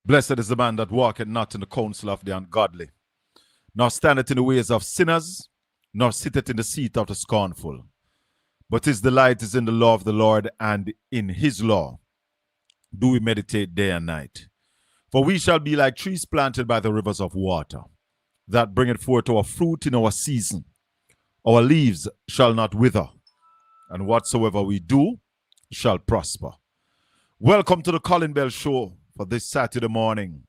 Blessed is the man that walketh not in the counsel of the ungodly, nor standeth in the ways of sinners, nor sitteth in the seat of the scornful. But his delight is in the law of the Lord, and in his law do we meditate day and night. For we shall be like trees planted by the rivers of water, that bringeth forth our fruit in our season. Our leaves shall not wither, and whatsoever we do shall prosper. Welcome to the Colin Bell Show for this Saturday morning.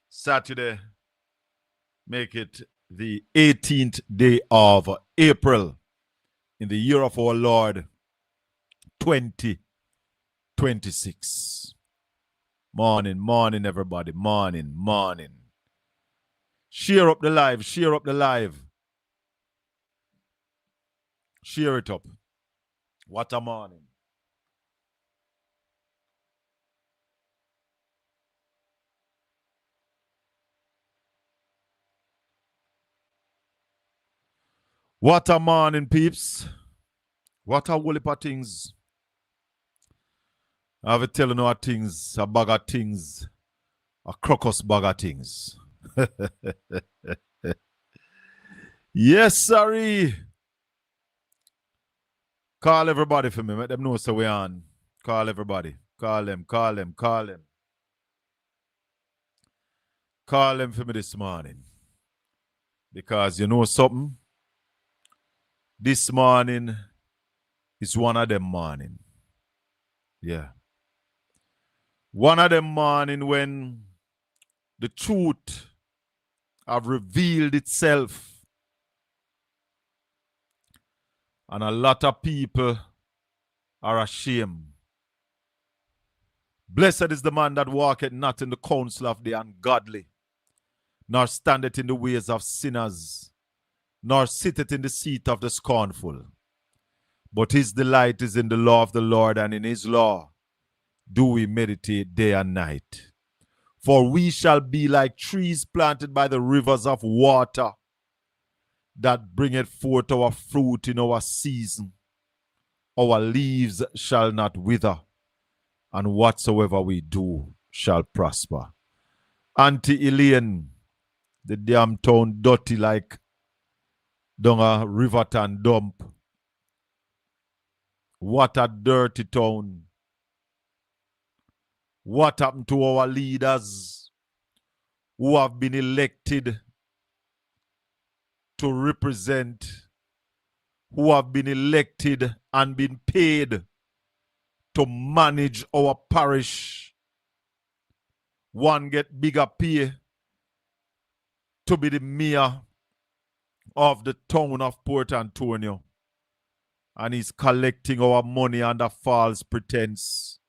Saturday, make it the 18th day of April in the year of our Lord 2026. Morning, everybody. Morning. Share up the live. Share it up. What a morning. What a morning, peeps. What a whole heap of things. I have telling you things, a bag of things, a crocus bag of things. Yes, sorry. Call everybody for me. Let them know so we're on. Call everybody. Call them. Call them for me this morning. Because you know something? This morning is one of them morning. Yeah. One of them morning when the truth have revealed itself. And a lot of people are ashamed. Blessed is the man that walketh not in the counsel of the ungodly, nor standeth in the ways of sinners, nor sitteth in the seat of the scornful. But his delight is in the law of the Lord, and in his law do we meditate day and night. For we shall be like trees planted by the rivers of water, that bringeth forth our fruit in our season. Our leaves shall not wither, and whatsoever we do shall prosper. Auntie Elaine, the damn town dirty like down a Riverton dump. What a dirty town. What happened to our leaders who have been elected to represent, who have been elected and been paid to manage our parish? One get bigger pay to be the mayor of the town of Port Antonio, and he's collecting our money under false pretense.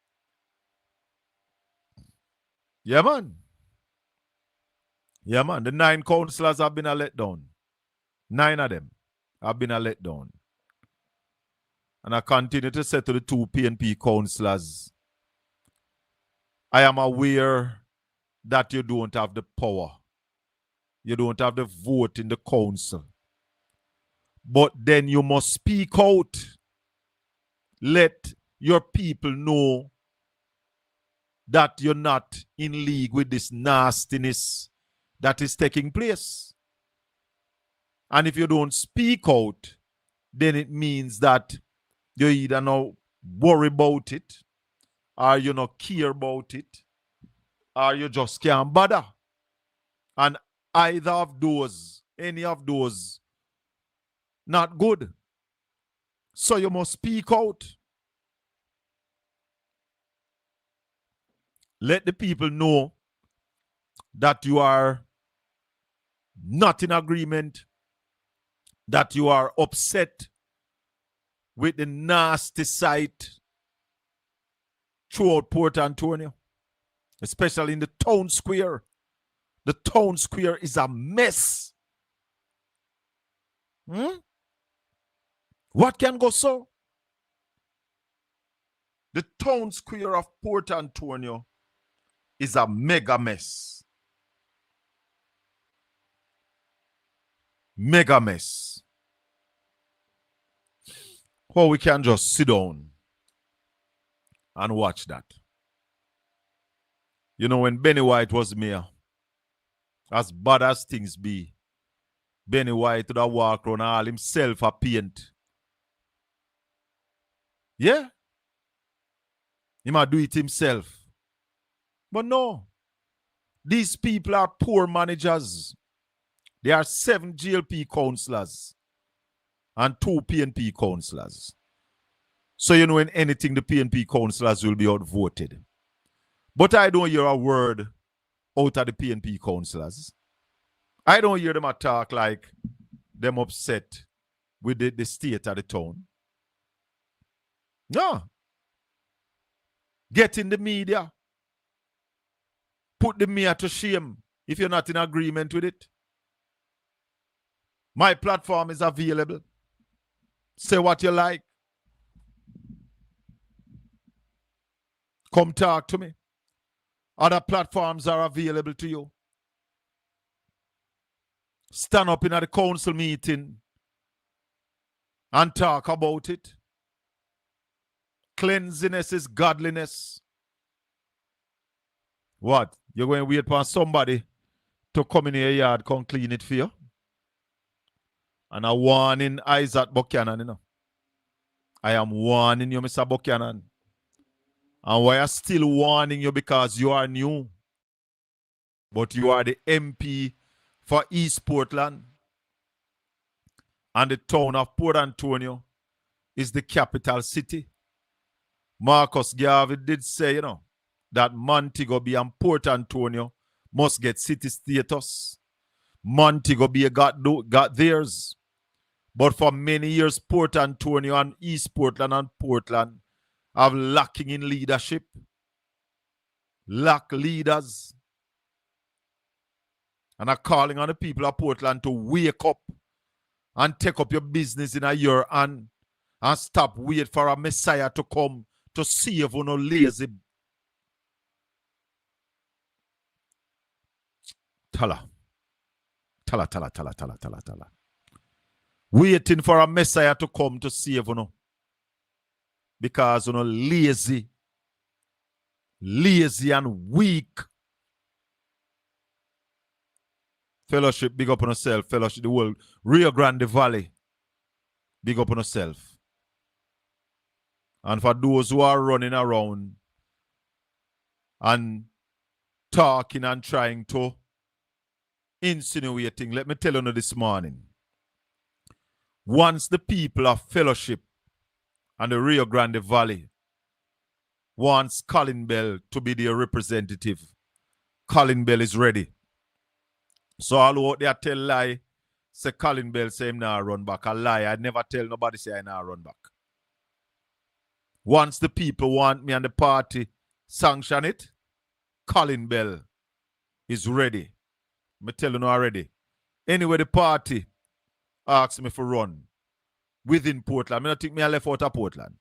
Yeah, man. The 9 councillors have been a letdown. 9 of them have been a letdown. And I continue to say to the 2 PNP councillors, I am aware that you don't have the power. You don't have the vote in the council. But then you must speak out. Let your people know that you're not in league with this nastiness that is taking place. And if you don't speak out, then it means that you either not worry about it, or you not care about it, or you just can't bother. And either of those, any of those, not good. So you must speak out. Let the people know that you are not in agreement, that you are upset with the nasty sight throughout Port Antonio, especially in the town square. The town square is a mess. What can go so? The town square of Port Antonio is a mega mess. Mega mess. Or we can just sit down and watch that. You know, when Benny White was mayor, as bad as things be, Benny White would have walk around all himself a paint. Yeah? He might do it himself. But no. These people are poor managers. There are 7 GLP councillors and 2 PNP councillors. So you know in anything, the PNP councillors will be outvoted. But I don't hear a word out of the PNP councillors. I don't hear them talk like them upset with the state of the town. No. Get in the media. Put the mayor to shame if you're not in agreement with it. My platform is available. Say what you like. Come talk to me. Other platforms are available to you. Stand up in a council meeting and talk about it. Cleanliness is godliness. What? You're going to wait for somebody to come in your yard, come clean it for you? And I warning Isaac Buchanan, you know. I am warning you, Mr. Buchanan. And why I'm still warning you because you are new. But you are the MP for East Portland. And the town of Port Antonio is the capital city. Marcus Garvey did say, you know, that Montego Bay and Port Antonio must get city status. Montego Bay got theirs. But for many years, Port Antonio and East Portland and Portland have lacking in leadership. Lack leaders. And I'm calling on the people of Portland to wake up and take up your business in a year and stop wait for a Messiah to come to save you no lazy. Tala. Waiting for a Messiah to come to save you no. Because you know lazy and weak. Fellowship, big up on yourself. Fellowship, the whole Rio Grande Valley, big up on yourself. And for those who are running around and talking and trying to insinuating, let me tell you this morning. Once the people of Fellowship and the Rio Grande Valley wants Colin Bell to be their representative, Colin Bell is ready. So all out there tell lie, say Colin Bell say him now run back. A lie. I never tell nobody say I now run back. Once the people want me and the party sanction it, Colin Bell is ready. Me tell you now already. Anyway, the party asks me for run within Portland. I don't think me I left out of Portland.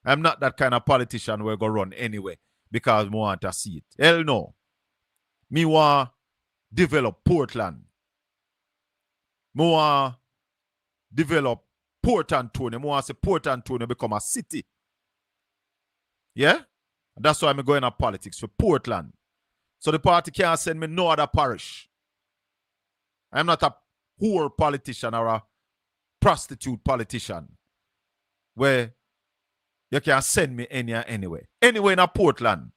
I'm not that kind of politician where go run anyway because I want to see it. Hell no. Me want develop Portland. Me want develop Port Antonio. Me want to see Port Antonio become a city. Yeah? That's why I'm going to politics for Portland. So the party can't send me no other parish. I'm not a poor politician or a prostitute politician where you can send me anywhere. Anywhere in a Portland,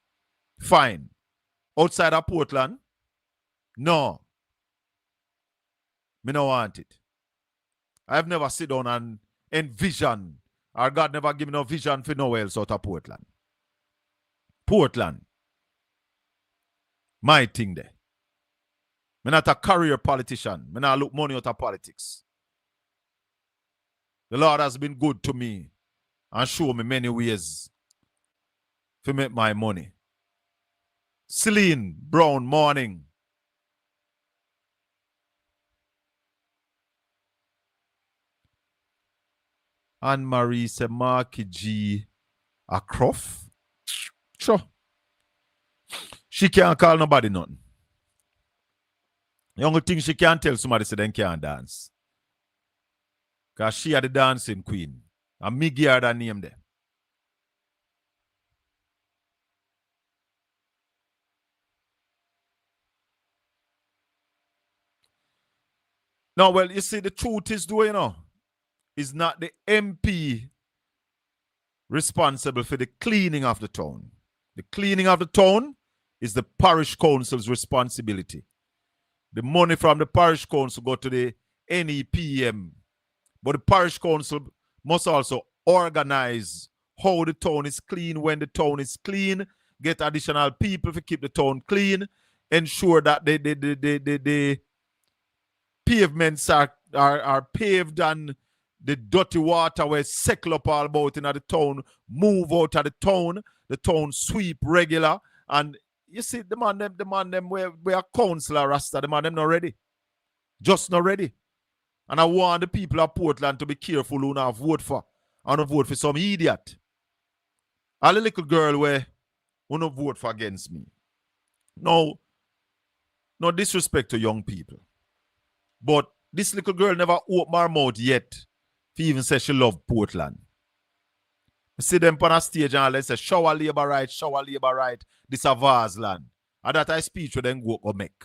fine. Outside of Portland, no. Me no want it. I've never sit down and envision, or God never give me no vision for nowhere else out of Portland. Portland. My thing there. Me not a career politician. Me not look money out of politics. The Lord has been good to me and show me many ways to make my money. Celine Brown, morning. Anne-Marie said, Marky G. a Croft. Sure. She can't call nobody nothing. The only thing she can't tell somebody say they can't dance. Because she are the dancing queen. And me give her that name there. Now, well, you see, the truth is, is not the MP responsible for the cleaning of the town. The cleaning of the town is the parish council's responsibility. The money from the parish council go to the NEPM. But the parish council must also organize how the town is clean, when the town is clean, get additional people to keep the town clean, ensure that the pavements are paved and the dirty water where settle up all about in the town, move out of the town sweep regular. And you see, the man them we are councillor Rasta, the man them not ready. Just not ready. And I want the people of Portland to be careful who not vote for. I don't vote for some idiot. All the little girl where who not vote for against me. No disrespect to young people. But this little girl never opened her mouth yet to even say she love Portland. I see them on a stage and they say, shower labor right. This a vast land. And that I speech where them go make.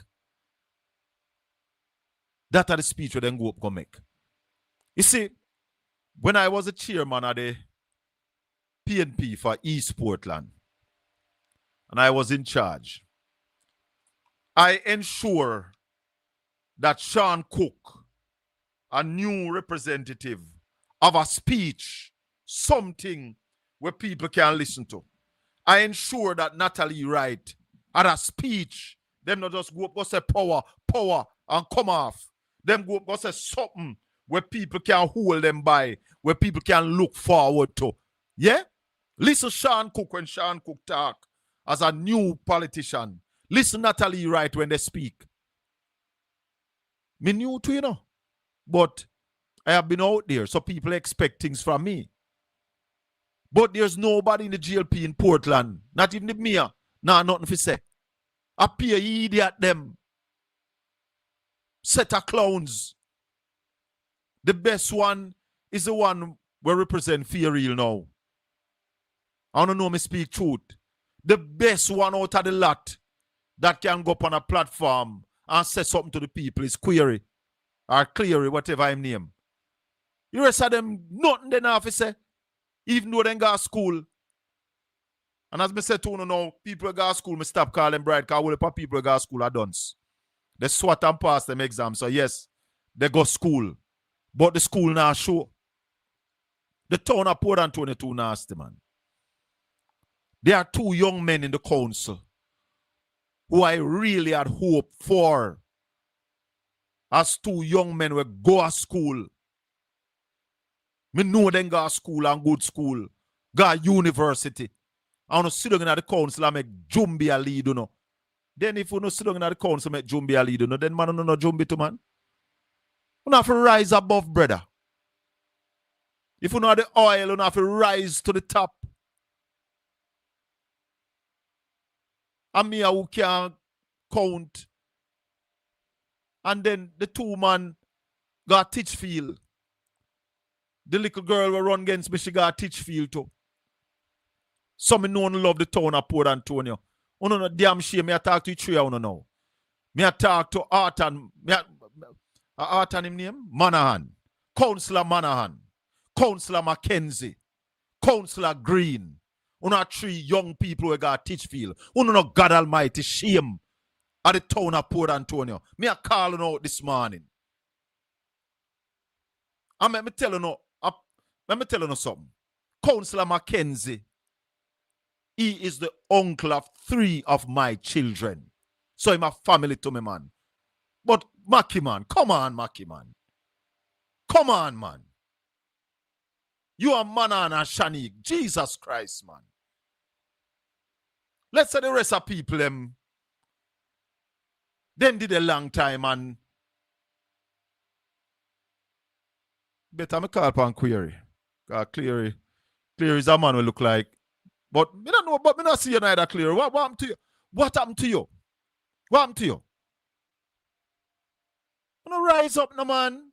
That are the speech where them go make. You see, when I was a chairman of the PNP for East Portland, and I was in charge, I ensure that Sean Cook, a new representative, of a speech, something where people can listen to. I ensure that Natalie Wright had a speech. Them not just go up and say power, and come off. Them go up and say something where people can hold them by, where people can look forward to. Yeah? Listen Sean Cook when Sean Cook talk as a new politician. Listen Natalie Wright when they speak. Me new to but I have been out there, so people expect things from me. But there's nobody in the GLP in Portland, not even the mayor, nothing to say. Appear idiot them. Set of clowns. The best one is the one we represent Fear Real now. I don't know me speak truth. The best one out of the lot that can go up on a platform and say something to the people is Query or Cleary, whatever I'm name. The rest of them, nothing they have to say, even though they go to school. And as I said to you now, people who go to school, I stop calling them bright, because all the people who go to school are dunce. They swat and pass them exams. So yes, they go to school. But the school now show. The town of Port Antonio too nasty, man. There are two young men in the council who I really had hope for as two young men will go to school. Me know them go to school and good school. Go to university. I want to sit down in the council and make Jumbi a lead, Then if you don't sit down in the council and make Jumbi a lead, then man no Jumbi to man. You have to rise above, brother. If you know the oil, you have to rise to the top. And me who can count. And then the two man got teach field. The little girl will run against me, she got teach field too. Some no one love the town of Port Antonio. Oh no, damn shame. Me I talk to you three now. Me I talk to Artan. Artan him name? Manahan. Councillor Manahan. Councillor Mackenzie. Councillor Green. Una three young people who got teach field. Una no God Almighty shame at the town of Port Antonio. Me I calling out this morning. And let me tell you something. Councillor Mackenzie, he is the uncle of 3 of my children. So he's a family to me, man. But Mackie, man, come on, Mackie, man. Come on, man. You are Manan and Shanik. Jesus Christ, man. Let's say the rest of people, them did a long time and better me call upon Query. Because Cleary is a man who look like. But me don't know, but me not see you neither Cleary. What happened to you? What happened to you? What happened to you? You know, rise up, no man.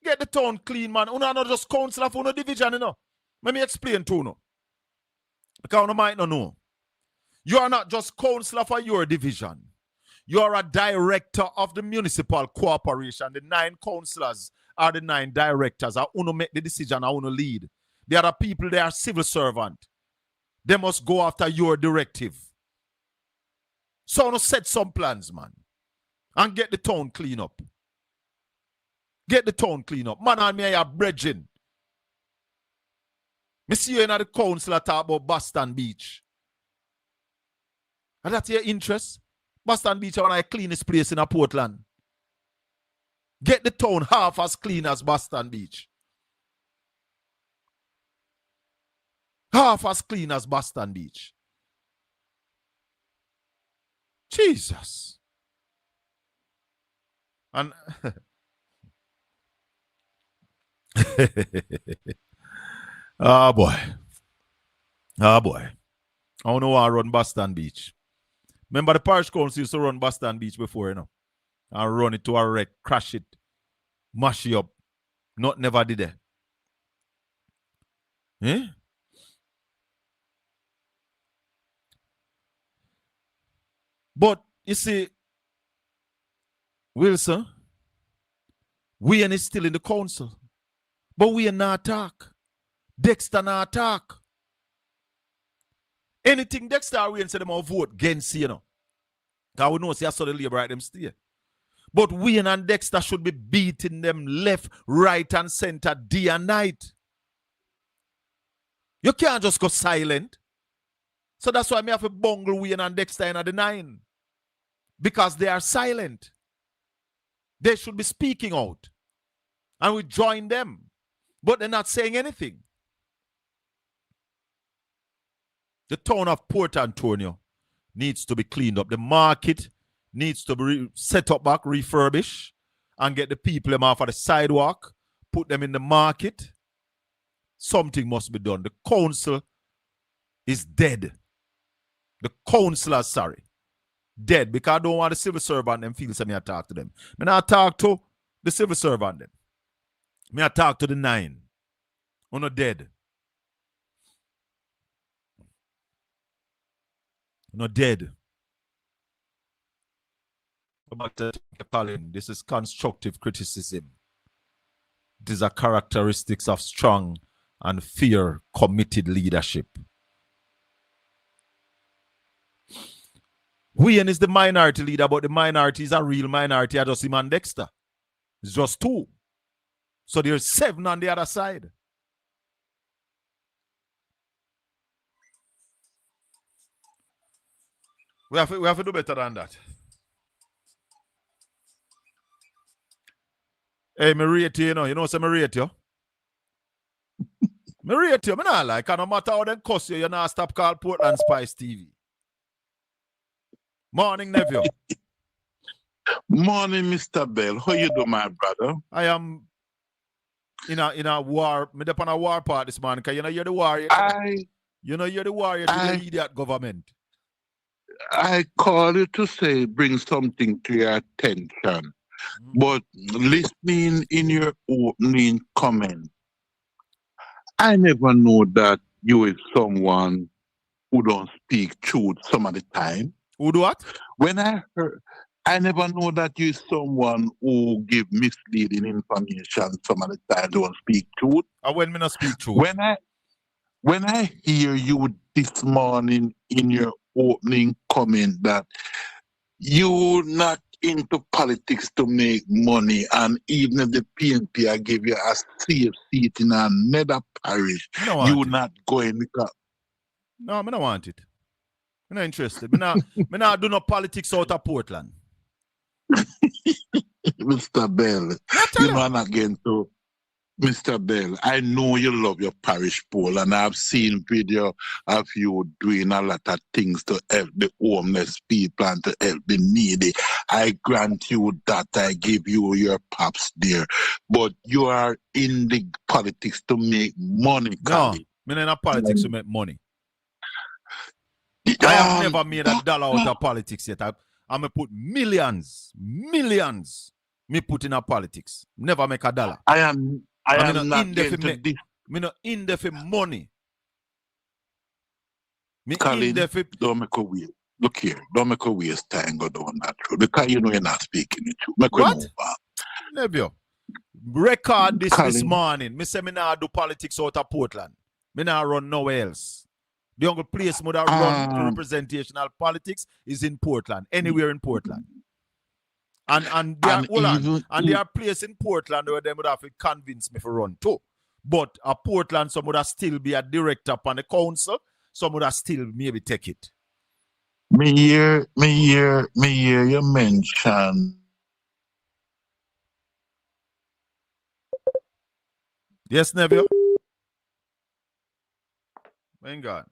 Get the town clean, man. You know, not just councillor for no division, Let me explain to you. Because you might not know. You are not just councillor for your division. You're a director of the municipal corporation. The 9 councillors are the 9 directors. I want to make the decision. I want to lead. There are people, they are civil servant. They must go after your directive. So I want to set some plans, man. And get the town clean up. Get the town clean up. Man and me are bridging. Me see you in the council talk about Boston Beach. And that's your interest? Boston Beach is one of the cleanest place in Portland. Get the town half as clean as Boston Beach. Half as clean as Boston Beach. Jesus. And oh boy. Oh boy. I don't know how I run Boston Beach. Remember the parish council used to run Boston Beach before, you know. And run it to a wreck, crash it, mash it up. Not never did it. Eh? But you see, Wilson, we are still in the council. But we are not attack. Dexter not attack. Anything Dexter we say them all vote against, you know. Because we know see I saw the labor right them stay. But Wayne and Dexter should be beating them left, right, and center day and night. You can't just go silent. So that's why I have to bungle Wayne and Dexter in the 9. Because they are silent. They should be speaking out. And we join them. But they're not saying anything. The town of Port Antonio needs to be cleaned up. The market needs to be set up back, refurbished, and get the people them off of the sidewalk, put them in the market. Something must be done. The council is dead. The councillors, sorry, dead, because I don't want the civil servant them feel me I talk to them. When I talk to the civil servant them, me I talk to the 9. I'm not dead. I'm not dead. This is constructive criticism. These are characteristics of strong and fair, committed leadership. Wayne is the minority leader, but the minority is a real minority. I just him and Dexter. It's just 2. So there's 7 on the other side. We have to do better than that. Hey, me rate you, you know. You know say me rate you? Me rate you. Me not like. No matter how they cuss you, you not stop call PortlandspiceTV. Morning, nephew. Morning, Mr. Bell. How you do, my brother? I am in a war. Me up on a war part this morning. Cause you know you're the warrior. You're the warrior to the idiot government. I call you to say bring something to your attention. But listening in your opening comment, I never know that you is someone who don't speak truth some of the time. Who do what? When I never know that you is someone who give misleading information some of the time, don't speak truth. And when me not speak truth? When I hear you this morning in your opening comment that you're not into politics to make money, and even if the PNP I give you a safe seat in another parish, you're not going because... No, I don't want it. I'm not interested. Me not do no politics out of Portland. Mr. Bell, you know I'm not getting to... Mr. Bell, I know you love your parish poll, and I've seen video of you doing a lot of things to help the homeless people and to help the needy. I grant you that. I give you your props there. But you are in the politics to make money. No, I'm not in politics to make money. I have never made $1 out of politics yet. I'm going to put millions, me put in a politics. Never make $1. I am not me not in there for money. Me Colin, in there for... don't make a wheel. look here, don't make a waste time go down that road because you know you're not speaking the truth. Make What? we move on. Nephew. Record this Colin. morning. Me say me nah do politics out of Portland. Me nah run nowhere else. The only place me that run for representational politics is in Portland. Anywhere in Portland. And there are places in Portland where they would have to convince me to run too. But at Portland, some would have still be a director upon the council. Some would have still maybe take it. Me hear you mention. Yes, Neville? Thank God.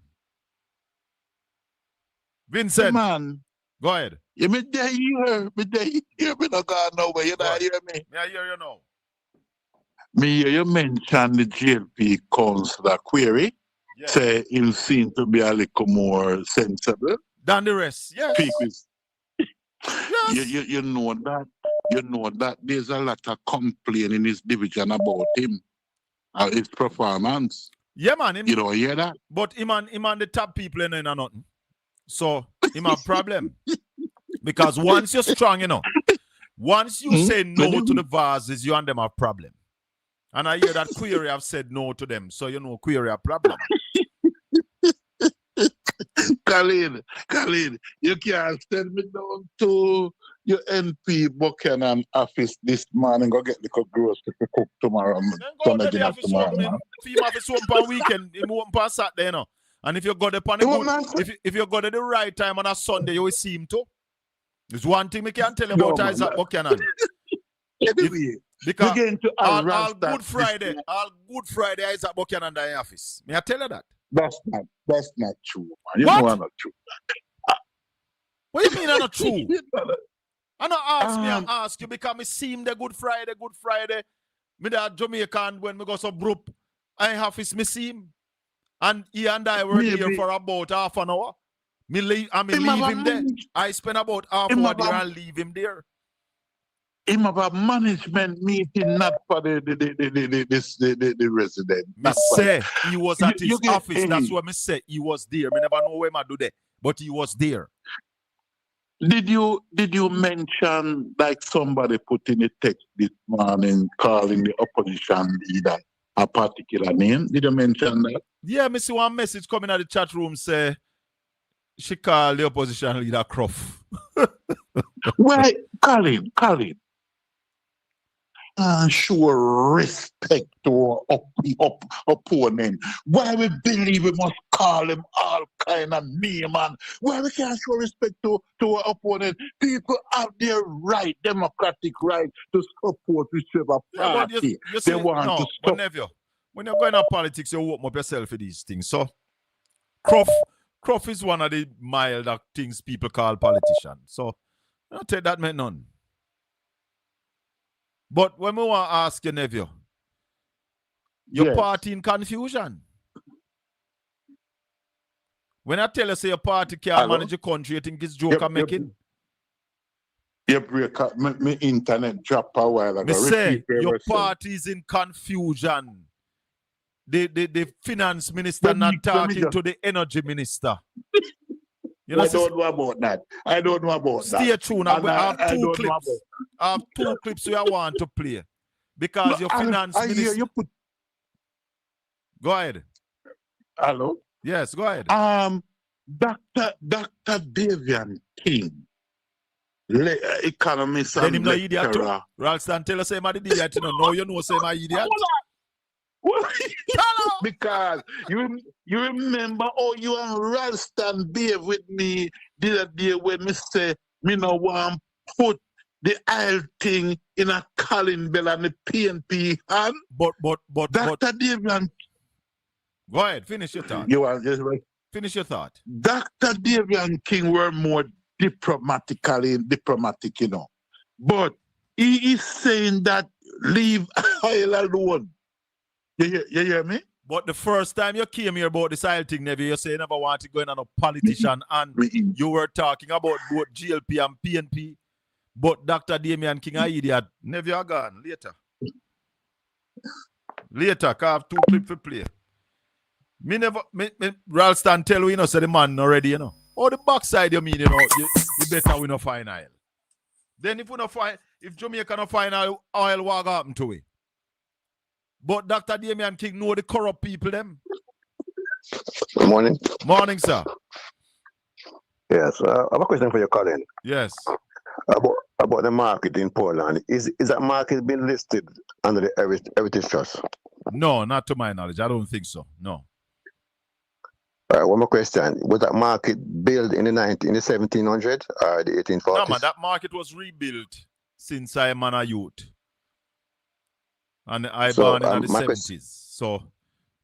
Vincent. Man. Go ahead. You me there hear me not gone nowhere. You not hear me? Me I hear you now. Me hear you mention the JLP councillor query. Yes. Say him seem to be a little more sensible than the rest. Yes. Yes. You know that there's a lot of complaint in his division about him, his performance. Yeah, man. You don't hear that? But him and the top people ain't nothing. So him have problem. Because once you're strong, once you say no to the vases, you and them have problem. And I hear that query have said no to them. So query have problem. Colin, you can't send me down to your NP Buchanan office this morning. Go get the groceries to cook tomorrow. Go to the office tomorrow. Film office open weekend. It won't pass Saturday, And if you go there if you go there the right time on a Sunday, you will see him too. There's one thing we can tell you about Isaac Buchanan. Because all Good Friday, Isaac Buchanan in the office. May I tell you that? That's not true, man. You what? know I'm not true. What do you mean I'm not true? I don't ask you because me see him the Good Friday. Me that Jamaican when me go so group, I office me see him. And he and I were here for about half an hour. Me leave him there. I spend about half an hour there and leave him there. Him have a management meeting, not for the resident. Me say he was at his office. That's what me say. He was there. Me never know where I do that, but he was there. Did you mention like somebody put in a text this morning calling the opposition leader a particular name? Did you mention that? Yeah, me see one message coming at the chat room say she called the opposition leader Croft. Well, Colin. Show respect to our opponent. Why we believe we must call him all kind of name, man? Why we can't show respect to our opponent? People have their right, democratic right, to support whichever party they want to support. Nephew, when you're going to politics, you open up yourself for these things. So, Croft is one of the milder things people call politicians. So, I don't take that meant none. But when we want to ask you, nephew, your party in confusion. When I tell you, say your party can't manage the country, you think it's joke I'm making? You break up, my internet drop a while ago. Me say, your party is in confusion. The finance minister not talking to the energy minister. I don't know about that. Stay tuned. I have two clips. I have two clips we want to play. Because your finance minister... Go ahead. Hello? Yes, go ahead. Dr. Davian King, economist and lecturer. Ralston, tell us I'm an idiot. No, you know say I'm an idiot. Because you remember you and Ralston behave with me the other day when me say me no want put the aisle thing in a Colin Bell and the PNP hand. But Dr. Davian. Go ahead, finish your thought. Finish your thought. Dr. Davian King were more diplomatic, But he is saying that leave aisle alone. You hear me? But the first time you came here about this aisle thing, Neville, you say you never want to go in on a politician and you were talking about both GLP and PNP. But Dr. Damian King, I idiot. Neville, you're gone. Later, I have two clips to play. Ralston tell you, say the man already, Or the backside, you mean, you better win a final. Then if Jamaica no final oil, what happen to it? But Dr. Damian King know the corrupt people them. Good morning. Morning, sir. Yes, I have a question for you, Colin. Yes. About the market in Portland. Is that market been listed under the Heritage Trust? No, not to my knowledge. I don't think so. No. All right, one more question. Was that market built in the 1700s or the 1840s? No, man, that market was rebuilt since I am a youth. And I born in the 70s. So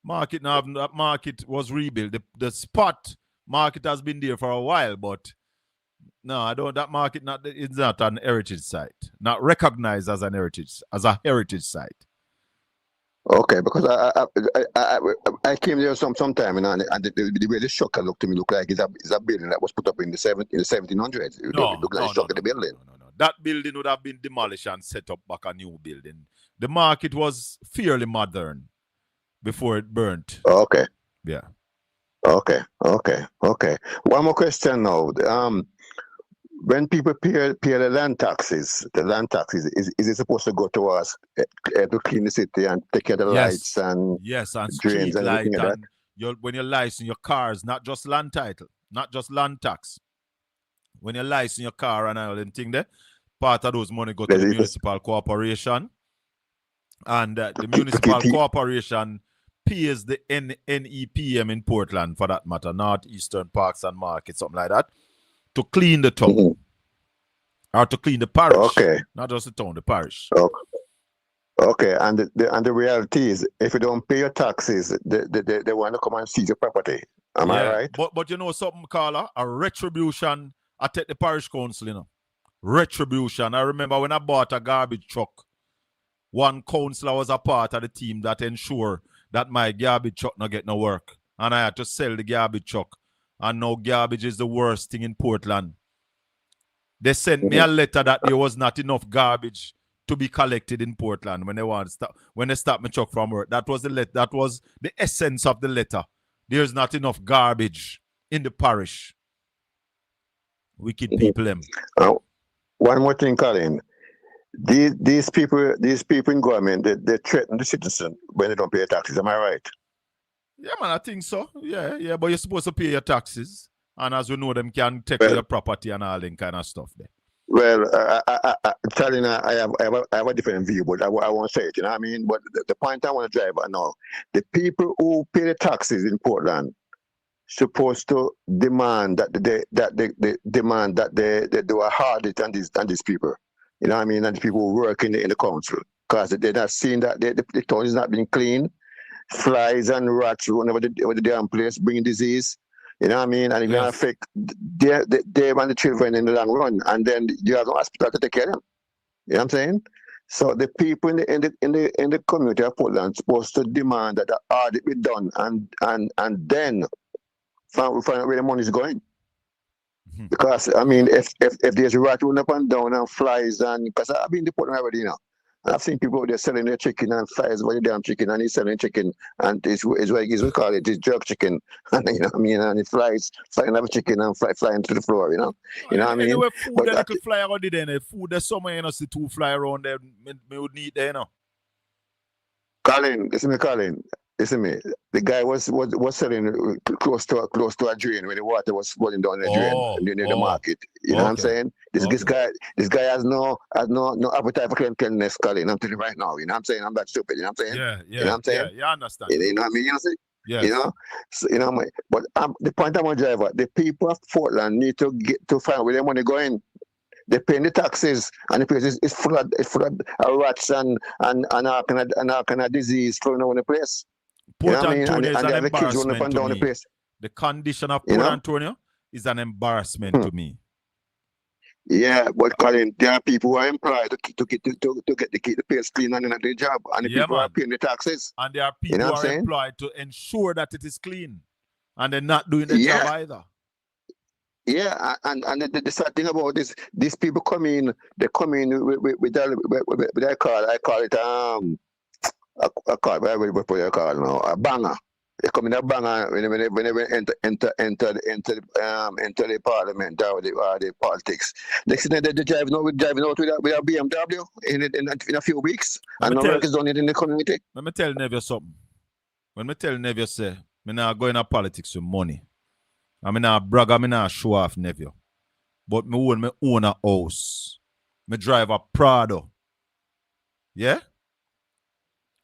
that market was rebuilt. The spot market has been there for a while, but no, that market is not an heritage site. Not recognized as a heritage site. Okay, because I came there sometime and the way the shocker looked to me looked like it's a building that was put up in the 1700s. It looked like the building. No. That building would have been demolished and set up back a new building. The market was fairly modern before it burnt. Okay. Yeah. Okay. One more question now. When people pay the land taxes, is it supposed to go towards to clean the city and take care of the lights and and drains street and everything light like that? when you license your cars, not just land title, not just land tax. When you license your car and all them thing there, part of those money go to the municipal corporation, and the municipal corporation pays the NEPM in Portland, for that matter, Northeastern Parks and Markets, something like that, to clean the town or to clean the parish. Okay. Not just the town, the parish. Okay. And the reality is, if you don't pay your taxes, they want to come and seize your property. Am I right? But you know something, Carla? A retribution. I take the parish council, Retribution. I remember when I bought a garbage truck, one councillor was a part of the team that ensured that my garbage truck not get no work. And I had to sell the garbage truck. And now garbage is the worst thing in Portland. They sent me a letter that there was not enough garbage to be collected in Portland when they stopped my truck from work. That was the essence of the letter. There's not enough garbage in the parish. Wicked people them. One more thing, Colin. These people in government, they threaten the citizen when they don't pay taxes. Am I right? Yeah, man, I think so. Yeah, but you're supposed to pay your taxes. And as we know, them can take your property and all that kind of stuff there. Well, Charlie, I have a different view, but I won't say it, you know what I mean? But the point I want to drive at now, the people who pay the taxes in Portland supposed to demand that they do a hard on these people. You know what I mean? And the people who work in the council. Because they're not seeing that the town is not being clean. Flies and rats run over the damn place, bringing disease. You know what I mean? And it's going to affect them and the children in the long run. And then you have no hospital to take care of them. You know what I'm saying? So the people in the community of Portland are supposed to demand that the audit be done and then find out where the money is going. Because I mean, if there's a rat running up and down and flies, and because I've been to Portland already now. I've seen people out there selling their chicken and flies over the damn chicken, and he's selling chicken, and it's what we call it, it's jerk chicken, and you know what I mean, and it flying over chicken and flying to the floor, you know what I mean. Anyway, food that could fly around there, food there's somewhere you know, see two fly around there, me would need there, you know. Colin, listen me. The guy was selling close to a drain when the water was falling down the drain near the market. You know what I'm saying? This guy has no appetite for cleanliness, Colin. I'm telling you right now. You know what I'm saying? I'm not stupid. You know what I'm saying? Yeah. You know what I'm saying? Yeah, I understand. You know what I mean? You know what I'm saying? Yes. You know? So, you know, but the point I want to drive at, the people of Portland need to get to find where their money going. They pay the taxes, and the place is full of rats and all kind of disease flowing over the place. Port you know Antonio is an embarrassment to me. The condition of Port Antonio is an embarrassment to me. Yeah, but Colin, there are people who are employed to keep the place clean and their job, and the people are paying the taxes. And there are people who are employed to ensure that it is clean, and they're not doing the job either. Yeah, and the sad thing about this, these people come in with their car. I call it a banger. They come in a bang when they enter the parliament or the politics. Next thing they're driving out with a BMW in a few weeks, and no work is done in the community. Let me tell Neville something. When me tell Neville say, me not go into politics with money. I mean, not brag, I mean, not show off Neville. But me own a house. Me drive a Prado. Yeah?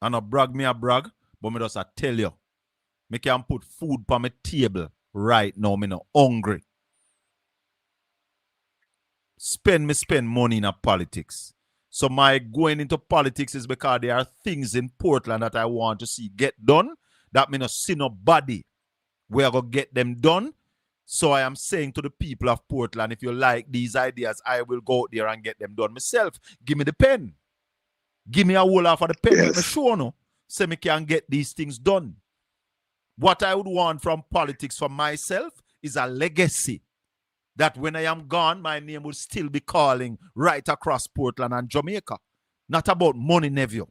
And a brag, but me just a tell you. Me can put food on my table right now. Me not hungry. Spend money in a politics. So my going into politics is because there are things in Portland that I want to see get done that me not see nobody where I go get them done. So I am saying to the people of Portland, if you like these ideas, I will go out there and get them done myself. Give me the pen. Give me a whole half of the pen. Make me sure no. So me can get these things done. What I would want from politics for myself is a legacy. That when I am gone, my name will still be calling right across Portland and Jamaica. Not about money, Neville.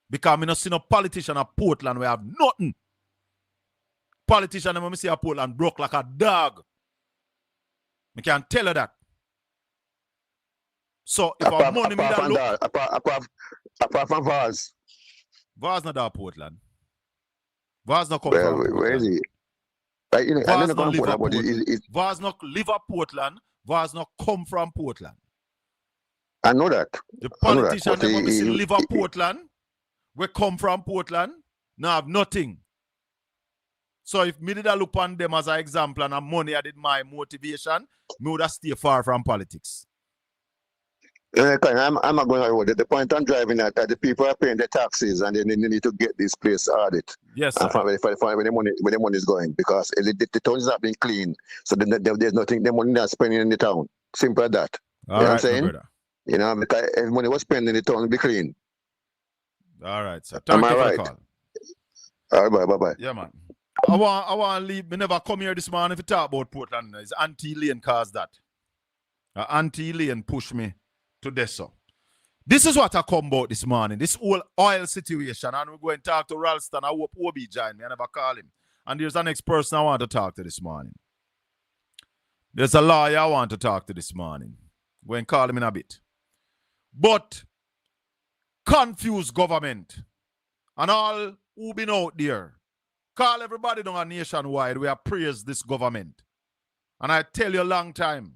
Because I don't see no politician of Portland where I have nothing. Politician, when I see a Portland broke like a dog. I can tell you that. So if our money me that look... Apart from Vaz. Vaz not that Portland. Vaz not come from Portland. Where is he? Vaz not live at Portland. Vaz not live at Portland. Vaz not come from Portland. I know that. The politician that live at Portland, we come from Portland, now have nothing. So if me did I look on them as an example and money I did my motivation, me would have stay far from politics. I'm not going to road. The point I'm driving at the people are paying the taxes and they need to get this place audit. Yes, sir. Where the money is going, because the town is not being clean. So there's nothing, the money not spending in the town. Simple as that. All you know right, what I'm saying? brother. You know, because if money was spent in the town, it'll be clean. All right, sir. Thank you for the call. All right, bye. Yeah, man. I want to leave. Me never come here this morning to talk about Portland. It's Auntie Lane caused that. Auntie Lane pushed me to this. So this is what I come about this morning. This whole oil situation. And we're going to talk to Ralston. I hope Obi join me. I never call him. And there's the next person I want to talk to this morning. There's a lawyer I want to talk to this morning. Go and call him in a bit. But confused government and all who been out there, call everybody down nationwide. We have praised this government. And I tell you a long time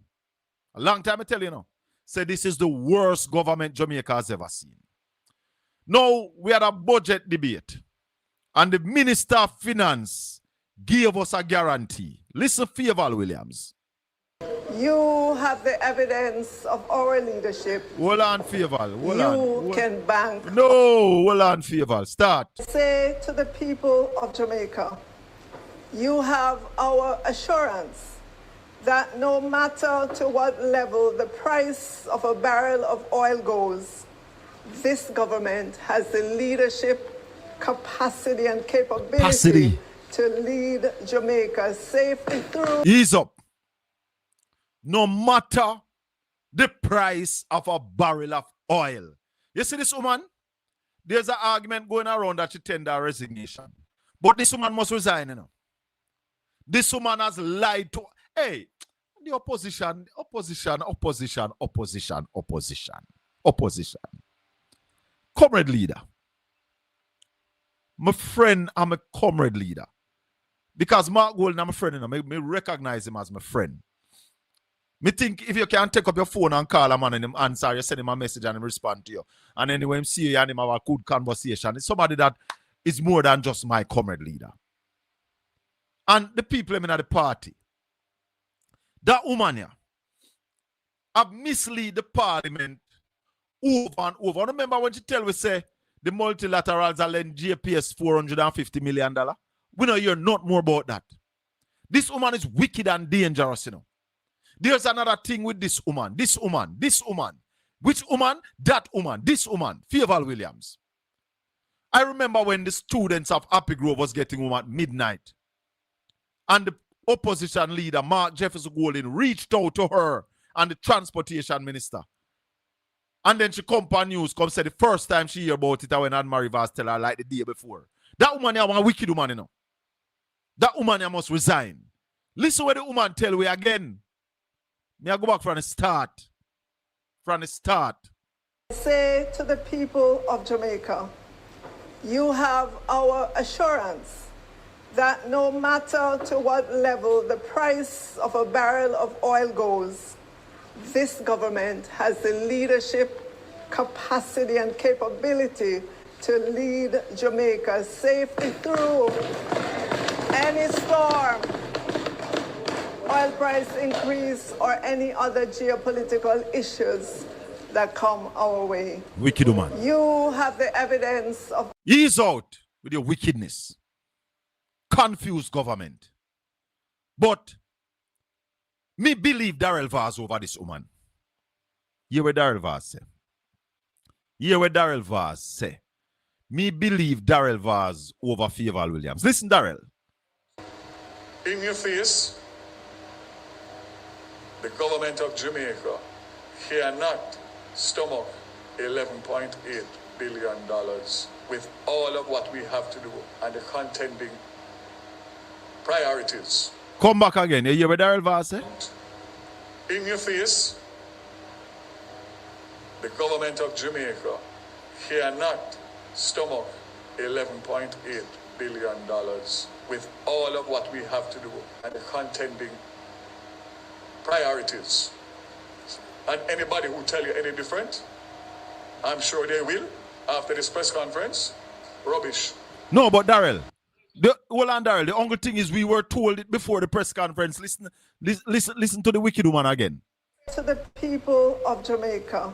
I tell you now, say this is the worst government Jamaica has ever seen. Now, we had a budget debate, and the Minister of Finance gave us a guarantee. Listen, Faval Williams. You have the evidence of our leadership. Hold on, Faval. You can bank. No, hold on, Faval. Start. Say to the people of Jamaica, you have our assurance that no matter to what level the price of a barrel of oil goes, this government has the leadership, capacity, and capability to lead Jamaica safely through. Ease up. No matter the price of a barrel of oil. You see this woman? There's an argument going around that she tender resignation. But this woman must resign, you know. This woman has lied to... Hey, the opposition. Comrade leader. My friend, I'm a comrade leader. Because Mark Golden, I'm a friend, you know. Me recognize him as my friend. Me think if you can take up your phone and call a man and him answer, you send him a message and him respond to you. And anyway, him see you and him have a good conversation. It's somebody that is more than just my comrade leader. And the people in the party, that woman here, have misled the parliament over and over. I remember when she tell we say the multilaterals are lend JPS $450 million. We don't hear not more about that. This woman is wicked and dangerous, you know. There's another thing with this woman. Which woman? That woman. This woman. Faval Williams. I remember when the students of Happy Grove was getting home at midnight. And the opposition leader, Mark Jefferson Golden, reached out to her and the transportation minister. And then she come on news, come say the first time she hear about it when Anne Marie Vaz tell her like the day before. That woman here one wicked woman, you know. That woman here must resign. Listen what the woman tell we again. Me I go back from the start. From the start. Say to the people of Jamaica, you have our assurance that no matter to what level the price of a barrel of oil goes, this government has the leadership, capacity, and capability to lead Jamaica safely through any storm, oil price increase, or any other geopolitical issues that come our way. Wicked woman. You have the evidence of... Ease out with your wickedness. Confused government. But me believe Darrell Vaz over this woman. Hear what Darrell Vaz say. Hear what Darrell Vaz say. Me believe Darrell Vaz over Favour Williams. Listen, Darrell. In your face, the government of Jamaica cannot stomach $11.8 billion with all of what we have to do and the contending priorities. Come back again. You hear what Darrell Vaz say? In your face, the government of Jamaica cannot stomach $11.8 billion with all of what we have to do and the contending priorities. And anybody who tell you any different, I'm sure they will after this press conference. Rubbish. No, but Darrell, Darrell, the only thing is we were told it before the press conference. Listen to the wicked woman again. To the people of Jamaica,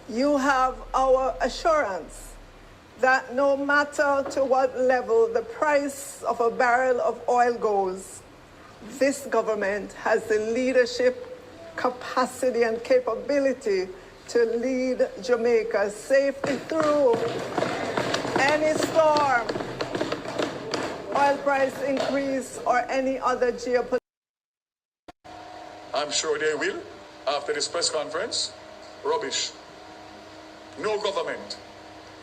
you have our assurance that no matter to what level the price of a barrel of oil goes, this government has the leadership, capacity, and capability to lead Jamaica safely through any storm, oil price increase, or any other geopolitical... I'm sure they will after this press conference. Rubbish. No government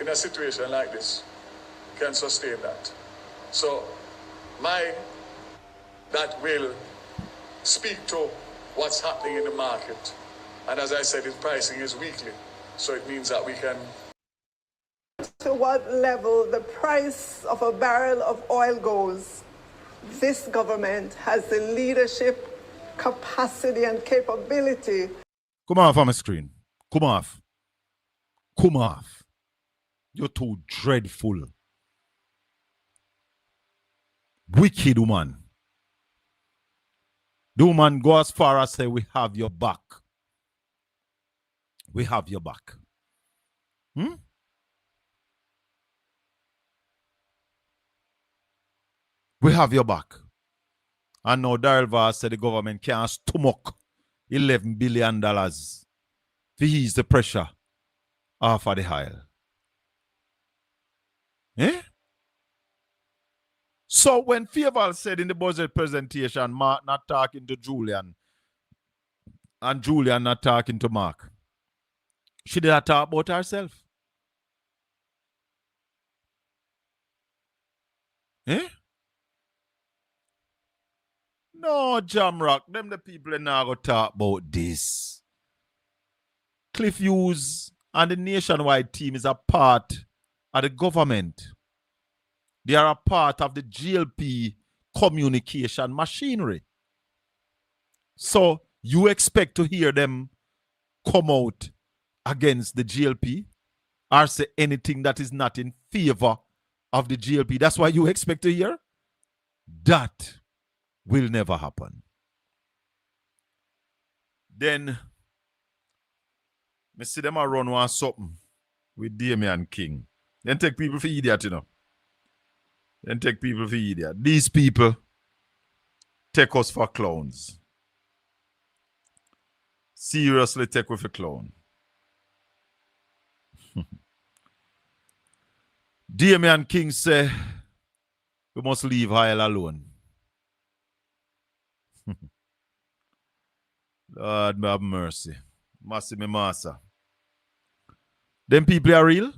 in a situation like this can sustain that. So that will speak to what's happening in the market. And as I said, its pricing is weekly. So it means that we can... To what level the price of a barrel of oil goes, this government has the leadership, capacity, and capability... Come off on my screen. Come off. Come off. You're too dreadful. Wicked woman. The woman go as far as say, we have your back. We have your back. We have your back. And now Darrell Vaz said the government can't stomach $11 billion to ease the pressure off of the oil. So when Favour said in the budget presentation, Mark not talking to Julian, and Julian not talking to Mark, she did not talk about herself. No, Jamrock, them the people that now go talk about this. Cliff Hughes and the nationwide team is a part of the government. They are a part of the GLP communication machinery. So you expect to hear them come out against the GLP or say anything that is not in favor of the GLP. That's why you expect to hear? That will never happen. Then, I see them a run one something with Damian King. Then take people for idiot, you know. Then take people for idiot. These people take us for clowns. Seriously take us for clown. Damian King say, we must leave Hyle alone. Lord have mercy. Mercy me massa. Them people are real?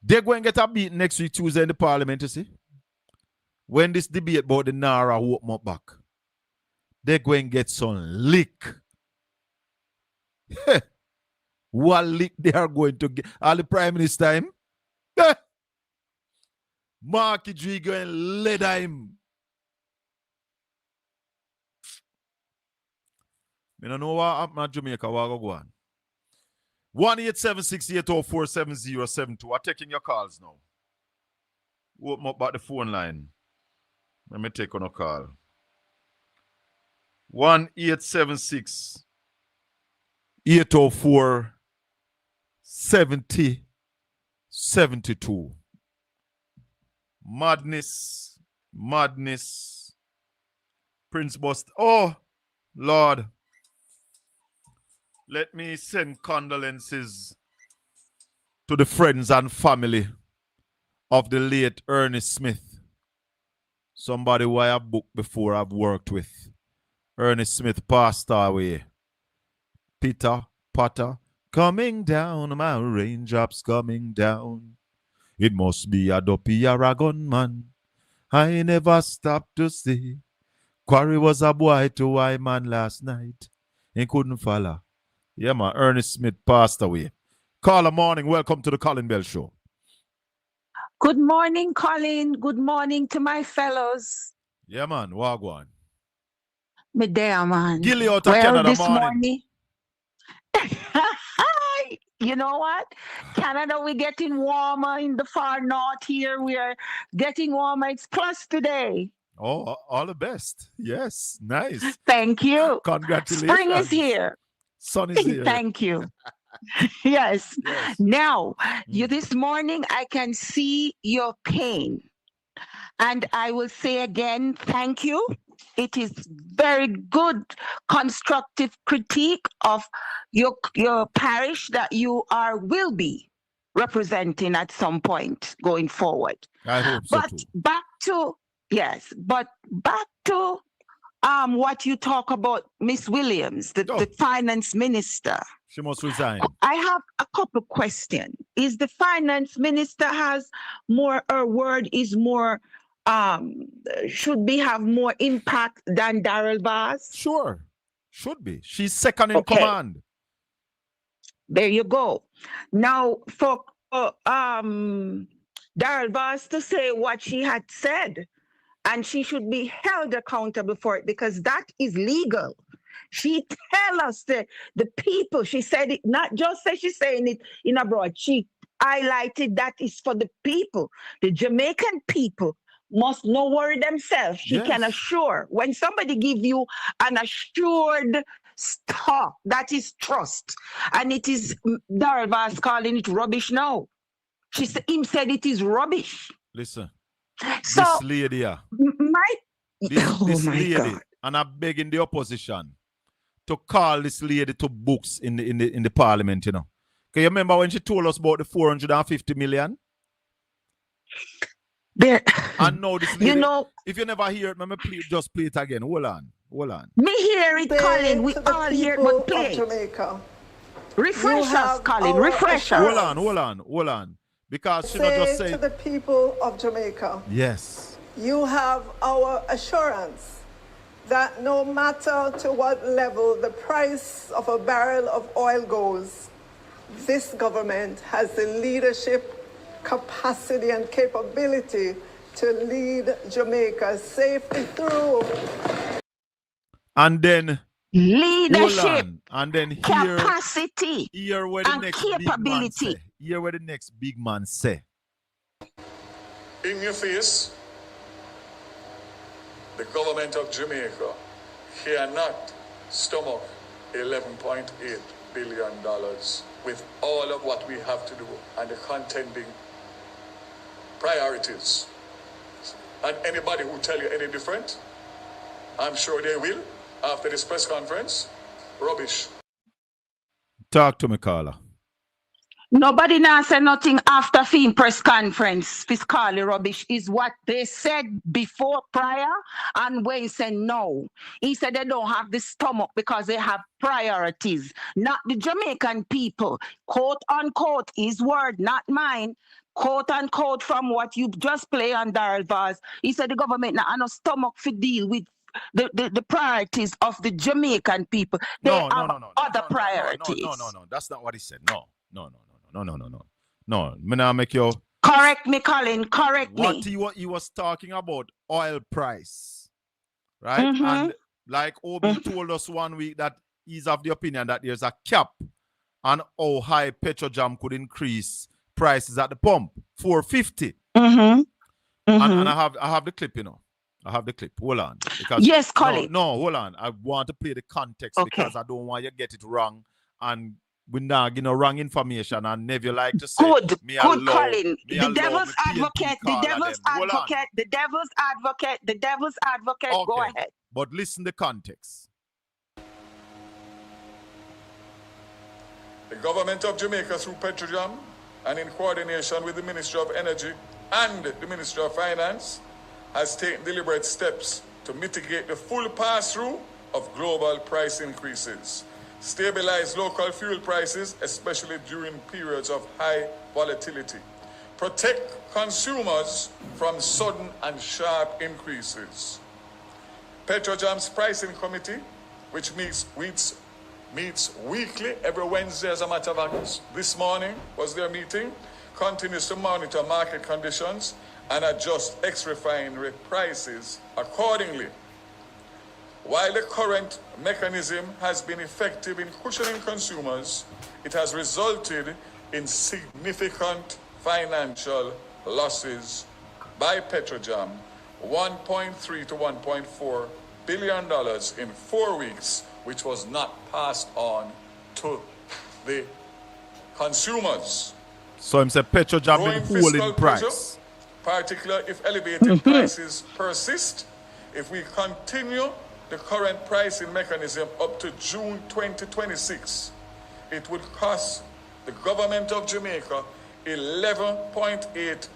They're going to get a beat next week Tuesday in the parliament, you see. When this debate about the Nara open up back, they're going to get some lick. What lick they are going to get? All the prime minister him? Marky G going to leather him. I don't know what happened at Jamaica. What go on? 1-876-804-7072. I'm taking your calls now. Open up back the phone line. Let me take on a call. 1-876-804-7072. Madness. Prince Bust. Oh, Lord. Let me send condolences to the friends and family of the late Ernest Smith. Somebody who I have booked before, I've worked with. Ernest Smith passed away. Peter Potter, coming down, my raindrops coming down. It must be a dopey Aragon man. I never stopped to see. Quarry was a boy to I man last night. He couldn't follow. Yeah, man, Ernest Smith passed away. Caller morning, welcome to the Colin Bell Show. Good morning, Colin. Good morning to my fellows. Yeah, man, wagwan. Me there, man. Gilly out of Canada this morning. You know what? Canada, we're getting warmer in the far north here. We are getting warmer. It's plus today. Oh, all the best. Yes, nice. Thank you. Congratulations. Spring is here. Sun is here. Thank you. Yes. Now, this morning, I can see your pain. And I will say again, thank you. It is very good, constructive critique of your parish that you will be representing at some point going forward. I hope so But too. back to what you talk about, Miss Williams, the finance minister. She must resign. I have a couple questions. Is the finance minister has more, her word is more, should be have more impact than Daryl Vaz? Sure. Should be. She's second in command. There you go. Now, for Daryl Vaz to say what she had said, and she should be held accountable for it because that is legal. She tell us the people, she said it, not just say she's saying it in abroad. She highlighted that is for the people. The Jamaican people must not worry themselves. She can assure. When somebody give you an assured stock, that is trust. And it is, Daryl Vaz calling it rubbish now. Him said it is rubbish. Listen, so, this lady here, this lady, God. And I'm begging the opposition to call this lady to books in the parliament, you know. Can you remember when she told us about the 450 million? There, and now this lady, you know, if you never hear it, just play it again. Hold on. Me hear it, Colin. We all hear it, but play Jamaica. Refresh us, Colin. Refresh us. Hold on. Because she not just say to the people of Jamaica. Yes. You have our assurance that no matter to what level the price of a barrel of oil goes, this government has the leadership, capacity and capability to lead Jamaica safely through. And then leadership, and then capacity, here where the and next capability. Big man say. Here where the next big man say. In your face, the government of Jamaica cannot stomach $11.8 billion with all of what we have to do and the contending priorities. And anybody who tell you any different, I'm sure they will, after this press conference, rubbish. Talk to me, Carla. Nobody now said nothing after film press conference. Fiscally rubbish is what they said before, prior, and Wayne said no. He said they don't have the stomach because they have priorities. Not the Jamaican people. Quote unquote, his word, not mine. quote unquote, from what you just play on Darrell Vaz, he said the government now no stomach to deal with the priorities of the Jamaican people. They have other priorities. No. That's not what he said. No. No, me not make you correct me, Colin. Correct me. What he was talking about, oil price, right? And like Obi told us 1 week that he's of the opinion that there's a cap on how high Petrojam could increase prices at the pump, 450. And I have the clip, I have the clip. Hold on. Because, yes, Colin. No, hold on. I want to play the context because I don't want you to get it wrong and we not give no wrong information and never like to say good Colin. The devil's advocate. Okay. Go ahead. But listen the context. The government of Jamaica through Petrojam and in coordination with the Ministry of Energy and the Ministry of Finance has taken deliberate steps to mitigate the full pass-through of global price increases, stabilize local fuel prices, especially during periods of high volatility, protect consumers from sudden and sharp increases. Petrojam's pricing committee, which meets weekly, every Wednesday as a matter of fact, this morning was their meeting, continues to monitor market conditions and adjust ex-refinery prices accordingly. While the current mechanism has been effective in cushioning consumers, it has resulted in significant financial losses by Petrojam, $1.3 to $1.4 billion in 4 weeks, which was not passed on to the consumers. So him say Petrojam been holding price. Particularly if elevated prices persist, if we continue the current pricing mechanism up to June 2026, it would cost the government of Jamaica 11.8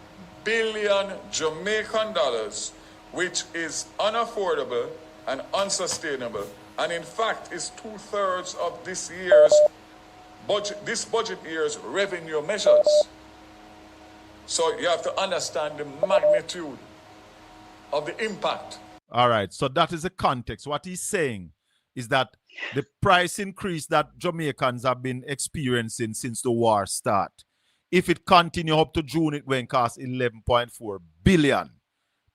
billion Jamaican dollars, which is unaffordable and unsustainable, and in fact is 2/3 of this budget year's revenue measures. So you have to understand the magnitude of the impact. All right, so that is the context. What he's saying is that the price increase that Jamaicans have been experiencing since the war start, if it continue up to June, it will cost 11.4 billion.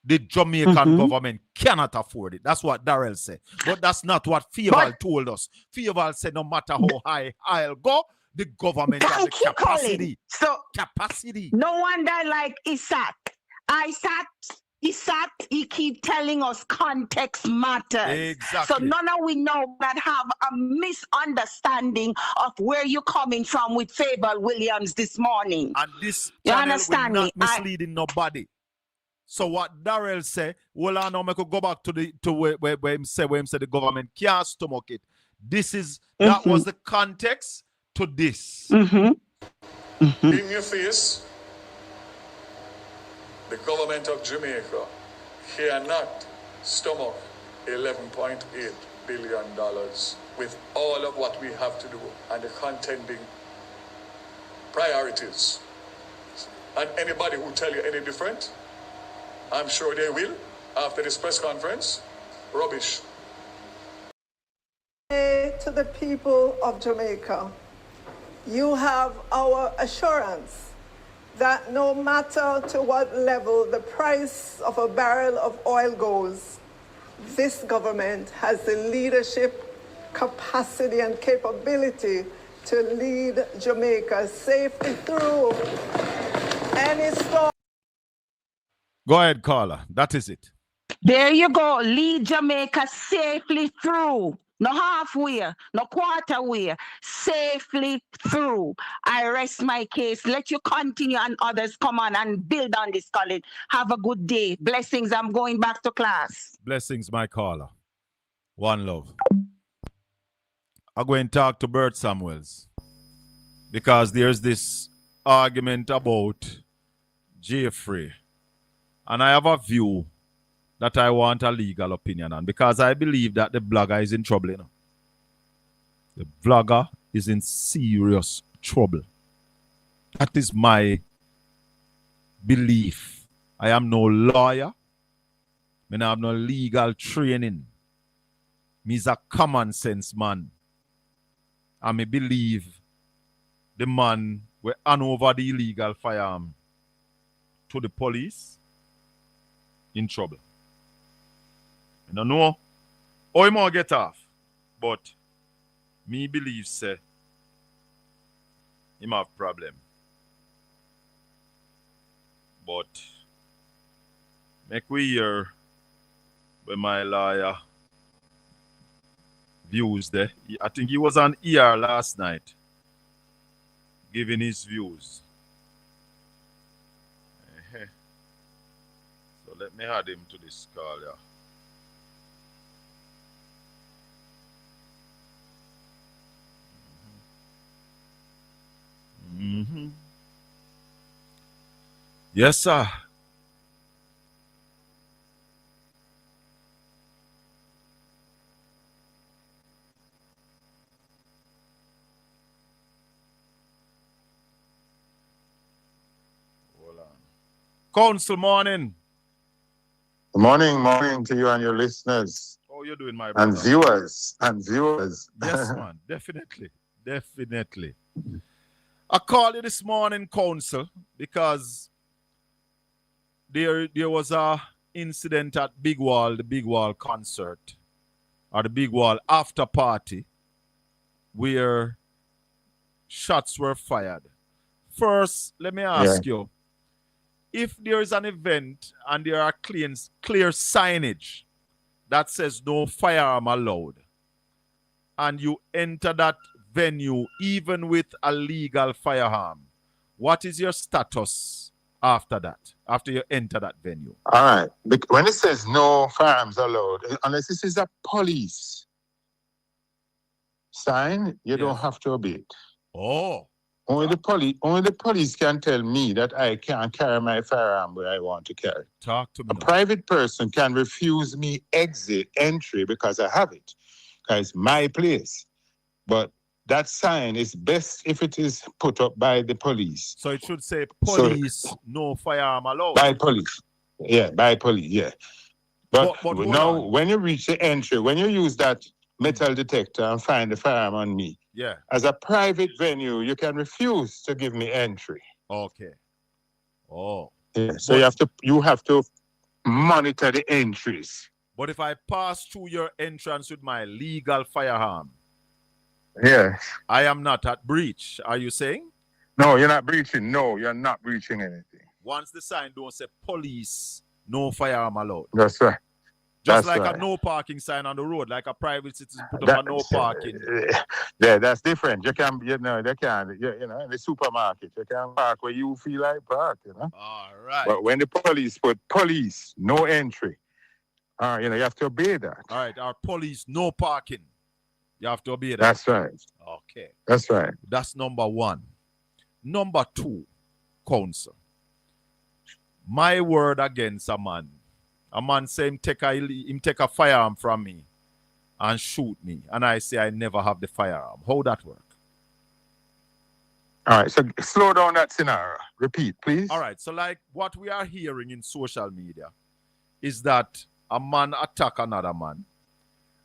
The Jamaican government cannot afford it. That's what Darrell said. But that's not what Fieval told us. Fieval said no matter how high I'll go, the government has the capacity. So capacity. No wonder like Isaac, he keep telling us context matters. Exactly. So none of we know that have a misunderstanding of where you're coming from with Fable Williams this morning. And this you channel understand will me? not misleading nobody. So what Darrell say, well, I know I could go back to where him say the government can't stomach it. That was the context to this. In your face, the government of Jamaica cannot stomach $11.8 billion with all of what we have to do and the contending priorities. And anybody who tell you any different, I'm sure they will after this press conference. Rubbish. To the people of Jamaica, you have our assurance that no matter to what level the price of a barrel of oil goes, this government has the leadership, capacity, and capability to lead Jamaica safely through any storm. Go ahead, Carla. That is it. There you go. Lead Jamaica safely through. No halfway, no quarter way, safely through. I rest my case. Let you continue and others come on and build on this, Colin. Have a good day. Blessings. I'm going back to class. Blessings, my caller. One love. I'll go and talk to Bert Samuels because there's this argument about Jeffrey. And I have a view that I want a legal opinion on because I believe that the blogger is in trouble. The blogger is in serious trouble. That is my belief. I am no lawyer. I have no legal training. Me's a common sense man. And me believe the man will hand over the illegal firearm to the police in trouble. I don't know how he might get off, but me believe say him have problem. But make we hear when my lawyer views there. I think he was on ER last night giving his views. So let me add him to this call, yeah. Yes, sir. Hold on. Council, morning. Morning to you and your listeners. How you doing, my brother? And viewers. Yes, man. Definitely. I called you this morning, Council, because there was a incident at the Big Wall concert, or the Big Wall after party, where shots were fired. First, let me ask you, if there is an event and there are clear signage that says no firearm allowed, and you enter that venue even with a legal firearm, what is your status after that, after you enter that venue? All right. When it says no firearms allowed, unless this is a police sign, you don't have to obey it. Oh. Only the police can tell me that I can't carry my firearm where I want to carry. Talk to me. A private person can refuse me entry because I have it. Because it's my place. But that sign is best if it is put up by the police. So it should say police, no firearm allowed. By police. Yeah. But now, when you reach the entry, when you use that metal detector and find the firearm on me, as a private venue, you can refuse to give me entry. Okay. Oh. Yeah. So you have to monitor the entries. But if I pass through your entrance with my legal firearm, yes, I am not at breach. Are you saying? No, you're not breaching. No, you're not breaching anything. Once the sign don't say police, no firearm allowed. That's right. Just like a no parking sign on the road, like a private citizen put up a no parking. Yeah, that's different. You can, in the supermarket, you can park where you feel like park, All right. But when the police put police, no entry, you have to obey that. All right, our police, no parking. You have to obey that. That's right. Okay. That's right. That's number one. Number two, counsel. My word against a man. A man say him take a firearm from me and shoot me. And I say I never have the firearm. How that work? All right, so slow down that scenario. Repeat, please. All right, so like what we are hearing in social media is that a man attack another man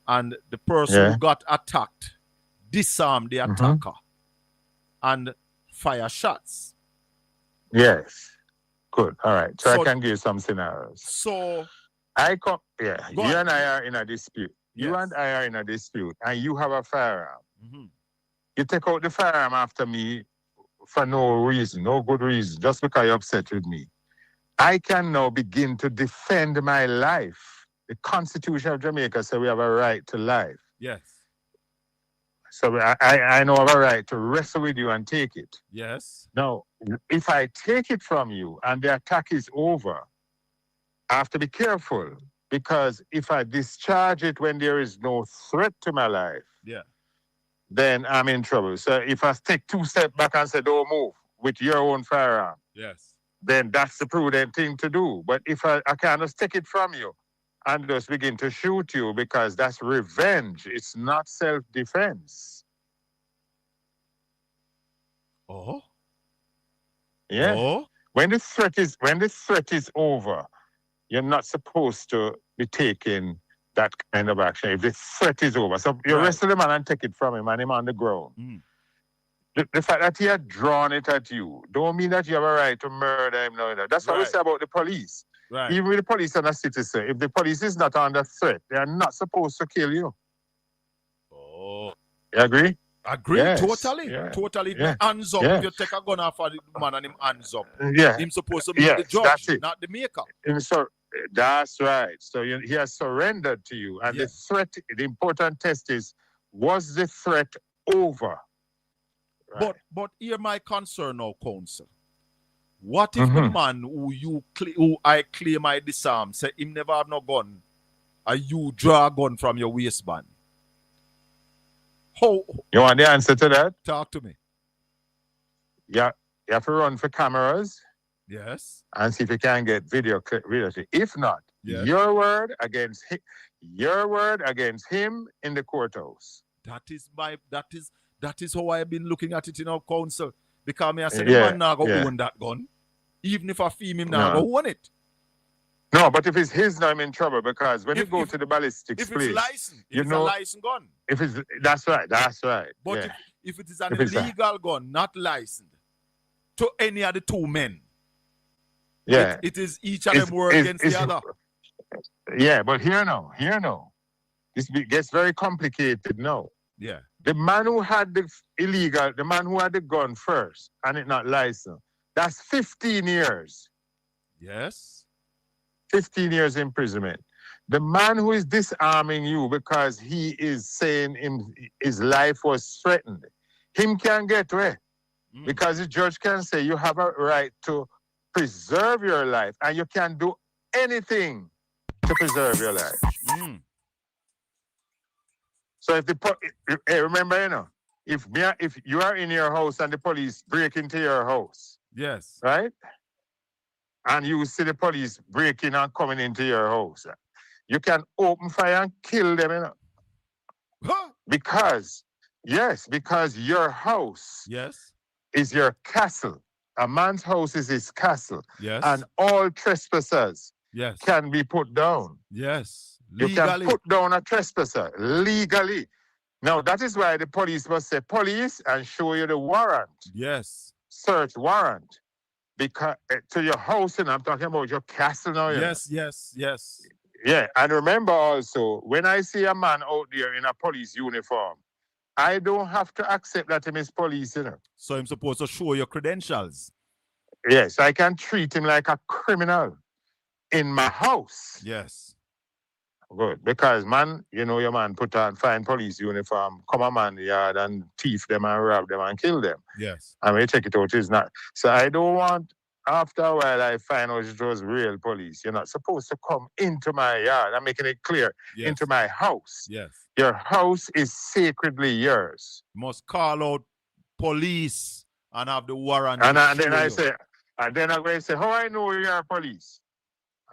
and the person who got attacked disarm the attacker and fire shots. Yes. Good. All right. So I can give you some scenarios. So you and I are in a dispute. Yes. You and I are in a dispute, and you have a firearm. You take out the firearm after me for no reason, no good reason, just because you're upset with me. I can now begin to defend my life. The Constitution of Jamaica says we have a right to life. Yes. So I know I have a right to wrestle with you and take it. Yes. Now, if I take it from you and the attack is over, I have to be careful, because if I discharge it when there is no threat to my life, then I'm in trouble. So if I take 2 steps back and say, don't move with your own firearm, then that's the prudent thing to do. But if I can't just take it from you and just begin to shoot you, because that's revenge. It's not self-defense. Oh? Yeah. Oh? when the threat is over, you're not supposed to be taking that kind of action. If the threat is over, so you wrestle the man and take it from him and him on the ground. The fact that he had drawn it at you don't mean that you have a right to murder him. No. That's what we say about the police. Right. Even with the police and a citizen, if the police is not under threat, they are not supposed to kill you. Oh. You agree? Agree, Yes, totally. yeah, Totally. yeah, Hands up. yeah. If you take a gun off of the man and him hands up. Yeah. Him supposed to be Yes, the judge, that's it. not the maker. And so that's right. So he has surrendered to you. And the threat, the important test is, was the threat over? Right. But here my concern now, counsel. What if the man who I claim I disarm say him never have no gun, and you draw a gun from your waistband? How? You want the answer to that? Talk to me. Yeah, you have to run for cameras. Yes. And see if you can get video. If not, your word against him in the courthouse. That is how I've been looking at it in our council. Because I said the man not go own that gun. Even if I feel him not go own it. No, but if it's his, now I'm in trouble, because when you go to the ballistics place, it's licensed, it's a licensed gun. That's right. But if it is an illegal gun, not licensed, to any of the two men, it is each of them work against the other. Yeah, but here now, this gets very complicated now. Yeah. The man who had the man who had the gun first and it not licensed, that's 15 years. Yes. 15 years imprisonment. The man who is disarming you because he is saying his life was threatened, him can get away. Because the judge can say you have a right to preserve your life and you can do anything to preserve your life. So remember, if you are in your house and the police break into your house, yes, right? And you see the police breaking and coming into your house, you can open fire and kill them, because your house is your castle. A man's house is his castle. Yes. And all trespassers can be put down. Yes. Legally. You can put down a trespasser legally. Now, that is why the police must say police and show you the warrant. Yes. Search warrant. Because to your house, and I'm talking about your castle now. Yes. Yeah, and remember also, when I see a man out there in a police uniform, I don't have to accept that him is police, So I'm supposed to show your credentials. Yes, I can treat him like a criminal in my house. Yes. Good, because man, your man put on fine police uniform, come a man yard and thief them and rob them and kill them. Yes. And when you take it out, it's not. So I don't want, after a while, I find out it was real police. You're not supposed to come into my yard. I'm making it clear. Yes. Into my house. Yes. Your house is sacredly yours. You must call out police and have the warrant. And then I'm going to say, how I know you are police?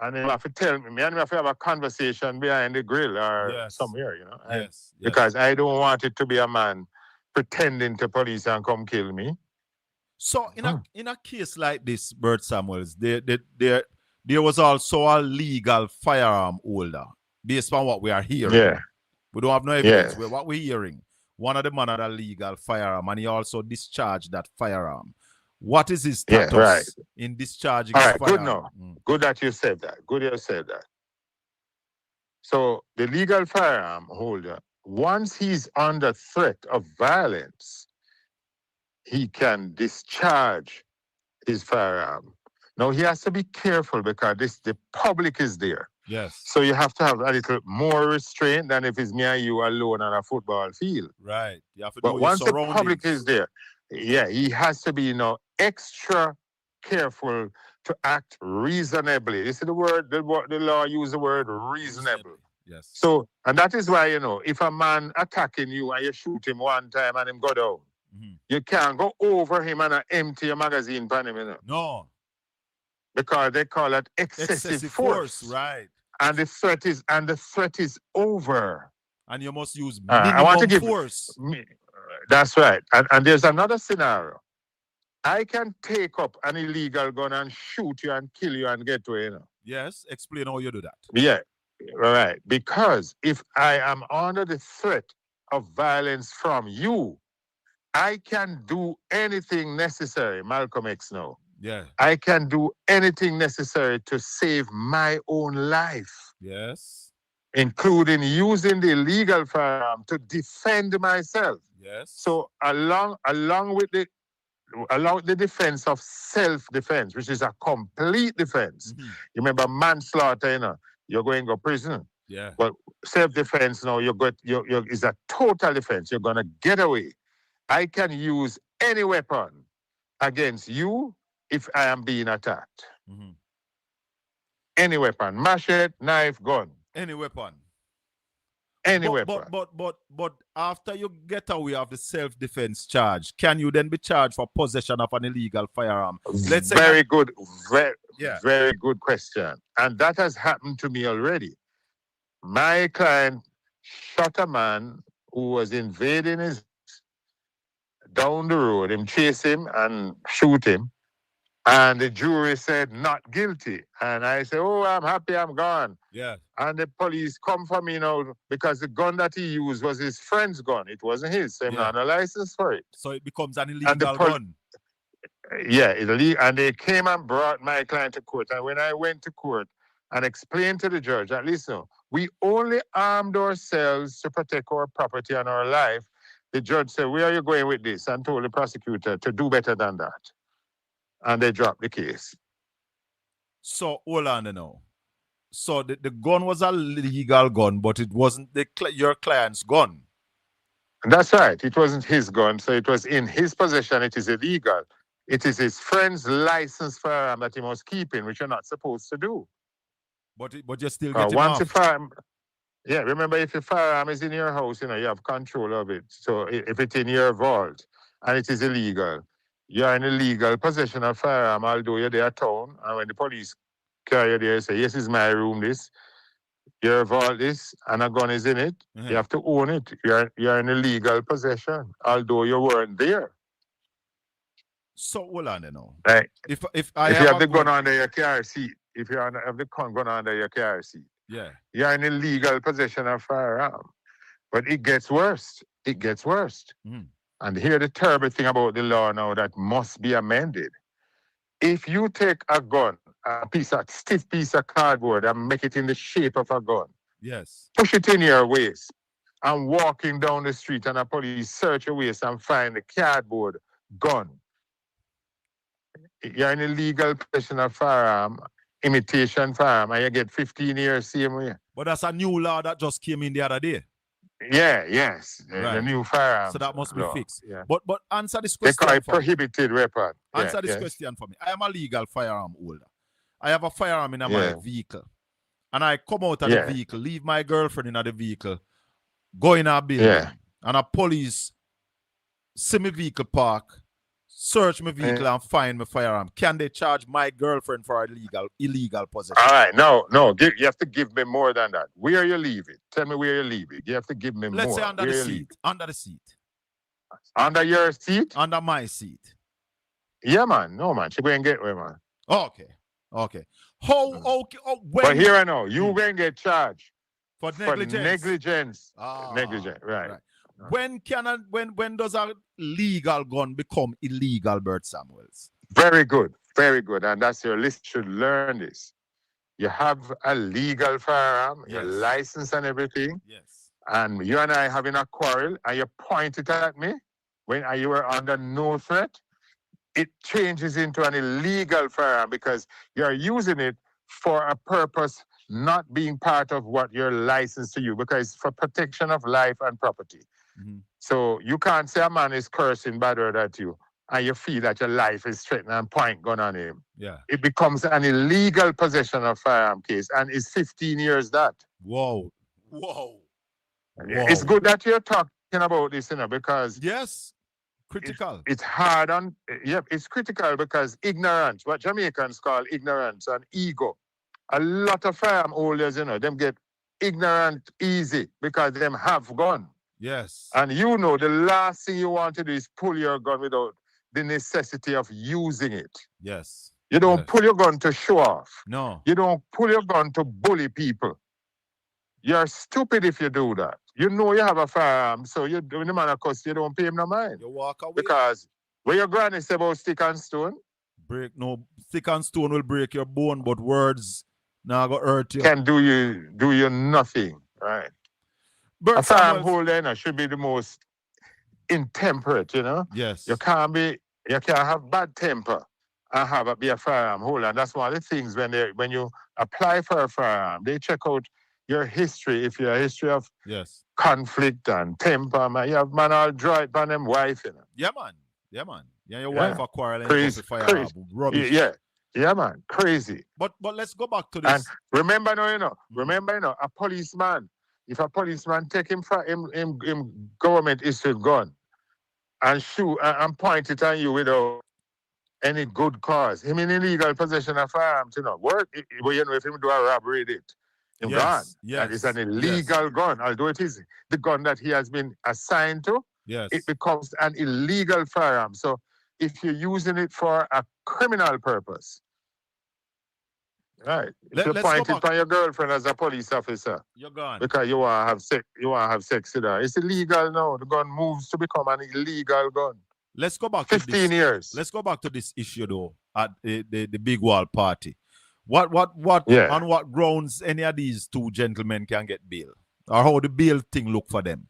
And then you have to tell me, and we have to have a conversation behind the grill or somewhere, Yes. Because I don't want it to be a man pretending to police and come kill me. So in a case like this, Bert Samuels, there was also a legal firearm holder, based on what we are hearing. Yeah. We don't have no evidence. What we're hearing, one of the man had a legal firearm, and he also discharged that firearm. What is his status in discharging his firearm? Good now. Good that you said that. So the legal firearm holder, once he's under threat of violence, he can discharge his firearm. Now he has to be careful because the public is there. Yes. So you have to have a little more restraint than if it's me and you alone on a football field. Right. You have to but once the public is there, he has to be extra careful to act reasonably. You see the word, the law use the word reasonable. Yes. So, and that is why, if a man attacking you and you shoot him one time and him go down, you can't go over him and empty your magazine on him. No. Because they call it excessive force. Right. And the threat is over. And you must use minimum force. That's right. And there's another scenario. I can take up an illegal gun and shoot you and kill you and get away, you know. Yes, explain how you do that. Yeah, right. Because if I am under the threat of violence from you, I can do anything necessary. Malcolm X now. Yeah. I can do anything necessary to save my own life. Yes. Including using the illegal firearm to defend myself. Yes. So along with the defense of self-defense, which is a complete defense. Mm-hmm. You remember manslaughter, you know, you're going to prison. Yeah. But self-defense now, is a total defense. You're gonna get away. I can use any weapon against you if I am being attacked. Mm-hmm. Any weapon, machete, knife, gun. Any weapon. Any weapon. But after you get away of the self-defense charge, can you then be charged for possession of an illegal firearm? Let's say very good question. And that has happened to me already. My client shot a man who was invading his down the road, him chase him and shoot him. And the jury said not guilty. And I said, oh, I'm happy I'm gone. Yeah. And the police come for me now because the gun that he used was his friend's gun. It wasn't his. So he had a license for it. So it becomes an illegal gun. Yeah, and they came and brought my client to court. And when I went to court and explained to the judge, at least no, we only armed ourselves to protect our property and our life. The judge said, where are you going with this? And told the prosecutor to do better than that. And they dropped the case. So, hold on now. So, the gun was a legal gun, but it wasn't your client's gun. That's right. It wasn't his gun, so it was in his possession. It is illegal. It is his friend's licensed firearm that he must keep in, which you're not supposed to do. But you're still getting off. Yeah, remember, if your firearm is in your house, you know, you have control of it. So if it's in your vault and it is illegal, you're in illegal possession of firearm, although you're there at town. And when the police carry you there, say, yes, it's my room, this. Your vault, this, and a gun is in it. Mm-hmm. You have to own it. You're in illegal possession, although you weren't there. So, hold on now. Right. If you have the gun under your car seat, if you have the gun under your car seat, you're in illegal possession of firearm. But it gets worse. It gets worse. Mm. And here the terrible thing about the law now that must be amended. If you take a gun, a stiff piece of cardboard, and make it in the shape of a gun, push it in your waist, and walking down the street and a police search your waist and find the cardboard gun, you're in illegal possession of firearm, imitation firearm, and you get 15 years same way. But that's a new law that just came in the other day. The new firearm. So that must be law. fixed. Yeah. But answer this question. They call it prohibited weapon. Answer this question for me. I am a legal firearm holder. I have a firearm in my vehicle. And I come out of the vehicle, leave my girlfriend in the vehicle, go in a building, and a police see my vehicle park, search my vehicle and find my firearm. Can they charge my girlfriend for illegal possession? All right, no. You have to give me more than that. Where you leave it? Tell me where you leave it. You have to give me more. Let's say under the seat. Under the seat. Under your seat? Under my seat. Yeah, man. No, man. She going to get where, man. Okay. But here I know. You going to get charged. For negligence. Negligence, right. When does a legal gun become illegal, Bert Samuels? Very good. And that's your list. Should learn this. You have a legal firearm, your license and everything. Yes. And you and I having a quarrel, and you point it at me when you were under no threat. It changes into an illegal firearm because you're using it for a purpose not being part of what you're licensed to you, because it's for protection of life and property. Mm-hmm. So you can't say a man is cursing bad word at you and you feel that your life is threatened and point gun on him. Yeah. It becomes an illegal possession of firearm case and it's 15 years that. Whoa. It's good that you're talking about this, because yes, critical. It's hard on, it's critical because ignorance, what Jamaicans call ignorance and ego. A lot of firearm holders, them get ignorant easy because them have gun. Yes. And the last thing you want to do is pull your gun without the necessity of using it. Yes. You don't pull your gun to show off. No. You don't pull your gun to bully people. You're stupid if you do that. You know you have a firearm, so you when the man of course you don't pay him no mind. You walk away. Because when your granny say about stick and stone, stick and stone will break your bone, but words now go hurt you. Can do you nothing, right? Bert a firearm Samuels. holder should be the most intemperate, you know. Yes. You can't have bad temper and be a firearm holder. And that's one of the things when you apply for a firearm, they check out your history. If you're a history of conflict and temper, man, you have man all draw it on them wife, you know. Yeah, man. Yeah, man. Yeah, your wife are quarreling crazy, for firearm. Rubbish. Yeah, man. Crazy. But let's go back to this. And remember a policeman, if a policeman take him for him government issued gun and shoot and point it on you without any good cause, him in illegal possession of firearms, you know, work. Well, you know, if him do a robbery, him gone. Yes. And it's an illegal gun, although it is the gun that he has been assigned to. Yes. It becomes an illegal firearm. So if you're using it for a criminal purpose, right? If you point it on your girlfriend as a police officer, you're gone. Because you want to have sex with her. It's illegal now. The gun moves to become an illegal gun. Let's go back 15 years. Let's go back to this issue though at the big wall party. What on what grounds any of these two gentlemen can get bail? Or how the bail thing look for them?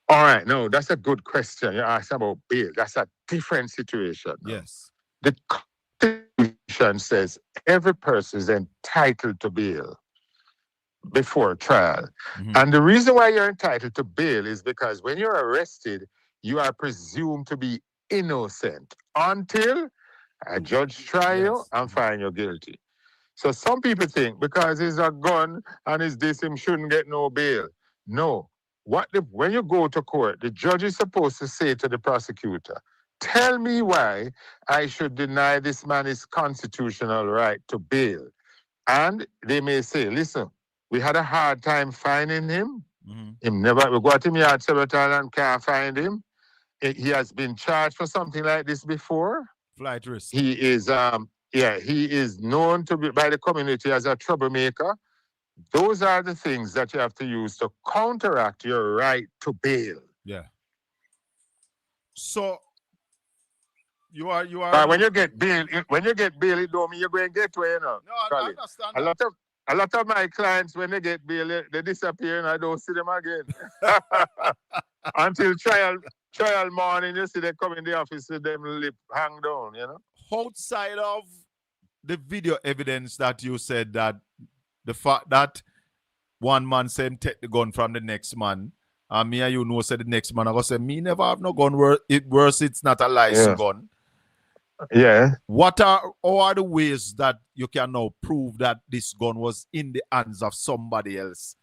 All right, no, that's a good question. You asked about bail. That's a different situation. Yes. The Constitution says every person is entitled to bail before trial. Mm-hmm. And the reason why you're entitled to bail is because when you're arrested, you are presumed to be innocent until a judge try you and find you guilty. So some people think because it's a gun and it's this, him shouldn't get no bail. No. When you go to court, the judge is supposed to say to the prosecutor, tell me why I should deny this man his constitutional right to bail. And they may say, listen, we had a hard time finding him. Mm-hmm. We got him yard several times and can't find him. He has been charged for something like this before. Flight risk. He is known to be by the community as a troublemaker. Those are the things that you have to use to counteract your right to bail. Yeah. So you are. When you get bail, it don't mean you're going to get where, you know. No, I understand. A lot of my clients, when they get bail, they disappear and I don't see them again. Until trial morning, you see they come in the office with them lip hang down, you know. Outside of the video evidence that you said that the fact that one man said him take the gun from the next man, and me and you know said the next man I go say me never have no gun worse it's not a licensed gun. Yeah. How are the ways that you can now prove that this gun was in the hands of somebody else?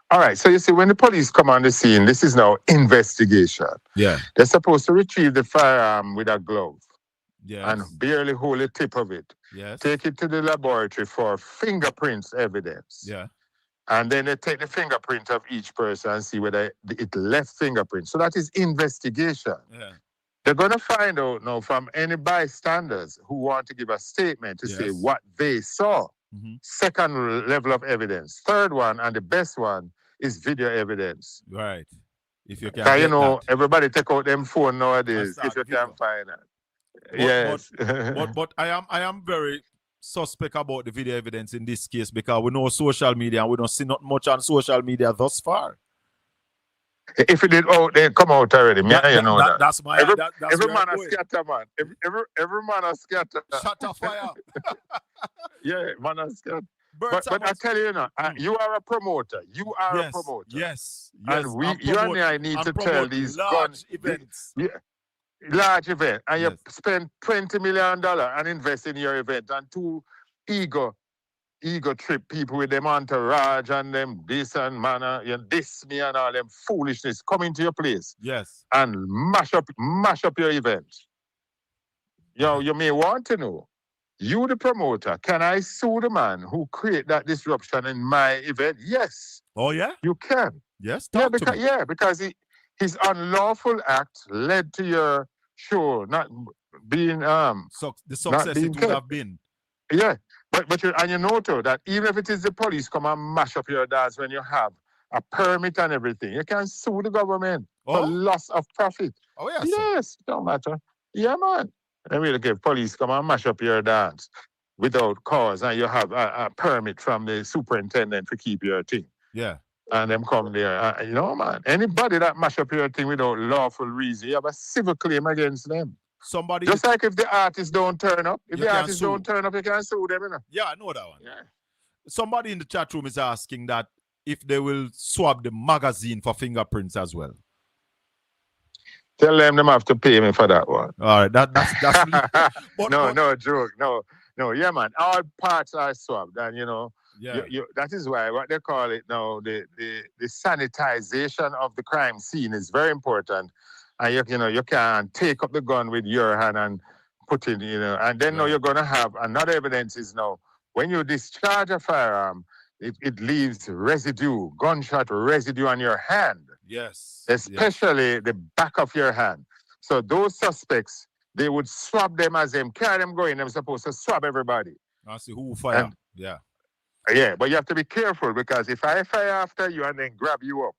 All right, so you see, when the police come on the scene, this is now investigation. Yeah. They're supposed to retrieve the firearm with a glove. Yes. And barely hold the tip of it. Yes. Take it to the laboratory for fingerprints evidence. Yeah. And then they take the fingerprint of each person and see whether it left fingerprints. So that is investigation. Yeah. They're going to find out now from any bystanders who want to give a statement to say what they saw. Mm-hmm. Second level of evidence. Third one, and the best one, is video evidence. Right. If you can. You know, everybody take out them phone nowadays if you can find it. But I am very suspect about the video evidence in this case because we know social media and we don't see not much on social media thus far. If it did they come out already. That's my every man a scatter, man. Every man a scatter. Shut a fire. Yeah, man a scatter. But I tell you now, you are a promoter. You are a promoter. Yes. And you and I need to tell these large events. Large event. And you spend $20 million and invest in your event and two ego trip people with them entourage and them this and manner, this me and all them foolishness come into your place. Yes. And mash up your event. You may want to know. You, the promoter, can I sue the man who create that disruption in my event? Yes. Oh, yeah? You can. Yes, because his unlawful act led to your show not being So the success it would have been. Yeah, but you know too that even if it is the police come and mash up your dance when you have a permit and everything, you can sue the government for loss of profit. Oh yes. Yes, don't matter. Yeah, man. And we'll give police come and mash up your dance without cause, and you have a permit from the superintendent to keep your thing. Yeah. And them come there. You know, man. Anybody that mash up your thing without lawful reason, you have a civil claim against them. Somebody just like if the artists don't turn up. If the artists don't turn up, you can sue them, you know? Yeah, I know that one. Yeah. Somebody in the chat room is asking that if they will swab the magazine for fingerprints as well. Tell them have to pay me for that one. All right, that's no joke. No, yeah, man. All parts are swabbed, and you know, yeah. That is why what they call it now, the sanitization of the crime scene is very important. And you can take up the gun with your hand and put it, and then now you're gonna have another evidence is now when you discharge a firearm, it leaves residue, gunshot residue on your hand. Yes. Especially the back of your hand. So those suspects, they would swab them as them carry them going. They're supposed to swab everybody. I see who fire. Yeah. Yeah, but you have to be careful because if I fire after you and then grab you up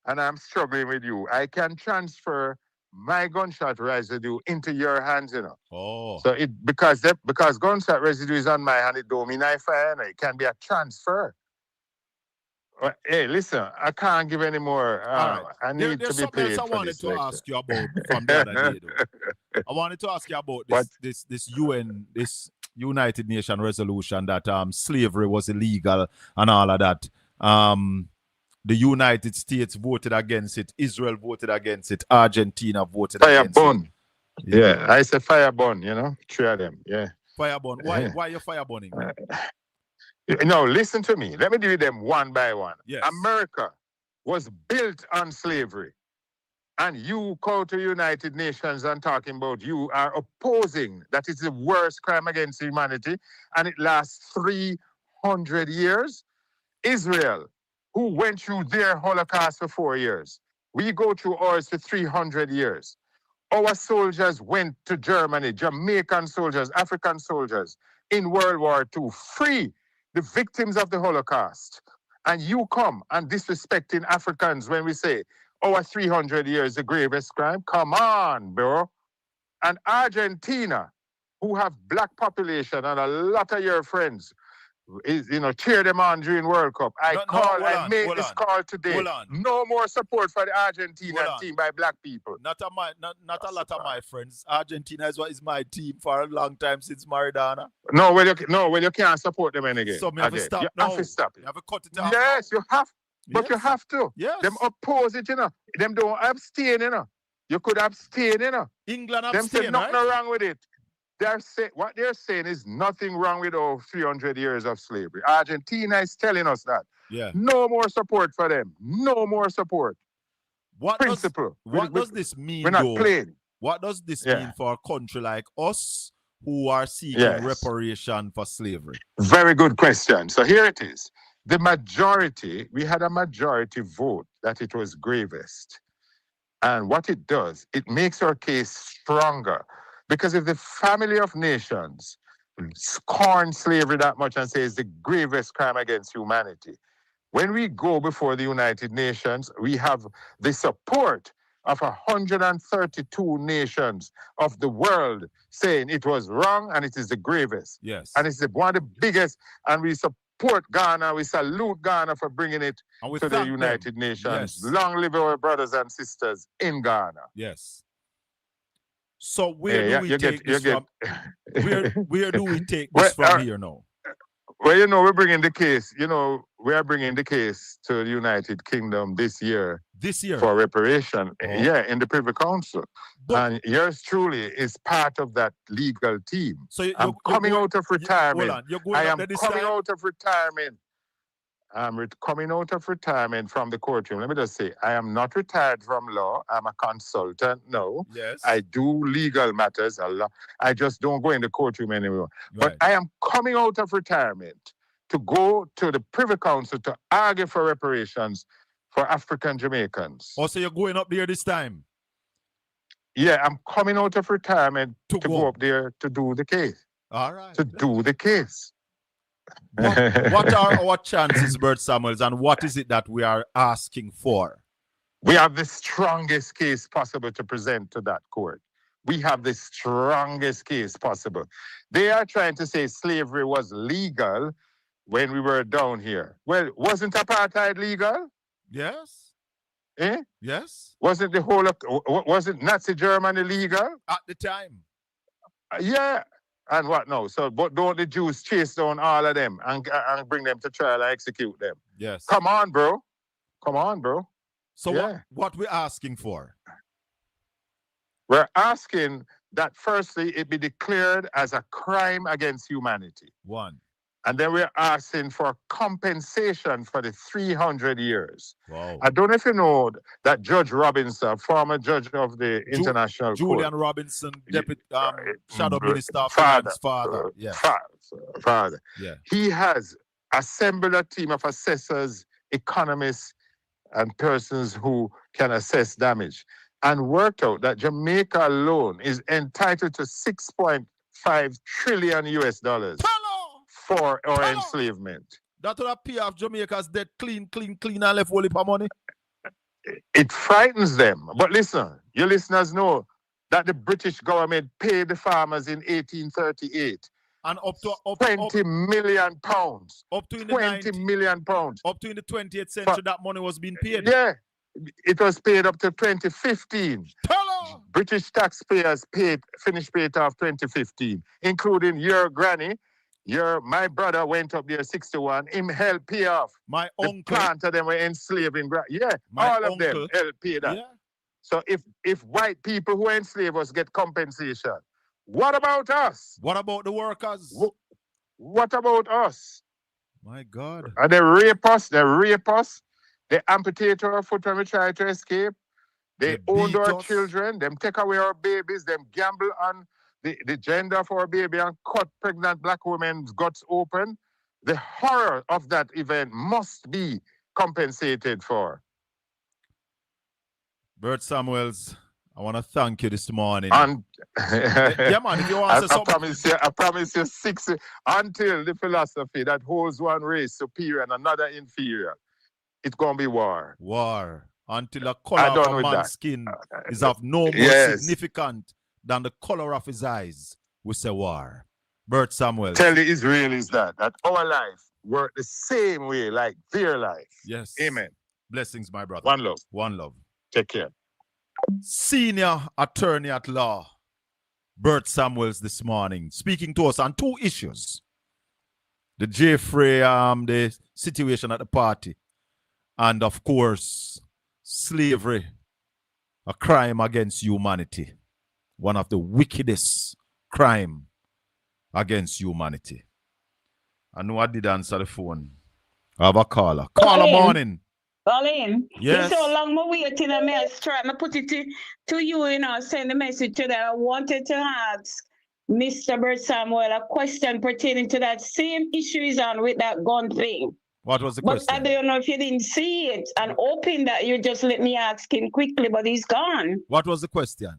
and I'm struggling with you, I can transfer my gunshot residue into your hands, you know. Oh. So because gunshot residue is on my hand, it don't mean I fire, and it can be a transfer. Hey, listen, I can't give any more. Right. I need to be paid. There's something else I wanted to ask you about from the other day, though. I wanted to ask you about this United Nations resolution that slavery was illegal and all of that. The United States voted against it. Israel voted against it. Argentina voted against it. Yeah, I said fire burn, three of them. Yeah. Fire burn. Why are you fire burning? No, listen to me. Let me do them one by one. Yes. America was built on slavery. And you go to United Nations and talking about you are opposing that it's the worst crime against humanity and it lasts 300 years. Israel, who went through their Holocaust for 4 years. We go through ours for 300 years. Our soldiers went to Germany, Jamaican soldiers, African soldiers in World War II, free the victims of the Holocaust. And you come and disrespecting Africans when we say, our 300 years the gravest crime. Come on, bro. And Argentina, who have black population and a lot of your friends, cheer them on during World Cup. I made this call today. No more support for the Argentinian team by black people. Not a lot of my friends. Argentina is my team for a long time since Maradona. No, you can't support them again. So you have to stop. You have to stop it. You have to cut it out. Yes, you have. But you have to. Yes. Them oppose it, Them don't abstain, You could abstain, England abstain, them say nothing wrong with it. What they're saying is nothing wrong with our 300 years of slavery. Argentina is telling us that. Yeah. No more support for them. No more support. What does this mean, we're not playing. What does this mean for a country like us who are seeking reparation for slavery? Very good question. So here it is. We had a majority vote that it was gravest. And what it does, it makes our case stronger. Because if the family of nations scorn slavery that much and say it's the gravest crime against humanity, when we go before the United Nations, we have the support of 132 nations of the world saying it was wrong and it is the gravest. Yes. And it's one of the biggest, and we support Ghana, we salute Ghana for bringing it to the United Nations. Yes. Long live our brothers and sisters in Ghana. Yes. So where do we take this from? Where do we take this from here now? Well, we're bringing the case. We are bringing the case to the United Kingdom this year. This year for reparation. Oh. Yeah, in the Privy Council. And yours truly is part of that legal team. So I'm coming out of retirement. I am coming out of retirement. I'm coming out of retirement from the courtroom. Let me just say, I am not retired from law. I'm a consultant. No. Yes. I do legal matters a lot. I just don't go in the courtroom anymore. Right. But I am coming out of retirement to go to the Privy Council to argue for reparations for African Jamaicans. Oh, so you're going up there this time? Yeah, I'm coming out of retirement to go up there to do the case. All right. To do the case. What are our chances, Bert Samuels, and what is it that we are asking for? We have the strongest case possible to present to that court. We have the strongest case possible. They are trying to say slavery was legal when we were down here. Well, wasn't apartheid legal? Yes. Eh? Yes. Wasn't wasn't Nazi Germany legal? At the time. Yeah. And what now? So, but don't the Jews chase down all of them and bring them to trial and execute them? Yes. Come on, bro. Come on, bro. So yeah. what we're asking for? We're asking that firstly, it be declared as a crime against humanity. One. And then we're asking for compensation for the 300 years. Wow. I don't know if you know that Judge Robinson, former judge of the International Julian Court. Robinson, Deputy Shadow Minister of Finance, father. Yes. Father. Yeah. He has assembled a team of assessors, economists, and persons who can assess damage, and worked out that Jamaica alone is entitled to $6.5 trillion US for our enslavement. That would appear of Jamaica's dead clean, and left whole heap of money. It frightens them. But listen, your listeners know that the British government paid the farmers in 1838. And up to £20 million. Up to in the 20 million pounds. Up to in the 20th century, that money was being paid. Yeah. It was paid up to 2015. British taxpayers finished pay off 2015, including your granny. My brother went up there 61. Him helped pay off. My uncle. The planter them were enslaving. Yeah, all of them helped pay that. Yeah. So if white people who enslave us get compensation, what about us? What about the workers? What about us? My God. And they rape us. They amputate our foot when we try to escape. They own our children. Them take away our babies. Them gamble on the gender of our baby and cut pregnant black women's guts open. The horror of that event must be compensated for. Bert Samuels, I want to thank you this morning. And yeah, man, if you want to say something. I promise you 6 until the philosophy that holds one race superior and another inferior, it's going to be war. War. Until the color of a man's skin is of no more significant than the color of his eyes, we say war. Bert Samuels. Tell the Israelis that our life work the same way like their life. Yes. Amen. Blessings, my brother. One love. One love. Take care. Senior attorney at law, Bert Samuels, this morning, speaking to us on two issues. The Jeffrey, the situation at the party, and of course, slavery, a crime against humanity. One of the wickedest crime against humanity. I know I did answer the phone. I have a caller. Caller morning. Colin, yes. So long I'm waiting and I try to put it to you, send a message to that. I wanted to ask Mr. Bert Samuel a question pertaining to that same issue he's on with that gun thing. What was the question? But I don't know if you didn't see it and hoping that you just let me ask him quickly, but he's gone. What was the question?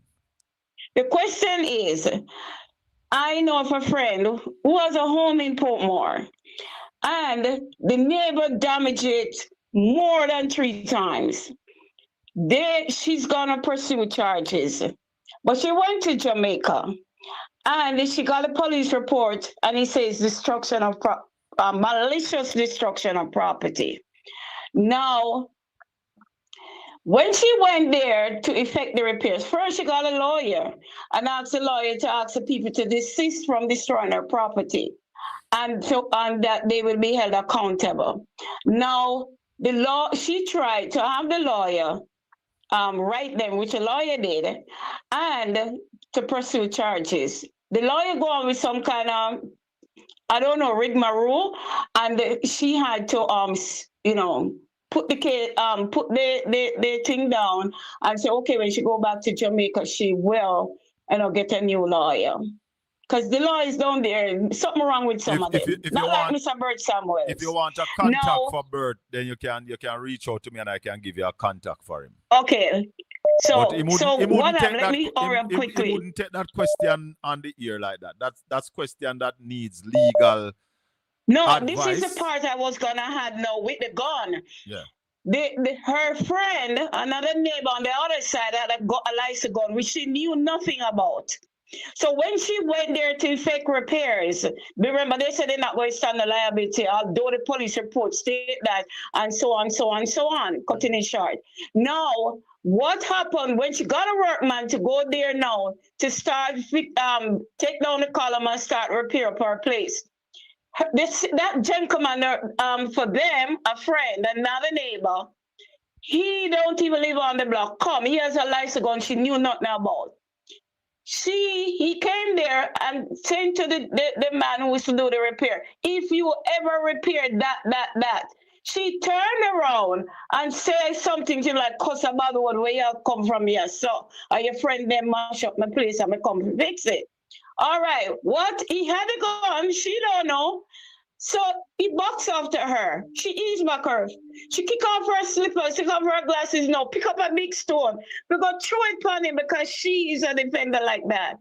The question is, I know of a friend who has a home in Portmore and the neighbor damaged it more than 3 times. She's gonna pursue charges. But she went to Jamaica and she got a police report and it says destruction of malicious destruction of property. Now, when she went there to effect the repairs, first she got a lawyer and asked the lawyer to ask the people to desist from destroying her property and that they will be held accountable. Now, she tried to have the lawyer write them, which the lawyer did, and to pursue charges. The lawyer go on with some kind of, I don't know, rigmarole, and she had to, put the thing down and say, okay, when she go back to Jamaica, she will, get a new lawyer. Because the law is down there. Something wrong with some of them. Not like Mr. Bert Samuels. If you want a contact for Bert, then you can reach out to me and I can give you a contact for him. Okay. So what happened? Let me hurry up quickly. He wouldn't take that question on the ear like that. That's question that needs legal advice. This is the part I was gonna have now with the gun. Yeah. Her friend, another neighbor on the other side, had a license gun, which she knew nothing about. So when she went there to effect repairs, remember they said they're not going to stand the liability, although the police report state that, and so on, so on, so on, cutting it short. Now, what happened when she got a workman to go there now to start, take down the column and start repair up her place? That gentleman, for them, a friend, another neighbor, he don't even live on the block. He has a license gun she knew nothing about. He came there and said to the man who was to do the repair, if you ever repair that. She turned around and said something to like, cuss about the word where you come from here. So, your friend then mash up my place and I come fix it. All right, what? He had a gun, she don't know. So he boxed after her. She eased back her. She kick off her slippers, take off her glasses, pick up a big stone. We go throw it on him because she is a defender like that.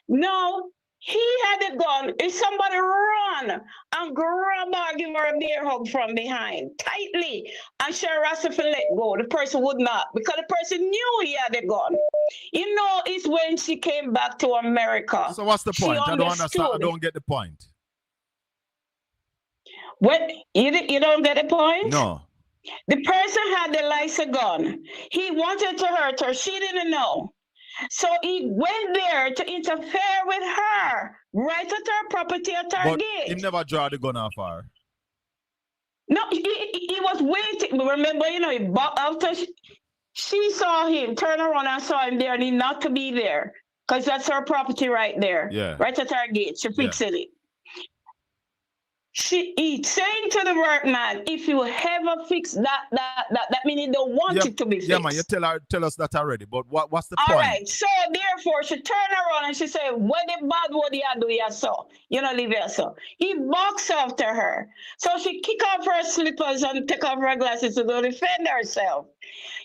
No, he had a gun. If somebody run and grab her, give her a bear hug from behind, tightly, and she asked her to let go, the person would not, because the person knew he had a gun. It's when she came back to America. So what's the point? I don't understand. I don't get the point. What? You don't get the point? No. The person had the license gun. He wanted to hurt her. She didn't know. So he went there to interfere with her, right at her property at her gate. He never draw the gun off her. No, he was waiting. Remember, after she saw him, turn around and saw him there, and he not to be there, because that's her property right there, right at her gate. She fixed it. He saying to the workman, if you ever fix that means he don't want it to be fixed. Yeah, man, you tell us that already, but what's the point? All right, so therefore, she turned around and she said, what the bad word you do, you saw. Leave it so. He boxed after her. So she kick off her slippers and take off her glasses to defend herself.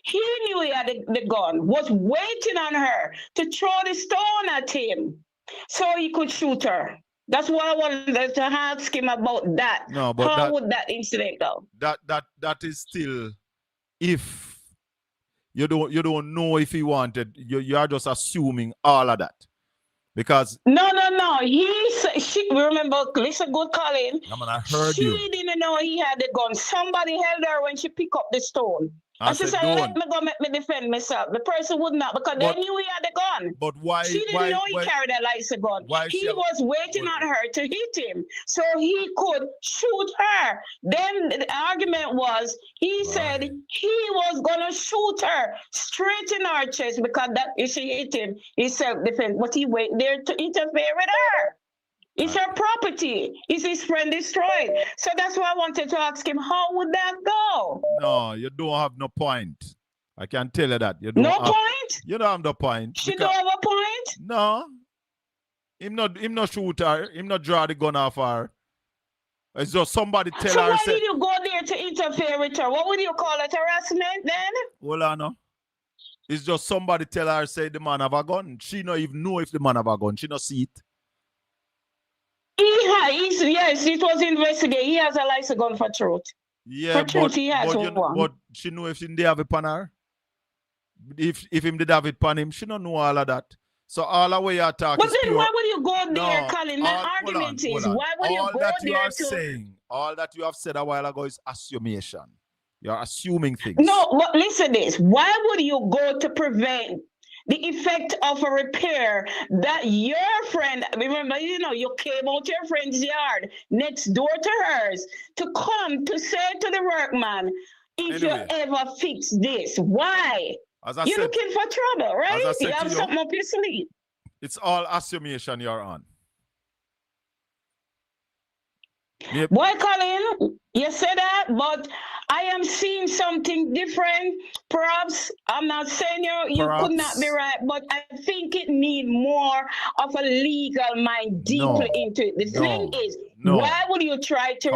He knew he had the gun, was waiting on her to throw the stone at him so he could shoot her. That's why I wanted to ask him about that. No, but how would that incident go? That is still, if you don't know if he wanted, you are just assuming all of that. Because no. She remember, listen, good Colin. I heard she didn't know he had the gun. Somebody held her when she picked up the stone. And she said, let me go make me defend myself. The person would not, because they knew he had a gun. But why? She didn't know he carried a license gun. He was waiting on her to hit him so he could shoot her. Then the argument was, he said he was going to shoot her straight in her chest because if she hit him, he self-defense. But he waited there to interfere with her. It's her property. Is his friend destroyed? So that's why I wanted to ask him, how would that go? No, you don't have no point. I can tell you that. You don't point? You don't have no point. She don't have a point? No. Him not shoot her. Him not draw the gun off her. It's just somebody tell her. So why did you go there to interfere with her? What would you call it? Harassment then? Well, I know. It's just somebody tell her, say the man have a gun. She not even know if the man have a gun. She not see it. Yes, it was investigated. He has a license gun for truth. Yeah, for truth, he has one. But she know if she didn't have it on her. If him did have it on him, she don't know all of that. So all the way you talk. But then why would you go there, Colin? My argument is, why would you go there all that you have said a while ago is assumation. You're assuming things. No, but listen to this. Why would you go to prevent the effect of a repair that your friend, remember, you came out your friend's yard next door to hers to come to say to the workman, if you ever fix this, why? You're looking for trouble, right? You have something up your sleeve. It's all assumation you're on. Boy, Colin, you said that, but I am seeing something different. Perhaps I'm not saying you could not be right, but I think it need more of a legal mind deeply into it. The thing is, why would you try to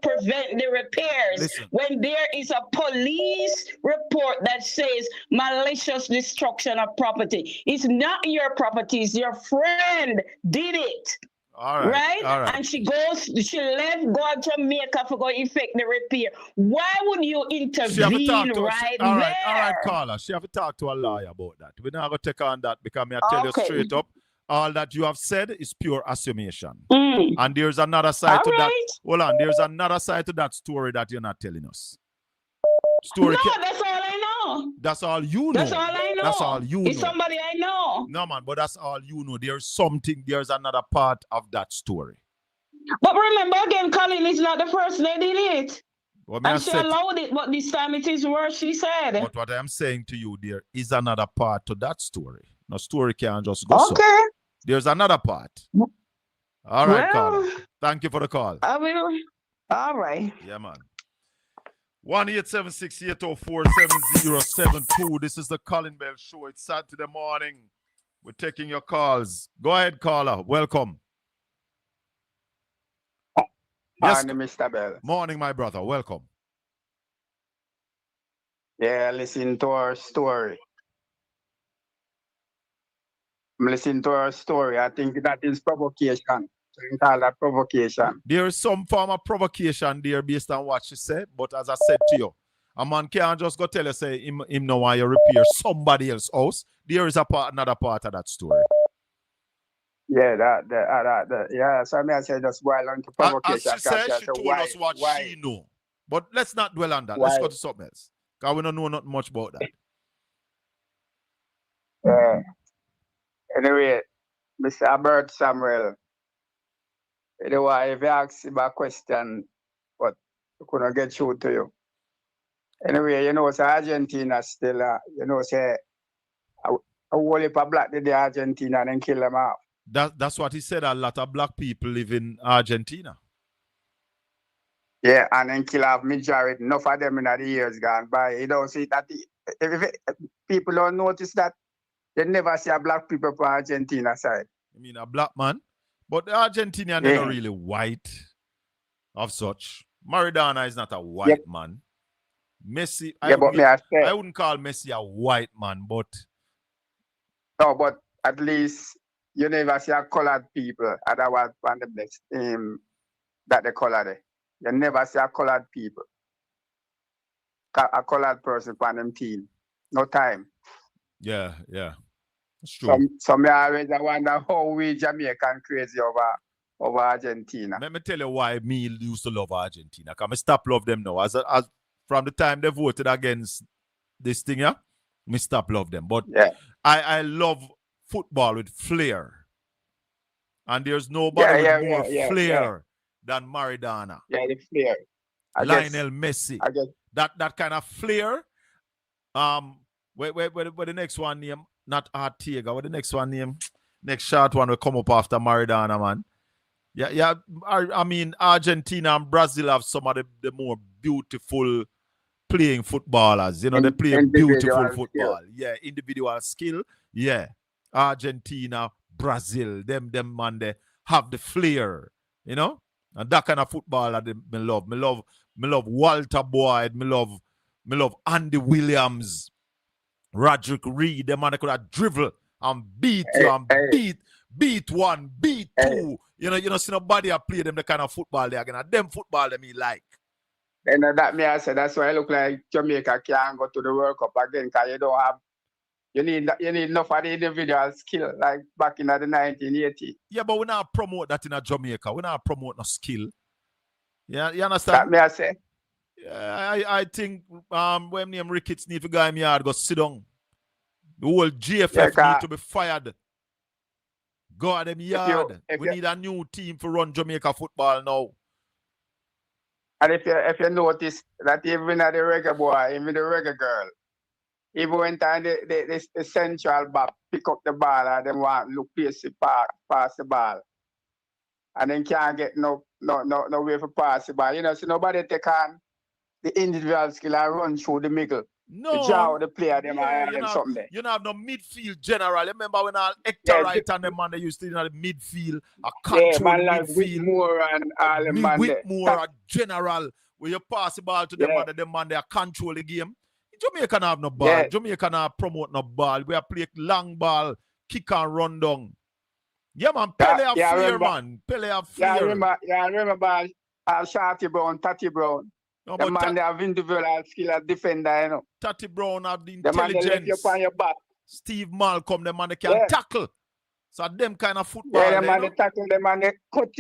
prevent the repairs when there is a police report that says malicious destruction of property? It's not your property, it's your friend did it. All right. And she left, go to Jamaica for go effect the repair. Why would you intervene all there? All right, caller. She have to talk to a lawyer about that. We're not going to take on that because I tell you straight up, all that you have said is pure assumption. And there's another side to that. Hold on, there's another side to that story that you're not telling us. That's all I know. That's all you know. That's all I know. That's all you know. It's somebody I know. No, man, but that's all you know. There's another part of that story. But remember again, Colin is not the first lady in it. And she allowed it, but this time it is worse, she said. But what I'm saying to you, there is another part to that story. No story can't just go so. There's another part. All right, caller. Thank you for the call. I will. All right. Yeah, man. 1-876-804-7072. This is the Colin Bell Show. It's Saturday morning. We're taking your calls. Go ahead, caller. Welcome. Morning, Mr. Bell. Morning, my brother. Welcome. Yeah, listen to our story. Listen to our story. I think that is provocation. So you call that provocation. There is some form of provocation there based on what she said. But as I said to you, a man can't just go tell you, say, him know why you repair somebody else's house. There is another part of that story. Yeah, yeah. So I say just boil on to provocation. As she said, she told us what she know. But let's not dwell on that. Let's go to something else. Because we don't know not much about that. Anyway, Mr. Bert Samuels, if you ask him a question, but I couldn't get through to you. Anyway, you know, so Argentina still, you know, say, a whole heap of black did the Argentina and then kill them off. That's what he said. A lot of black people live in Argentina. Yeah, and then kill off majority. Enough of them in the years gone by. You don't see that. If people don't notice that, they never see a black people from Argentina side. You mean a black man? But the Argentinian is not really white of such. Maradona is not a white man. Messi, I wouldn't call Messi a white man, but... No, but at least you never see a colored people otherwise on the next that they color there. You never see a colored people. A colored person on them team. No time. Yeah. That's true. Some always wonder how we Jamaican crazy over Argentina. Let me tell you why me used to love Argentina. Because I stop love them now. As from the time they voted against this thing, me stop love them. But I love football with flair. And there's nobody with more flair than Maradona. Yeah, the flair. Lionel Messi. That kind of flair. Where the next one name? Not Artega. What the next one name? Next short one will come up after Maradona, man. Yeah. I mean, Argentina and Brazil have some of the more beautiful playing footballers. You know, they play beautiful football. Skill. Yeah, individual skill. Yeah. Argentina, Brazil, them man, they have the flair. You know? And that kind of football that me love. Me love Walter Boyd. Me love Andy Williams. Roderick Reed, the man that could have dribble and beat you and beat one, beat two. You know, see nobody play them the kind of football they are gonna. Them football them me like. And that me I said that's why I look like Jamaica can't go to the World Cup again because you don't have. You need enough of the individual skill like back in the 1980s. Yeah, but we not promote that in Jamaica. We not promote no skill. Yeah, you understand? That me I say. Yeah, I think when name Ricketts need to go in my yard, go sit down. The whole GFF need to be fired. Go at them yard. We need a new team for run Jamaica football now. And if you notice that even at the reggae boy, even the reggae girl, even when time the central back pick up the ball and them want look pass the ball. And then can't get no way for pass the ball. You know, so nobody take on the individual skill and run through the middle. No. To draw the player them and you them something there. You don't have no midfield general. Remember when all Hector Wright and the man they used to in the midfield, a control man like midfield. Whitmore and all them man there. Whitmore, a general, where you pass the ball to them and them man they control the game. Jamaica don't have no ball. Yeah. Jamaica don't promote no ball. We are play long ball, kick and run down. Yeah, man. Pele have flair, man. Pele have flair. I remember Shorty Brown, Tatty Brown. No, the man they have individual skill as defender, you know. Tatty Brown have the The man they intelligence. lift you on your back. Steve Malcolm, the man they can tackle. So them kind of football. Yeah, the man they tackle, the man they cut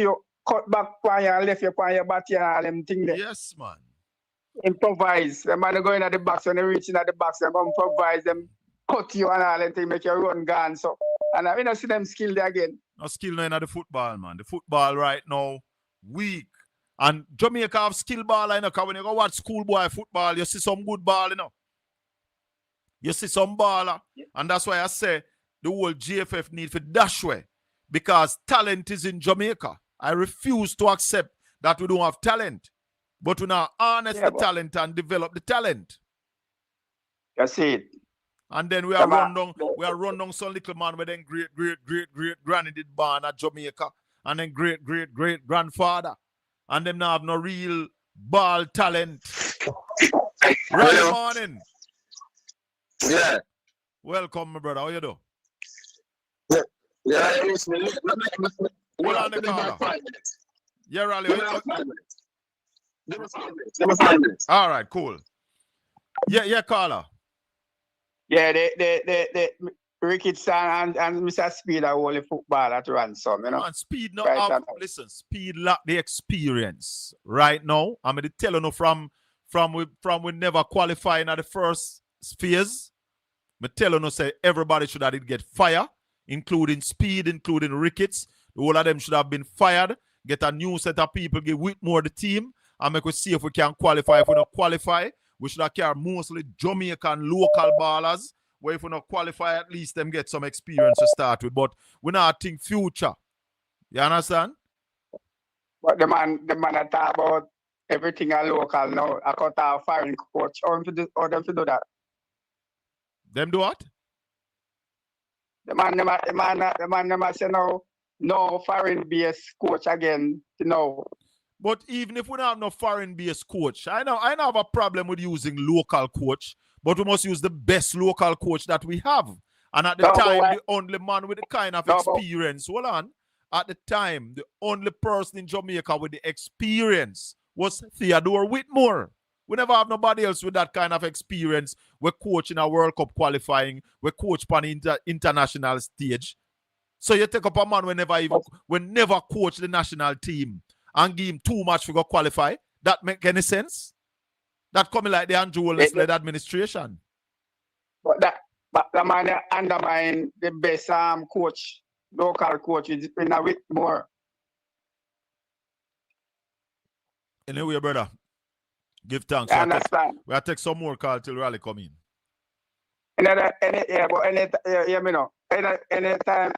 back on you and lift you on your back and all them things there. Yes, man. Improvise. The man they go in at the box, when they reach in at the box, they go improvise them, cut you and all them things, make you run gone. So, and I don't see them skill there again. No skill no in the football, man. The football right now, weak. And Jamaica have skill ball, you know, because when you go watch schoolboy football, you see some good ball, you know. You see some baller. And that's why I say the whole GFF need for dash way. Because talent is in Jamaica. I refuse to accept that we don't have talent. But we now harness the talent and develop the talent. You see it. And then we are run down some little man with then great granny did born at Jamaica. And then great grandfather. And them now have no real ball talent. Right morning. Yeah. Welcome, my brother. How you do? Yeah, hold on the caller. Yeah, Raleigh. Give us 5 minutes. All right, cool. Yeah, caller. Yeah, the Ricketts and Mr. Speed are only football at ransom, you know. Man, Speed now listen, Speed lack the experience right now. I'm gonna tell you from we never qualify in the first phase. Me tell you say everybody should have get fired, including Speed, including Ricketts. The whole of them should have been fired. Get a new set of people, give Whitmore the team, and make us see if we can qualify. If we don't qualify, we should have carry mostly Jamaican local ballers. Where if we not qualify, at least them get some experience to start with. But we not think future. You understand? But the man that talk about everything are local now. I got a foreign coach. How them to do that? Them do what? The man say no foreign based coach again, you know. But even if we don't have no foreign based coach, I don't have a problem with using local coach. But we must use the best local coach that we have. And at the time, the only man with the kind of experience, hold on. At the time, the only person in Jamaica with the experience was Theodore Whitmore. We never have nobody else with that kind of experience. We're coaching a World Cup qualifying. We're coach on the international stage. So you take up a man we never coach the national team and give him too much to go qualify. That make any sense? That coming like the Andrew Wallace-led administration. But the man undermine the best coach, local coach, is in a bit more. Anyway, brother, give thanks. I understand. We'll take some more call till Raleigh come in. Anytime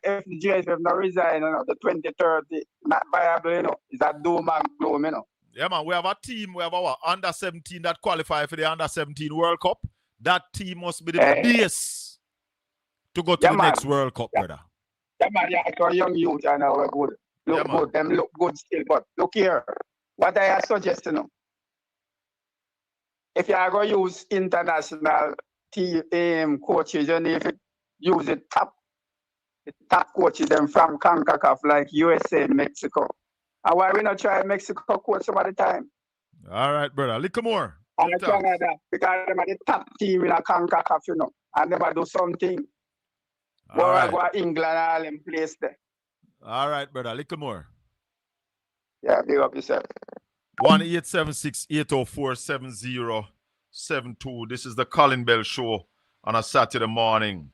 if the GSF not resign, the 2030, not viable, it's a doom and gloom, Yeah, man, we have a team, we have our under 17 that qualify for the under 17 World Cup. That team must be the base to go to the next World Cup, brother. Yeah, man, yeah, young youth and we're good. Look good, them look good still, but look here. What I suggest, if you are going to use international team coaches, and if you use the top coaches them from CONCACAF like USA, Mexico. And why we not try Mexico coach some of the time? All right, brother. A little more. And Canada, because them are the top team in a CONCACAF, and they might do something. Go England, all them place there. All right, brother. A little more. Yeah, big up yourself. 1-876-804-7072. This is the Colin Bell Show on a Saturday morning.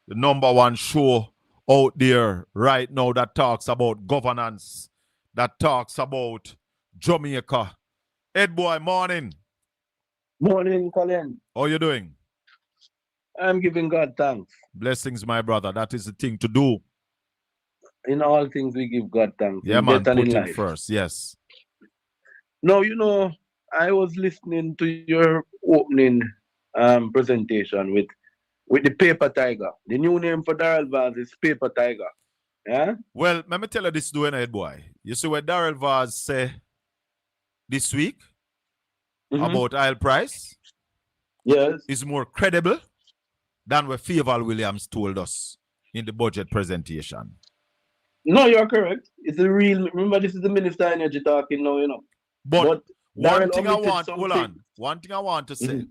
The #1 show out there right now that talks about governance, that talks about Jamaica. Ed boy, morning. Morning, Colin. How you doing? I'm giving God thanks. Blessings, my brother. That is the thing to do. In all things, we give God thanks. Yeah, man, put it first. Yes. No, I was listening to your opening presentation with the paper tiger. The new name for Darrell Vaz is paper tiger. Yeah. Well, let me tell you this, doing it, boy. You see what Darrell Vaz say this week about oil price? Yes. Is more credible than what Faval Williams told us in the budget presentation. No, you're correct. It's a real. Remember, this is the Minister of Energy talking now, you know. But one Darrell thing I omitted want, hold something. on. One thing I want to say.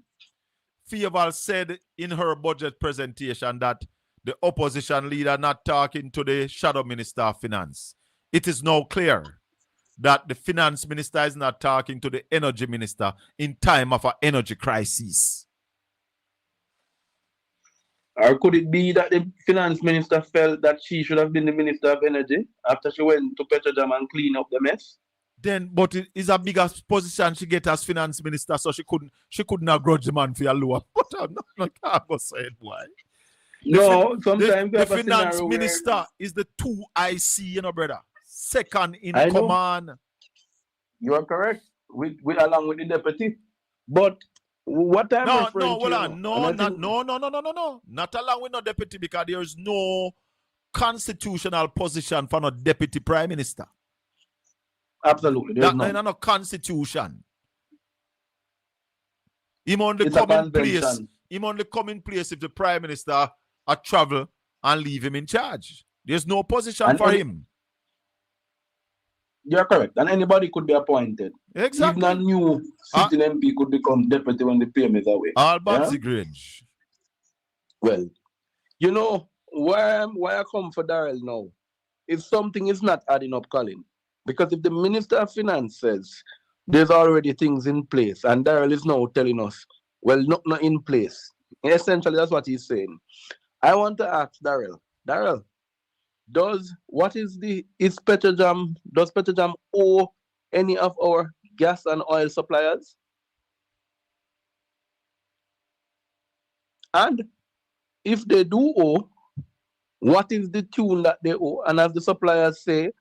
Faval said in her budget presentation that the opposition leader not talking to the shadow minister of finance. It is now clear that the finance minister is not talking to the energy minister in time of an energy crisis. Or could it be that the finance minister felt that she should have been the minister of energy after she went to Petrojam and clean up the mess? Then, but it is a bigger position she get as finance minister, so she couldn't have grudge the man for a lower. But I'm not gonna say it, boy. No, sometimes the finance minister is the 2IC, you know, brother. Second in command. You are correct. We along with the deputy. But what I'm referring to... No. Not along with no deputy, because there is no constitutional position for no deputy prime minister. Absolutely. That no constitution. Him only come in place. Him only come in place if the prime minister travel and leave him in charge. There's no position for him. You're correct. And anybody could be appointed. Exactly. Even a new sitting MP could become deputy when the PM is away. All Babsy Grange. Well, you know, why I come for Darrell now, if something is not adding up, Colin. Because if the Minister of Finance says there's already things in place, and Darrell is now telling us, well, not in place. Essentially, that's what he's saying. I want to ask Darrell, does Petrojam owe any of our gas and oil suppliers? And if they do owe, what is the tune that they owe? And as the suppliers say,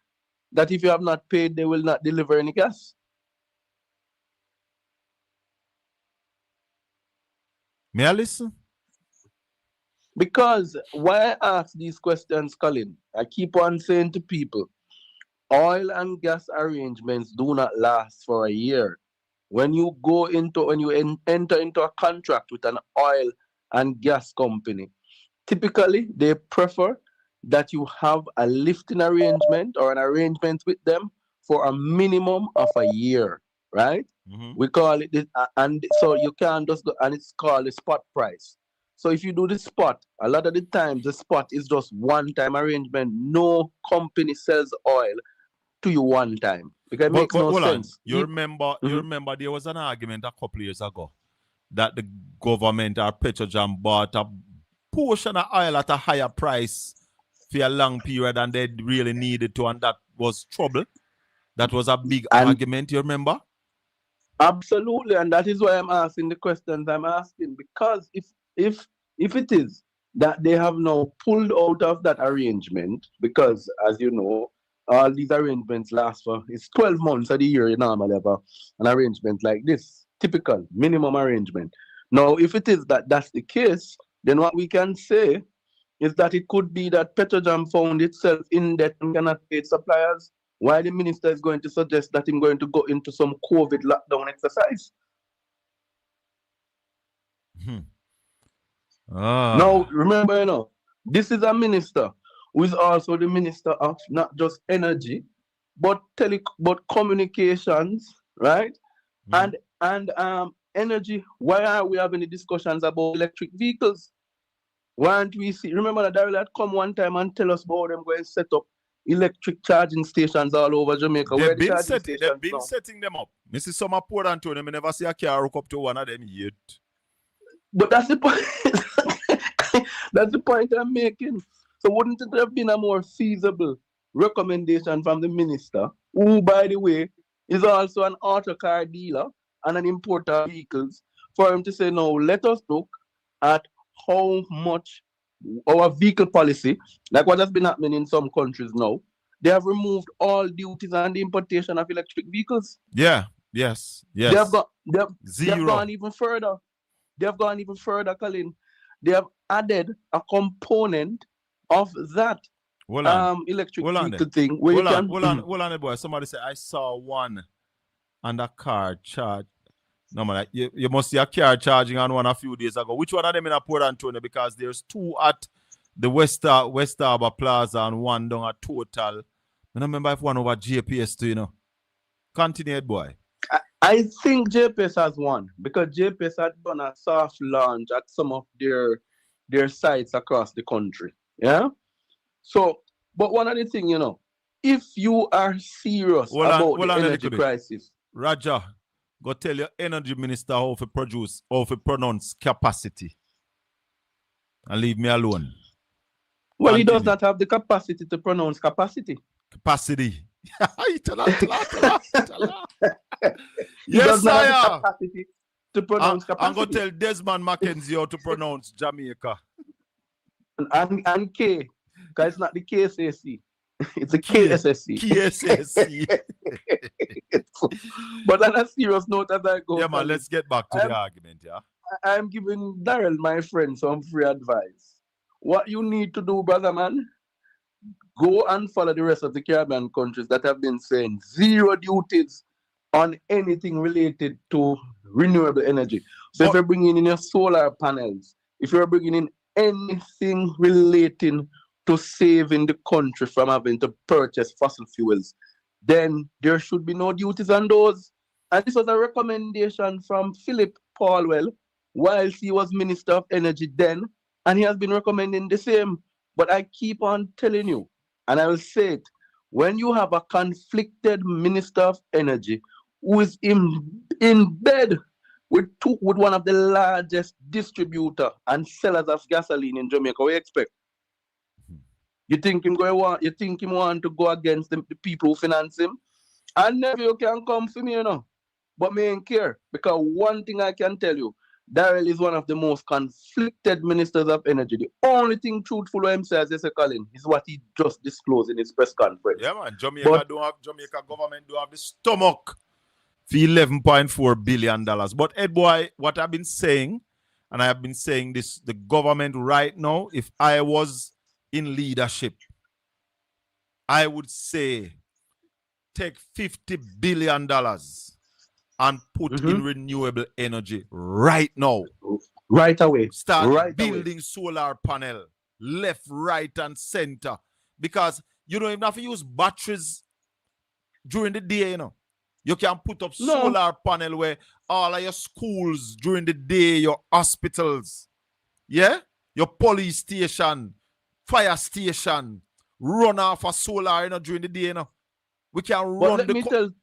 that if you have not paid, they will not deliver any gas. May I listen? Because why I ask these questions, Colin, I keep on saying to people, oil and gas arrangements do not last for a year. When you enter into a contract with an oil and gas company, typically they prefer that you have a lifting arrangement or an arrangement with them for a minimum of a year, right? We call it this, and so you can't just go, and it's called the spot price. So if you do the spot, a lot of the times the spot is just one-time arrangement. No company sells oil to you one time because it makes no sense. You remember there was an argument a couple of years ago that the government or Petrojam bought a portion of oil at a higher price for a long period and they really needed to, and that was trouble. That was a big argument, you remember? Absolutely, and that is why I'm asking the questions I'm asking, because if it is that they have now pulled out of that arrangement, because as you know, all these arrangements last for, it's 12 months of the year you normally have an arrangement like this, typical minimum arrangement. Now, if it is that that's the case, then what we can say is that it could be that Petrojam found itself in debt and cannot pay its suppliers, while the minister is going to suggest that he's going to go into some COVID lockdown exercise. Now, remember, this is a minister who is also the minister of not just energy, but communications, right? And energy. Why are we having the discussions about electric vehicles? Why aren't we see? Remember that Darrell had come one time and tell us about them going to set up electric charging stations all over Jamaica. They've been setting them up. Mrs. Summer Port Antonio, I never see a car hook up to one of them yet. But that's the point. That's the point I'm making. So wouldn't it have been a more feasible recommendation from the minister, who, by the way, is also an auto car dealer and an importer of vehicles, for him to say, no, let us look at how much our vehicle policy, like what has been happening in some countries now, they have removed all duties on the importation of electric vehicles. Yeah. Yes. They have Zero. gone even further. They have gone even further, Colin. They have added a component of that electric vehicle thing where you can hold on, boy. Somebody said I saw one on the car charge. No man, you must see a car charging on one a few days ago. Which one of them in a Port Antonio? Because there's two at the West Harbour Plaza and one down at Total. I don't remember if one over JPS too, you know. Continue, boy. I think JPS has one because JPS had done a soft launch at some of their sites across the country. Yeah. So, but one of the things, you know, if you are serious about the energy crisis, Roger, go tell your energy minister how to pronounce capacity, and leave me alone. Well, he does not have the capacity to pronounce capacity. Capacity. Yes, sir. To pronounce capacity. I'm going to tell Desmond Mackenzie how to pronounce Jamaica. And K, because it's not the KSAC. It's a KSSC. KSSC. But on a serious note, as I go. Yeah, man, let's get back to the argument, yeah? I'm giving Daryl, my friend, some free advice. What you need to do, brother man, go and follow the rest of the Caribbean countries that have been saying zero duties on anything related to renewable energy. So if you're bringing in your solar panels, if you're bringing in anything relating to saving the country from having to purchase fossil fuels, then there should be no duties on those. And this was a recommendation from Philip Paulwell whilst he was Minister of Energy then, and he has been recommending the same. But I keep on telling you, and I will say it, when you have a conflicted Minister of Energy who is in bed with one of the largest distributor and sellers of gasoline in Jamaica, what do you expect? You think him want to go against the people who finance him? And never you can come for me, you know. But me ain't care. Because one thing I can tell you, Daryl is one of the most conflicted ministers of energy. The only thing truthful him says, is Colin, is what he just disclosed in his press conference. Yeah, man. Jamaica government do have the stomach for $11.4 billion. But Ed boy, what I've been saying, and I have been saying this, the government right now, if I was in leadership, I would say take $50 billion and put in renewable energy right now. Right away. Start building solar panel left, right, and center. Because you don't even have to use batteries during the day, you know. You can put up solar panel where all of your schools during the day, your hospitals, yeah? Your police station, fire station, run off a solar, you know, during the day, you know. We can run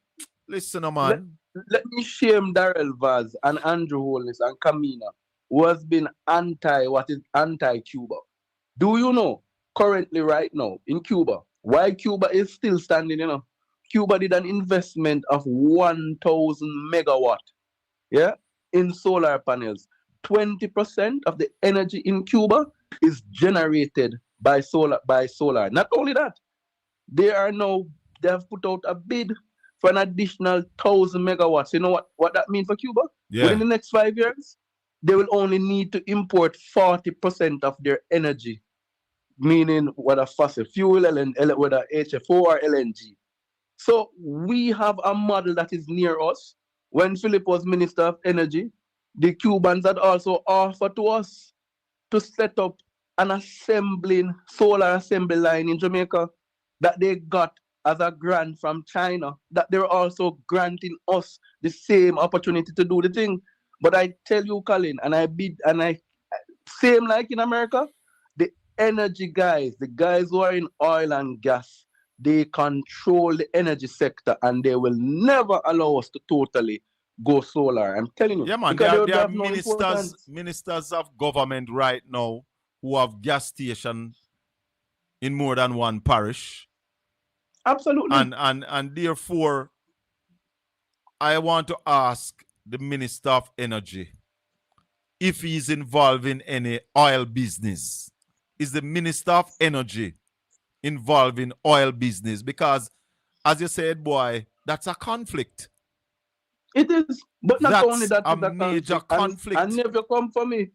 Listen, man. Let me shame Daryl Vaz and Andrew Holness and Kamina, who has been anti-Cuba. Do you know, currently right now, in Cuba, why Cuba is still standing, you know? Cuba did an investment of 1,000 megawatt, yeah, in solar panels. 20% of the energy in Cuba is generated by solar. Not only that, they have put out a bid for an additional 1,000 megawatts. You know what that means for Cuba? Yeah. Within the next 5 years, they will only need to import 40% of their energy, meaning whether fossil fuel, whether HFO or LNG. So we have a model that is near us. When Philip was Minister of Energy, the Cubans had also offered to us to set up an solar assembly line in Jamaica that they got as a grant from China, that they're also granting us the same opportunity to do the thing. But I tell you, Colin, same like in America, the energy guys, the guys who are in oil and gas, they control the energy sector and they will never allow us to totally go solar. I'm telling you. Yeah, man. There are ministers of government right now who have gas stations in more than one parish. Absolutely. And therefore, I want to ask the Minister of Energy if he's involved in any oil business. Is the Minister of Energy involved in oil business? Because, as you said, boy, that's a conflict. It is, but not That's only that a is a major conflict. conflict. And never come for me.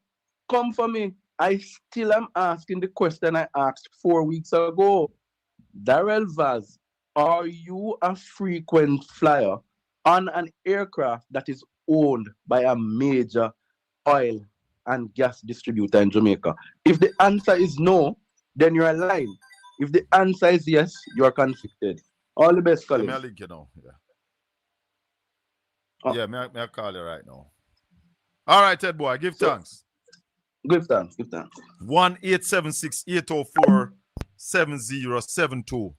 Come for me. I still am asking the question I asked 4 weeks ago. Darrell Vaz, are you a frequent flyer on an aircraft that is owned by a major oil and gas distributor in Jamaica? If the answer is no, then you're lying. If the answer is yes, you are conflicted. All the best, Colin. May I link you now? Yeah. Oh. Yeah, may I call you right now? All right, Ted boy, give thanks. Give thanks, give thanks. 1-876-804-7072.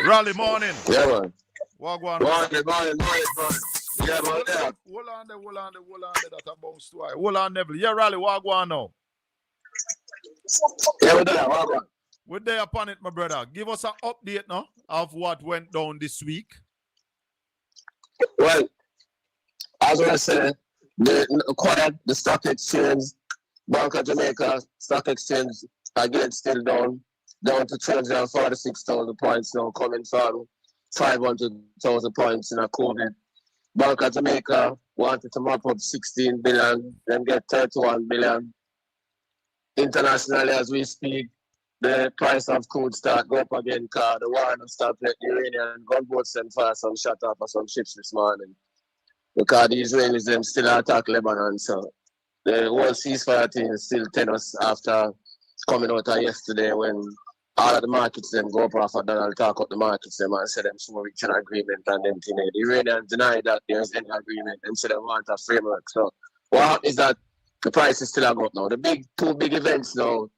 Rally morning. Yeah, man. Wagwan. Morning. Yeah, man. Yeah. Hold on there. That a bounce twice. Hold on, Neville. Yeah, Rally, Wagwan now. Yeah, we're there. Wagwan. We're there upon it, my brother. Give us an update now of what went down this week. Well, as I said, the stock exchange, Bank of Jamaica stock exchange again still down to 346,000 points now, coming from 500,000 points in a COVID. Bank of Jamaica wanted to mop up 16 billion, then get 31 billion. Internationally, as we speak, the price of crude start go up again because the war don't stop. Let the Iranian gunboats send fire some shot off of some ships this morning. Because the Israelis them still attack Lebanon. So the whole ceasefire thing is still tense after coming out of yesterday when all of the markets them go up off of Donald talk up the markets them and say them so reach an agreement and them thing. The Iranians deny that there's any agreement and say they want a framework. So what is that the price is still go up now. The two big events now,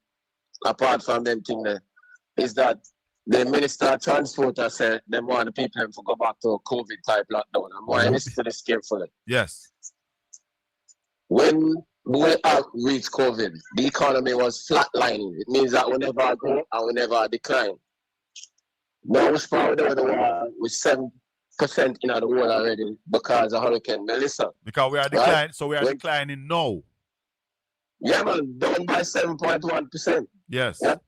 apart from them thing there, is that the Minister of Transport has said they want the people to go back to a COVID type lockdown. And why I listen to this carefully. Yes. When we reached COVID, the economy was flatlining. It means that we never grow and we never decline. Now we're probably with 7% in the world already because of Hurricane Melissa. Because we are declining, right? So we are declining now. Yeah, man, down by 7.1%. Yes. Yeah.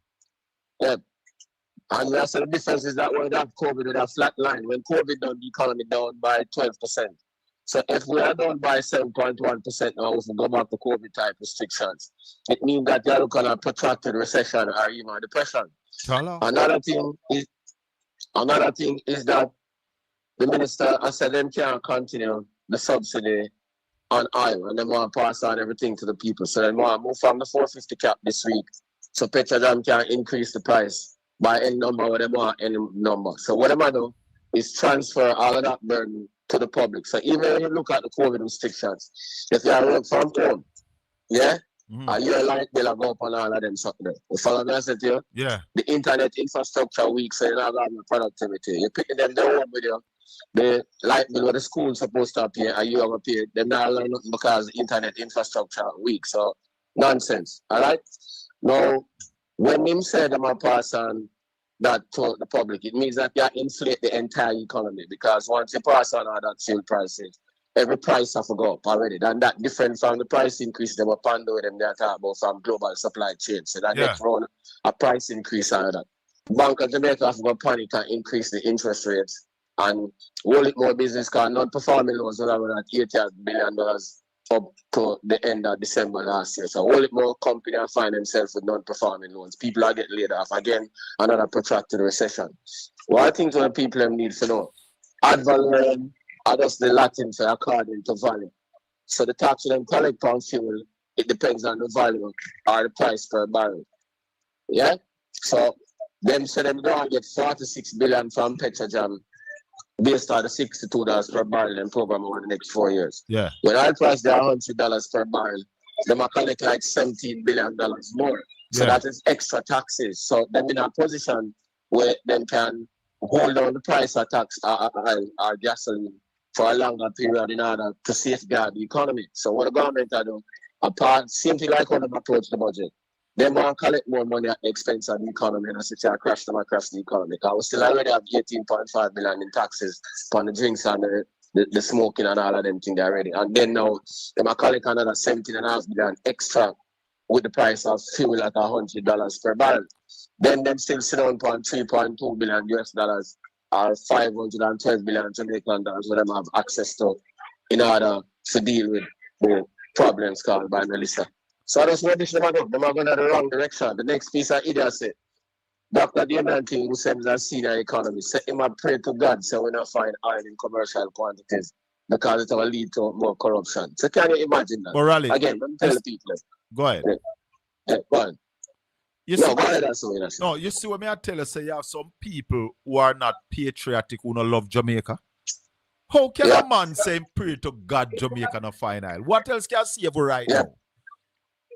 And that's the difference is that when we have COVID, we have flat line. When COVID done, the economy down by 12%. So if we are down by 7.1% now, if we go back to COVID type restrictions, it means that you're looking at a protracted recession or even a depression. Another thing is that the minister has said them can't continue the subsidy on oil and they want to pass on everything to the people. So they want to move from the 450 cap this week so Petrojam can increase the price by any number or they want any number. So what am I do is transfer all of that burden to the public. So even when you look at the COVID restrictions, if you are work from home, a year light bill go up on all of them something. You follow me I said to you? Yeah. The internet infrastructure weak, so you don't have no productivity. You're picking them down with you. The light bill where the school supposed to pay and you have to pay, they're not learning nothing because the internet infrastructure weak. So nonsense. Alright? Now when him said I'm a pass on that to the public, it means that you inflate the entire economy because once you pass on all that fuel prices, every price has to go up already. And that different from the price increase they were ponder with them they talk about from global supply chain. So that next round a price increase out of that. Bank of Jamaica have to go panic and increase the interest rates and hold it more business because non-performing loans are at $80 billion up to the end of December last year. So hold it more company and find themselves with non-performing loans. People are getting laid off. Again, another protracted recession. What I think the people need to know, ad valorem are just the Latin for according to value. So the tax them collect on fuel, it depends on the value or the price per barrel. Yeah? So them say them go and get 46 billion from Petrojam based on the $62 per barrel in program over the next 4 years. Yeah. When oil price they are $100 per barrel, they might collect like $17 billion more. So that is extra taxes. So them in a position where them can hold on the price of tax or gasoline for a longer period in order to safeguard the economy. So what the government are doing, apart same thing like how they approach the budget. They want to collect more money at the expense of the economy and as I crash the economy. Because we still already have 18.5 billion in taxes on the drinks and the smoking and all of them things already. And then now they might collect another 17.5 billion extra with the price of fuel at $100 per barrel. Then them still sit on 3.2 billion US dollars or 512 billion Jamaican dollars where them have access to in order to deal with the problems caused by Melissa. So that's what this them do. Them are going in the wrong direction. The next piece of idiocy. Dr. Damian King, who says a senior economist, said him a pray to God so we not find oil in commercial quantities because it will lead to more corruption. So can you imagine that? Morally, again, let me tell the people. Go ahead. Go on. You No, see, go ahead, that's what no, you see what me I tell you, say you have some people who are not patriotic, who don't love Jamaica. How can a man say pray to God Jamaica not find oil? What else can I save right now?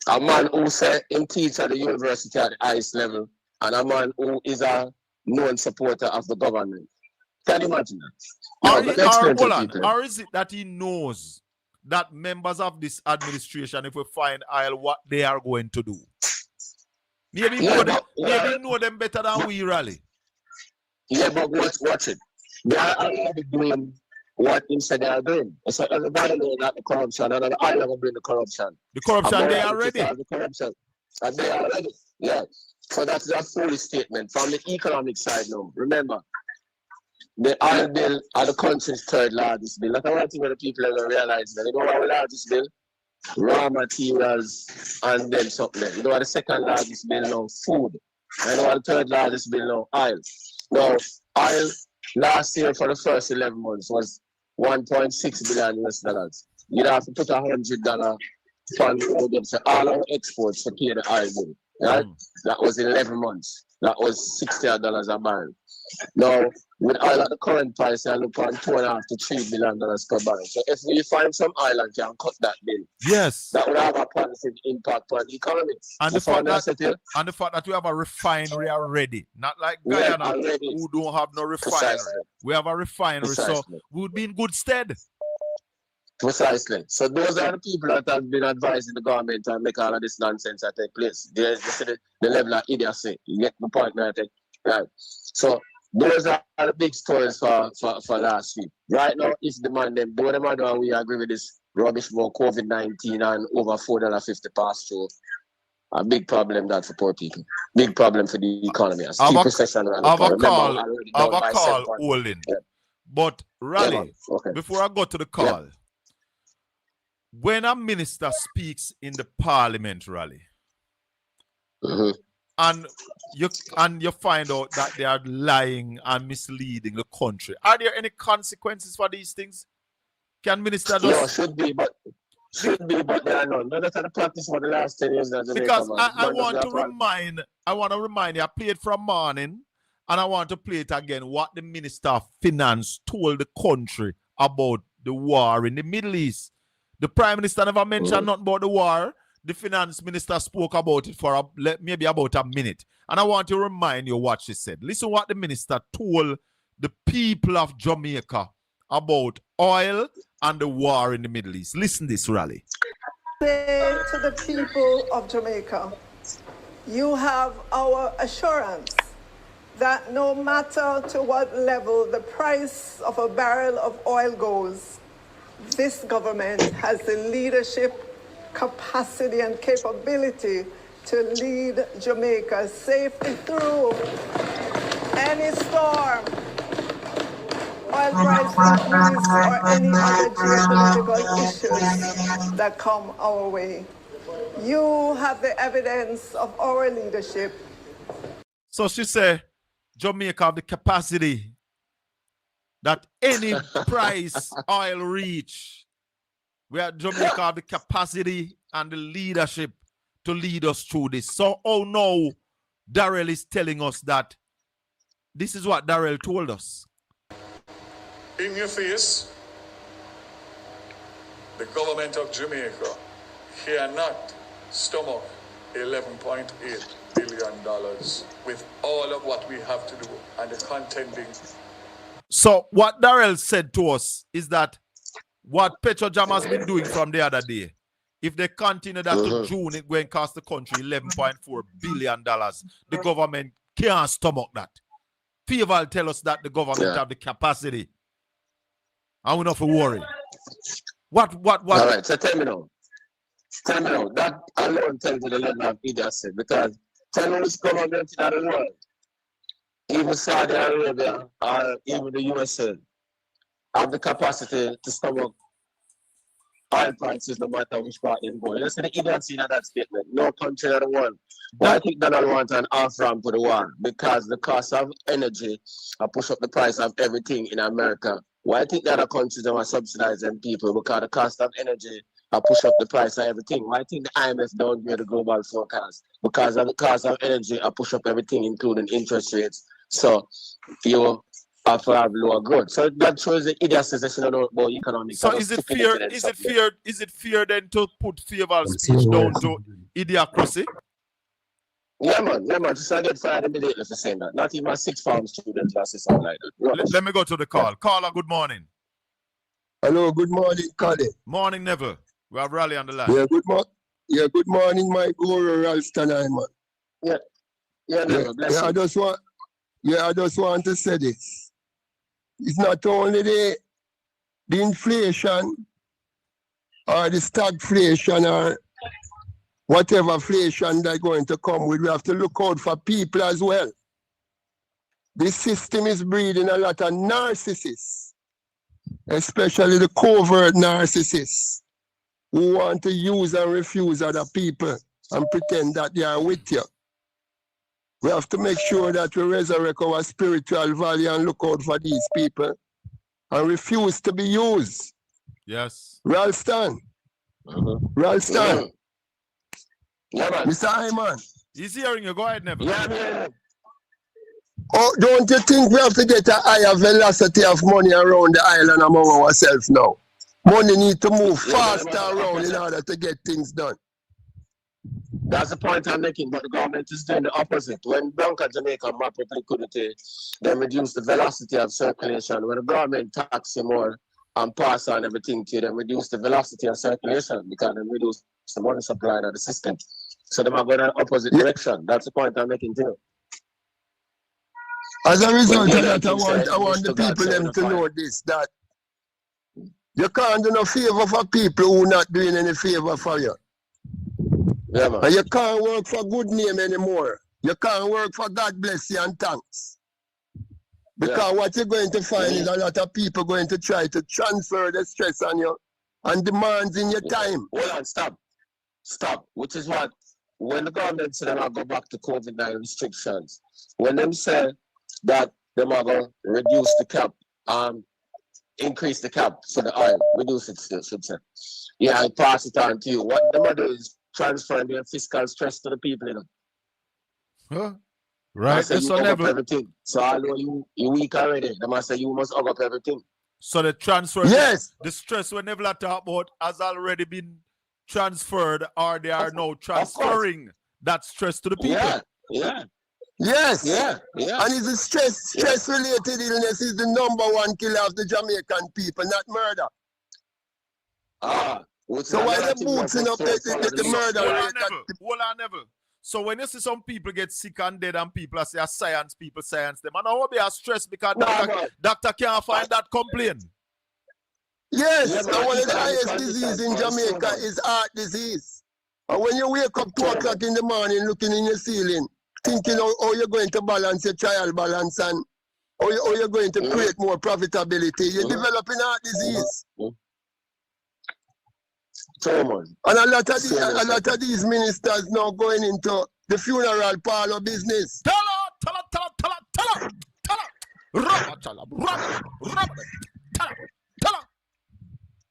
A man who said him teach at the university at the highest level, and a man who is a known supporter of the government. Can you imagine that? Or is it that he knows that members of this administration, if we find oil, what they are going to do? Maybe know them better than we really. Yeah, but watch it. They are already doing what him said they are doing. So everybody knows that the corruption, and the oil will bring the corruption. The corruption, they are ready. The corruption. And they are ready. Yeah. So that's a foolish statement from the economic side now. Remember, the oil bill are the country's third largest bill. That's one thing where the people are going to realize that. You know what the largest bill? Raw materials and then something. You know what the second largest bill now? Food. And you know what the third largest bill now? Oil. Now, oil last year for the first 11 months was $1.6 billion US. You'd have to put $100 fund against all our exports to pay the oil bill. Right? That was 11 months. That was $60 a barrel. Now, with oil at the current price, I look on $2.5 to $3 billion per barrel. So if we find some oil and can cut that bill, yes, that will have a positive impact on the economy. And the fact that we have a refinery already, not like Guyana, who don't have no refinery. Precisely. We have a refinery, so we would be in good stead. Precisely. So those are the people that have been advising the government to make all of this nonsense that take place. There's the level of idiocy. You get the point, I think. Right. So those are the big stories for last week. Right now, if the man them do them and we agree with this rubbish about COVID-19 and over $4.50 pass through, a big problem that for poor people. Big problem for the economy. I have a call holding. Yeah. But Raleigh, before I go to the call, when a minister speaks in the parliament, Raleigh, and you find out that they are lying and misleading the country, are there any consequences for these things? Can minister just... No, should be, but there are none. That's the practice for the last 10 years. Because I want to remind you, I played from morning, and I want to play it again, what the Minister of Finance told the country about the war in the Middle East. The Prime Minister never mentioned nothing about the war. The Finance Minister spoke about it for maybe about a minute. And I want to remind you what she said. Listen what the minister told the people of Jamaica about oil and the war in the Middle East. Listen this, Raleigh. Say to the people of Jamaica, you have our assurance that no matter to what level the price of a barrel of oil goes, this government has the leadership, capacity, and capability to lead Jamaica safely through any storm, oil price increase, or any other geopolitical issues that come our way. You have the evidence of our leadership. So she said, Jamaica have the capacity that any price oil reach, where Jamaica have the capacity and the leadership to lead us through this. So, oh no, Darrell is telling us that this is what Darrell told us. In your face, the government of Jamaica cannot stomach $11.8 billion with all of what we have to do and the contending. So what Darrell said to us is that what Petrojam has been doing from the other day, if they continue that to June, it's going to cost the country $11.4 billion. The government can't stomach that. People tell us that the government have the capacity. And we don't have to worry. What? All right, so tell me now. That alone tells you the level of idiocy, because tell me which government in the world, even Saudi Arabia or even the USA, have the capacity to stomach oil prices no matter which part they go. You see the idiocy in that statement. No country in the world. Why I think Donald wants an off-ramp to the war? Because the cost of energy push up the price of everything in America. Why I think the other countries don't want to subsidize them people? Because the cost of energy push up the price of everything. Why I think the IMF downgrade the global forecast? Because of the cost of energy push up everything, including interest rates. So you have to have lower growth. So that shows the idiocy about economics. So is it fear? Is it fear then to put favor speech down to idiocracy? Yeah, man. Just I get fired immediately for saying that. Not even a sixth form student or something like that. Let me go to the call. Yeah. Caller, good morning. Hello, good morning, Colin. Morning, Neville. We have Raleigh on the line. Yeah, good morning, my guru, Ralston, man. Yeah, I just want to say this. It's not only the inflation or the stagflation or whatever inflation they're going to come with. We have to look out for people as well. This system is breeding a lot of narcissists, especially the covert narcissists who want to use and refuse other people and pretend that they are with you. We have to make sure that we resurrect our spiritual value and look out for these people and refuse to be used. Yes. Ralston. Ralston. Yeah, man. Mr. Hyman. He's hearing you. Go ahead, Neville. Yeah. Oh, don't you think we have to get a higher velocity of money around the island among ourselves now? Money need to move faster around in order to get things done. That's the point I'm making, but the government is doing the opposite. When Bank of Jamaica map up liquidity, they reduce the velocity of circulation. When the government tax you more and pass on everything to you, they reduce the velocity of circulation because they reduce the money supply of the system. So they are going in the opposite direction. That's the point I'm making too. As a result of that, I want the people them to know this, that you can't do no favor for people who are not doing any favor for you. Yeah, man. And you can't work for good name anymore. You can't work for God bless you and thanks. Because what you're going to find is a lot of people going to try to transfer the stress on you and demands in your time. Hold on, stop. Which is what, when the government said I'll go back to COVID-19 restrictions, when them say that they're going to reduce the cap, increase the cap for the oil, reduce it still, should say. Yeah, I pass it on to you. What the matter is transferring their fiscal stress to the people, you know. Huh? Right. So everything. So I know you weak already. They must say you must hug up everything. So the transfer, yes, the stress we never talk about has already been transferred, or they are now transferring that stress to the people. Yeah. Yes. Yeah. And is the stress-related illness is the #1 killer of the Jamaican people, not murder. So why they boosting up the murder rate? Hold on, Neville. So when you see some people get sick and dead and people say science them, and I hope they are stressed because doctor can't find that complaint. Yes, and one of the highest disease in Jamaica is heart disease. And when you wake up 2 o'clock in the morning looking in your ceiling, thinking how you're going to balance your trial balance and how you're going to create more profitability, you're developing heart disease. And a lot of these ministers now going into the funeral parlor business. Tell her.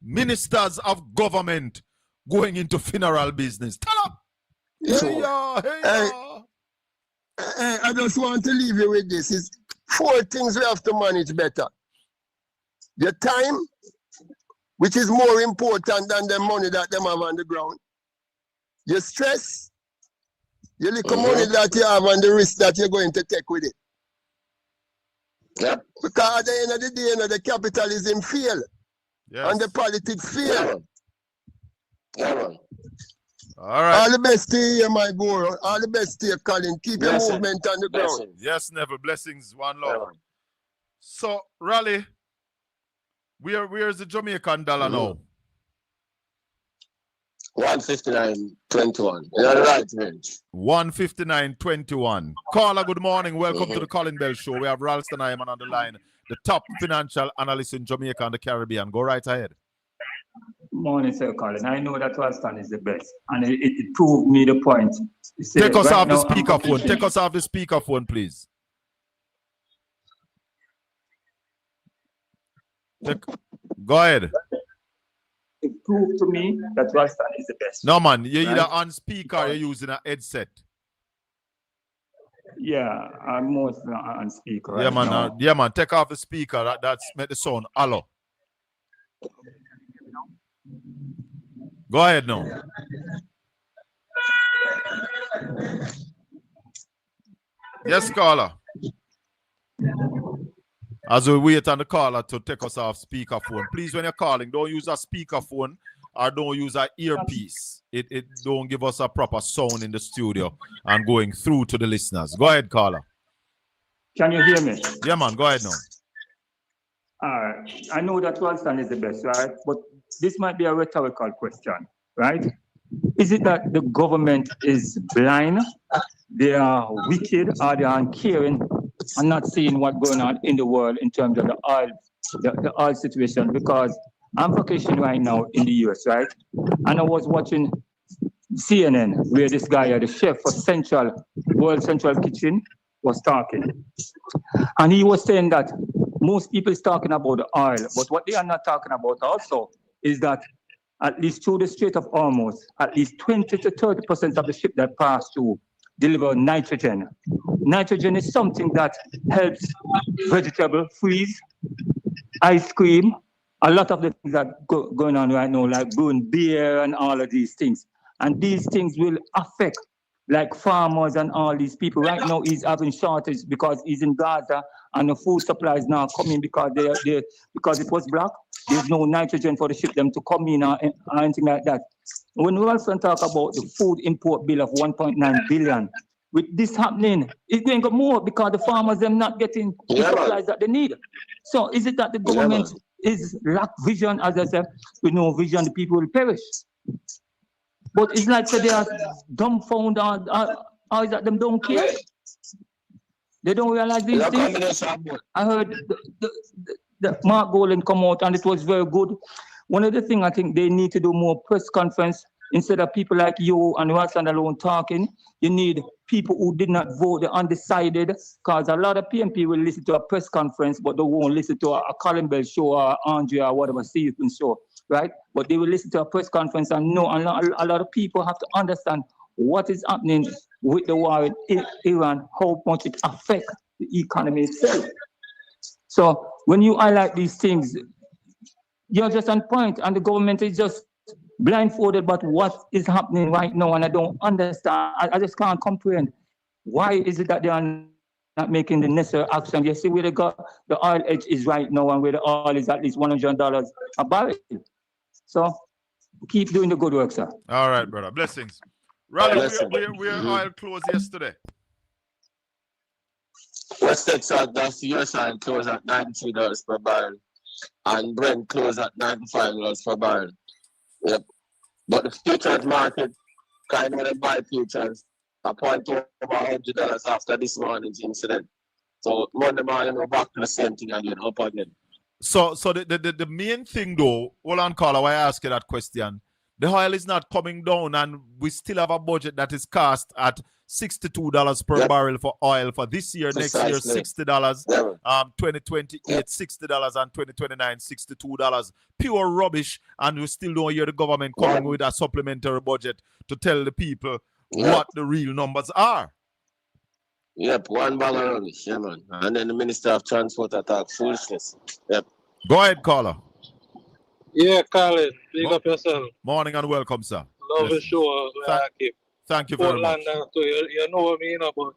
Ministers of government going into funeral business. Tell her. I just want to leave you with this. It's 4 things we have to manage better. Your time, which is more important than the money that them have on the ground. Your stress, your little money that you have and the risk that you're going to take with it. Yep. Because at the end of the day, the capitalism fail. Yes. And the politics fail. Yeah. All right. All the best to you, my guru. All the best to you, Colin. Keep your movement on the ground. Yes, Neville. Blessings. One love. So, Raleigh, where's the Jamaican dollar now? 159.21. You're right, range. 159.21. Caller, good morning. Welcome to the Colin Bell Show. We have Ralston Hyman on the line, the top financial analyst in Jamaica and the Caribbean. Go right ahead. Morning, Sir Colin. I know that Ralston is the best, and it proved me the point. Take us right off the now, speakerphone. Take us off the speakerphone, please. Go ahead. It proved to me that Ralston is the best. No, man. You're right? either on speaker or you're using a headset. Yeah, I'm mostly on speaker. Yeah, right man. now. Yeah, man. Take off the speaker. That's make the sound. Hello. Go ahead now. Yes, caller. As we wait on the caller to take us off speakerphone, please, when you're calling, don't use a speakerphone or don't use an earpiece. It don't give us a proper sound in the studio and going through to the listeners. Go ahead, caller. Can you hear me? Yeah, man. Go ahead now. I know that Ralston is the best, right? But this might be a rhetorical question, right? Is it that the government is blind, they are wicked, or they are uncaring and not seeing what's going on in the world in terms of the oil situation? Because I'm vacationing right now in the US, right? And I was watching CNN where this guy, the chef for World Central Kitchen, was talking. And he was saying that most people is talking about the oil, but what they are not talking about also is that at least through the Strait of Hormuz, at least 20 to 30% of the ship that pass through deliver nitrogen. Nitrogen is something that helps vegetable freeze, ice cream, a lot of the things that going on right now, like brewing beer and all of these things. And these things will affect like farmers and all these people. Right now he's having shortage because he's in Gaza and the food supply is now coming because because it was blocked. There's no nitrogen for the ship them to come in or anything like that. When we also talk about the food import bill of 1.9 billion, with this happening, it's going to go more because the farmers them not getting the supplies that they need. So is it that the government is lack vision? As I said, with no vision, the people will perish. But it's like they are dumbfounded or is that them don't care? They don't realize these things. I heard the Mark Golan come out and it was very good. One of the things I think they need to do more press conference instead of people like you and Ralston alone talking. You need people who did not vote, the undecided, because a lot of PNP will listen to a press conference, but they won't listen to a Colin Bell show or Andrea or whatever Stephen show, right? But they will listen to a press conference and know a lot of people have to understand what is happening with the war in Iran, how much it affects the economy itself. So when you highlight these things, you're just on point, and the government is just blindfolded about what is happening right now, and I don't understand. I just can't comprehend. Why is it that they are not making the necessary action? You see where the oil edge is right now, and where the oil is at least $100 a barrel. So keep doing the good work, sir. All right, brother. Blessings. Raleigh, where oil closed yesterday? West Texas, that's the US oil closed at $93 per barrel. And Brent closed at $95 per barrel. Yep. But the futures market kind of buy futures a point over $100 after this morning's incident. So Monday morning we're back to the same thing again, up again. So the main thing though, hold on, caller, why I ask you that question. The oil is not coming down, and we still have a budget that is cast at $62 per barrel for oil for this year, Precisely. next year $60, 2028 $60, and 2029 $62. Pure rubbish, and we still don't hear the government coming with a supplementary budget to tell the people what the real numbers are. Yep, one bag of rubbish, yeah, man. And then the Minister of Transport attack foolishness. Yep. Go ahead, caller. Yeah, Colin, big up yourself. Morning and welcome, sir. Love the show. Thank you very much. Portland, you know what I mean about.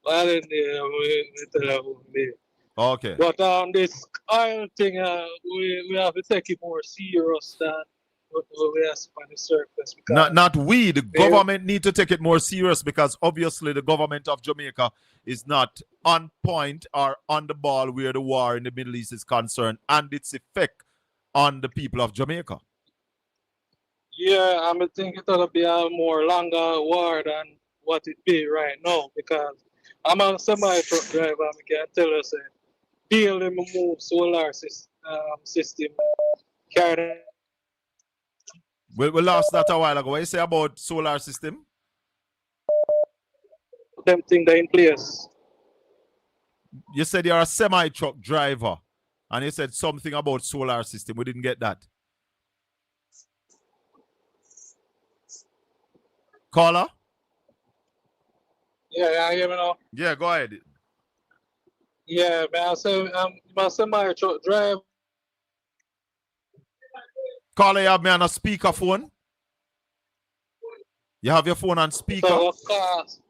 Well, in there, we tell you. Okay. But this oil thing, we have to take it more serious than what we have on the surface. Not we. The government need to take it more serious, because obviously the government of Jamaica is not on point or on the ball where the war in the Middle East is concerned and its effect on the people of Jamaica. Yeah, I think it'll be a more longer war than what it be right now, because I'm a semi-truck driver, I can tell you, say, build them move solar system, carry We lost that a while ago. What you say about solar system? Them things that in place. You said you're a semi-truck driver, and you said something about solar system. We didn't get that. Caller? Yeah, you hear me now? Yeah, go ahead. Yeah, man, I say I'm a semi-truck driver. Caller, you have me on a speakerphone? You have your phone on speaker? So, of course.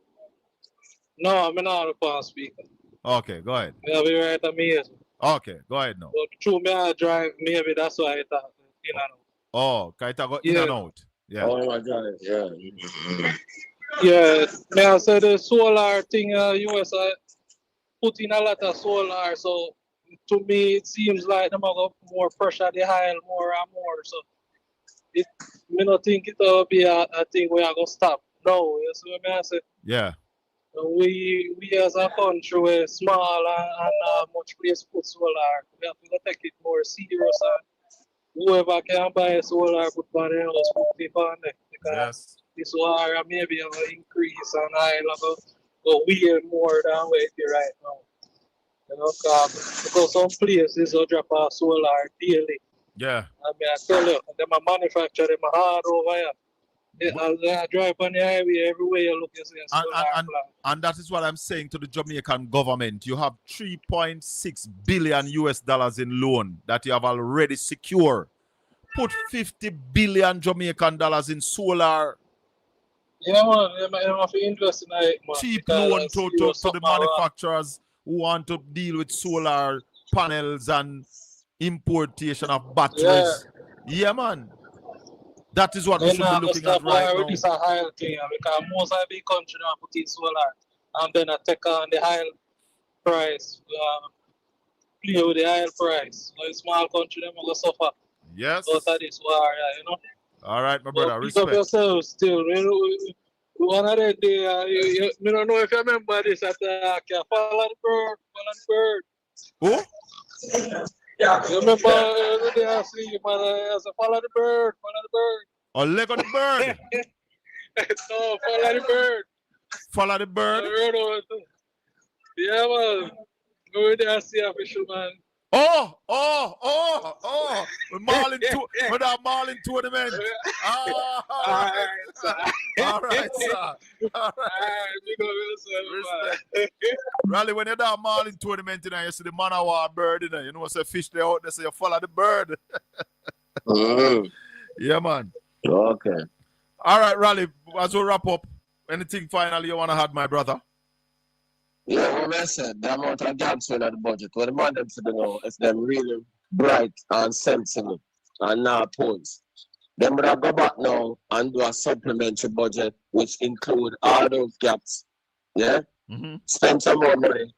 No, I'm not on speaker. Okay, go ahead. I'll be right at me. Okay, go ahead now. But through me, I drive, maybe that's why I thought, you know. Oh, can it go in and out? Yeah. Oh my God, yeah. Yeah, may I say the solar thing, US put in a lot of solar, so to me it seems like them have more pressure, the high more and more. So it, me not think it will be a thing where I go stop. No, you see what I say? Yeah. We as a country, we're small and much place put solar. We have to take it more serious, and whoever can buy solar put on their house, put it on there. Because this solar maybe will increase and I go way more than where it is right now. You know, because some places will drop a solar daily. Yeah. I mean, I tell you, them a manufacture them hard over here. I drive on the highway everywhere you look, you see a solar plant. And that is what I'm saying to the Jamaican government. You have $3.6 billion in loan that you have already secured. Put 50 billion Jamaican dollars in solar. Yeah, man, you have to invest in it, man. Cheap loan to the manufacturers who want to deal with solar panels and importation of batteries. Yeah, man. That is what we should be looking at right now. It's a high thing because most of the big countries now put in solar and then I take on the high price, play with the high price. So small country, them will suffer. Yes. Out of this war, you know. All right, my brother. So respect. pick up yourself still. You know, one of the day, I don't know if you remember this at the follow the bird, Who? Yeah. You remember the day I see you, man? I said, follow the bird. Oh, leg on the bird. No, follow the bird. Follow the bird? Yeah, man. Go there and see a fisherman. Oh. We're Marlin with our Marlin tournament. All right, sir. All right. Respect. Rally, when you're down Marlin tournament, you see the man of war bird, you know, say fish there out there, so you follow the bird. Yeah, man. Okay. All right, Rally, as we wrap up, anything finally you want to add, my brother? Yeah, what I said, the amount of gaps in the budget, what the man them to know is them really bright and sensible and not opposed. Then we go back now and do a supplementary budget which include all those gaps. Yeah? Mm-hmm. Spend some more money,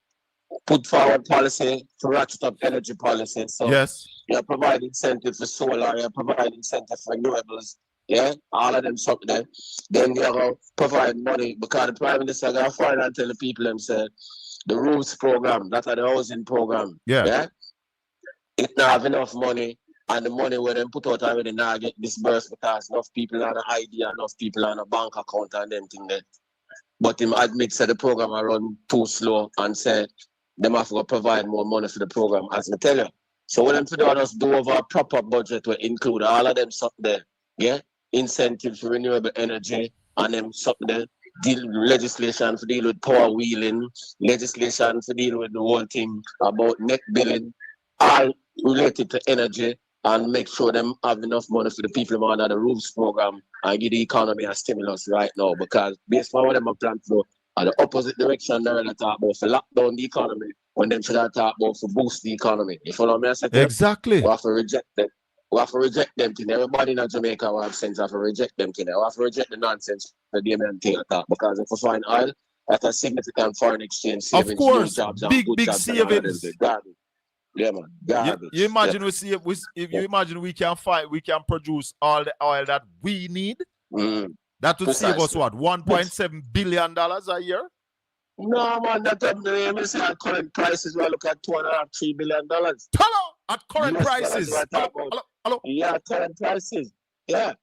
put forward policy to ratchet up energy policy. So yes. You provide incentive for solar, you provide incentive for renewables. Yeah, all of them something there. Then you go provide money because the Prime Minister got to find and tell the people themselves the roofs program, that are the housing program. Yeah. It not have enough money, and the money where them put out already now get disbursed because enough people on an ID, enough people on a bank account and them thing there. But him admits that the program are run too slow and said them have to provide more money for the program, as I tell you. So what them to do is do over a proper budget will include all of them something there. Yeah. Incentives for renewable energy and them something there. Legislation to deal with power wheeling, legislation to deal with the whole thing about net billing, all related to energy, and make sure them have enough money for the people under the roofs program and give the economy a stimulus right now. Because based on what them are planning for, are the opposite direction they're talk about for lock down the economy when them should have talk about for boost the economy. You follow me? I said exactly. We have to reject them. We have to reject them thing. Everybody in Jamaica who have sense have to reject them thing. We have to reject the nonsense the Damien thing attack. Because if we find oil, that's a significant foreign exchange savings. Of course, jobs big jobs savings. Yeah, man. Garbage. You imagine if you imagine we can produce all the oil that we need. That would save us what, $1.7 billion a year? No, man, that at current prices we look at $2.5–3 billion. Hello, at current prices. Hello. Yeah, current prices. Yeah.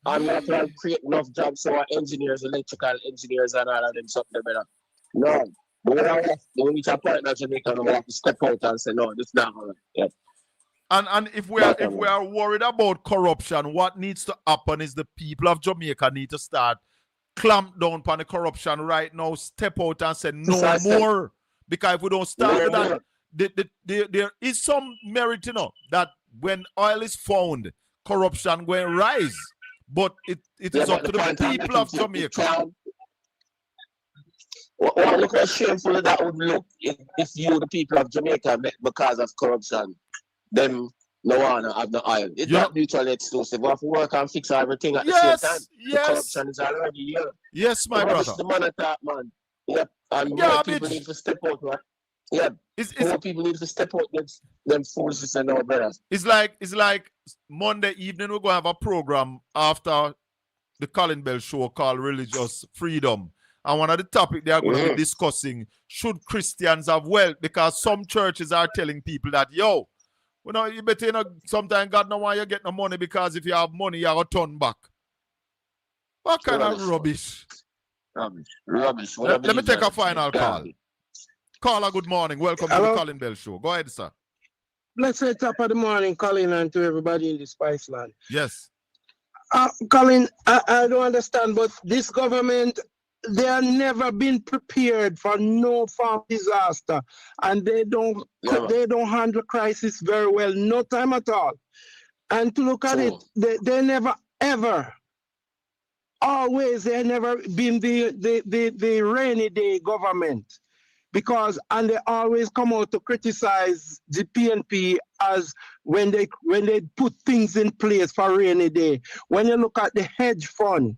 I'm not trying to create enough jobs so our engineers, electrical engineers, and all of them something better. No. But when we talk about Jamaica, we have to step out and say, no, this is not all right. Yeah. And if we are worried about corruption, what needs to happen is the people of Jamaica need to start clamp down on the corruption right now, step out and say no more. Because if we don't start with that, there is some merit, that when oil is found, corruption will rise. But it is up to the people of Jamaica. Well, look how shameful that would look if you, the people of Jamaica, because of corruption, them no one have no oil. It's not mutually exclusive. We have to work and fix everything at the same time. The corruption is already here. Yes, my brother. The man attack, man. Yep. And more people need to step out, right? Yeah. More people need to step out them fools and our brothers. It's like Monday evening we're gonna have a program after the Colin Bell show called Religious Freedom. And one of the topics they are going to be discussing, should Christians have wealth? Because some churches are telling people that, you better, sometimes God don't want you to get no money because if you have money, you have to turn back. What kind of rubbish? Rubbish. Let me take a final call. Caller, good morning. Welcome to the Colin Bell show. Go ahead, sir. Let's say top of the morning, Colin, and to everybody in the Spice Land. Yes. Colin, I don't understand, but this government, they have never been prepared for no farm disaster, and they don't handle crisis very well, no time at all. And to look at it, they never ever, always they never been the rainy day government, and they always come out to criticize the PNP as when they put things in place for rainy day. When you look at the hedge fund.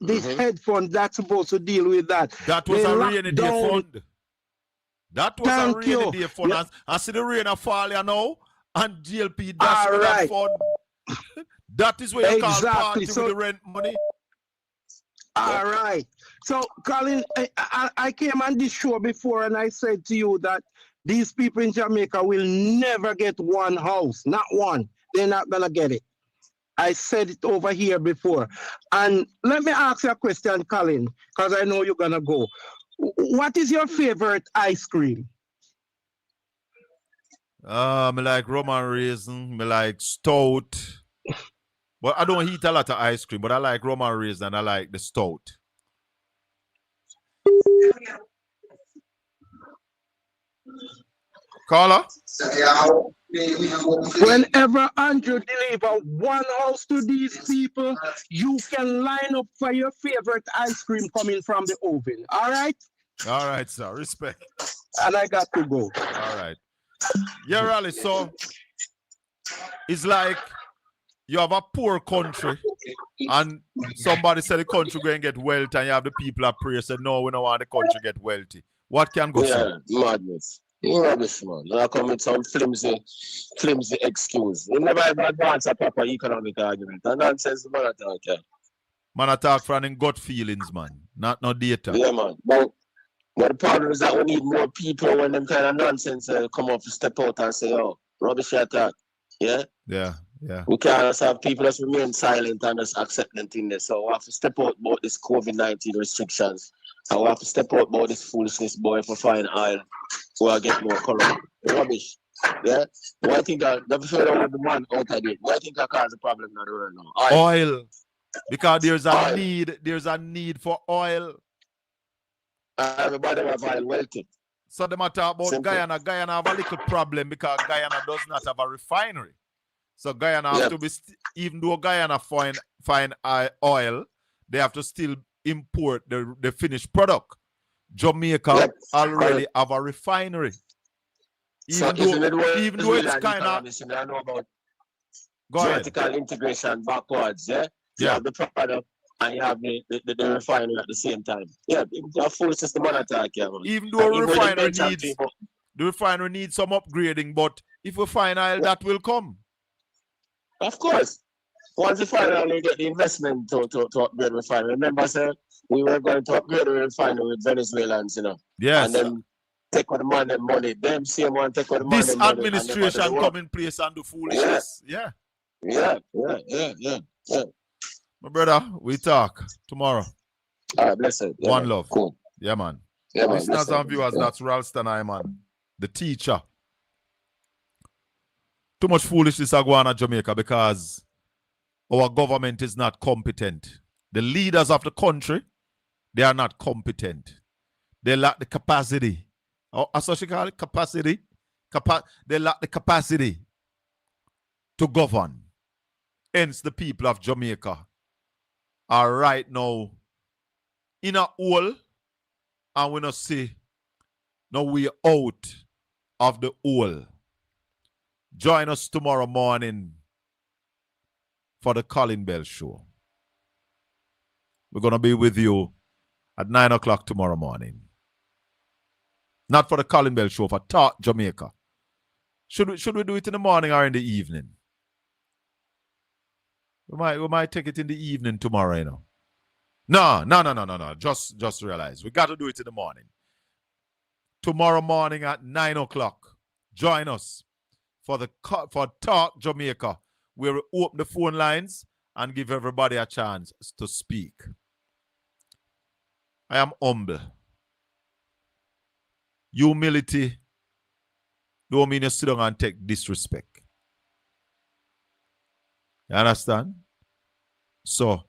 This hedge fund that's supposed to deal with that. That was a rainy day fund. That was a rainy day fund. Yeah. I see the rain fall now, and GLP dash with that fund. That is where you call party with the rent money. All right. So, Colin, I came on this show before and I said to you that these people in Jamaica will never get one house. Not one. They're not going to get it. I said it over here before. And let me ask you a question, Colin, because I know you're going to go. What is your favorite ice cream? I like Roman raisin, I like stout. But I don't eat a lot of ice cream, but I like Roman raisin and I like the stout. Caller? Whenever Andrew deliver one house to these people, you can line up for your favorite ice cream coming from the oven. All right? All right, sir. Respect. And I got to go. All right. Yeah, Raleigh. So it's like you have a poor country and somebody said the country going to get wealthy and you have the people that pray say, no, we don't want the country to get wealthy. What can go sir? Madness. Rubbish, man. I come with some flimsy excuse. You never ever advance a proper economic argument. And nonsense, man, attack, yeah. Man, attack from in gut feelings, man. Not no data. Yeah, man. But the problem is that we need more people when them kind of nonsense come up to step out and say, oh, rubbish attack. Yeah? Yeah. We can't just have people just remain silent and just accepting things. So we have to step out about this COVID-19 restrictions. And we have to step out about this foolishness, boy, for fine oil. So I get more corrupt. Rubbish. Yeah? Why think I feel I the man out of it? Why think I cause the problem in the world now? Oil. Because there's a need for oil. Everybody have oil wealthy. So the matter about Simple. Guyana have a little problem because Guyana does not have a refinery. So Guyana have to be, even though Guyana find oil, they have to still import the finished product. Jamaica already have a refinery. Even though it's kind of vertical integration backwards, yeah? You have the product and you have the refinery at the same time. Yeah, a full system on attack, yeah, man. Even though the refinery needs some upgrading, but if we find oil, that will come. Of course. Once we finally get the investment to upgrade the refinery. Remember, sir, we were going to upgrade the refinery with Venezuelans, Yes. And then take all the money. Them same one take all the money. This administration come in place and do foolishness. Yeah. Yeah. My brother, we talk tomorrow. All right, bless it. Yeah, One man. love. Cool. Yeah, man. Yeah, man. Listeners Bless it. and viewers, Yeah. that's Ralston Iman, the teacher. Too much foolishness are going on in Jamaica because our government is not competent. The leaders of the country, they are not competent. They lack the capacity. As what you call it? Capacity. They lack the capacity to govern. Hence, the people of Jamaica are right now in a hole, and we not see no way out of the hole. Join us tomorrow morning for the Colin Bell Show. We're going to be with you at 9 o'clock tomorrow morning. Not for the Colin Bell Show, for Talk Jamaica. Should we do it in the morning or in the evening? We might take it in the evening tomorrow, you know. No. Just realize we got to do it in the morning. Tomorrow morning at 9 o'clock. Join us for Talk Jamaica, where we open the phone lines and give everybody a chance to speak. I am humble. Humility don't mean you sit down and take disrespect. You understand? So,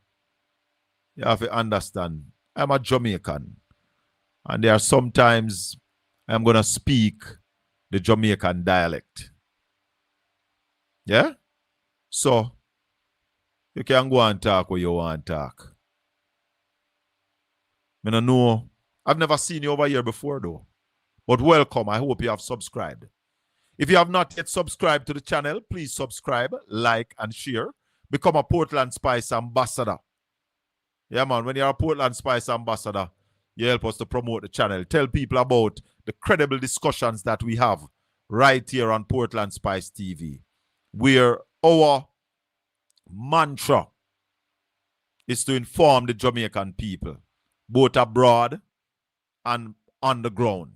you have to understand, I'm a Jamaican. And there are sometimes I'm going to speak the Jamaican dialect. Yeah? So, you can go and talk what you want to talk. I don't know. I've never seen you over here before, though. But welcome. I hope you have subscribed. If you have not yet subscribed to the channel, please subscribe, like, and share. Become a Portland Spice ambassador. Yeah, man. When you're a Portland Spice ambassador, you help us to promote the channel. Tell people about the credible discussions that we have right here on Portland Spice TV, where our mantra is to inform the Jamaican people, both abroad and on the ground.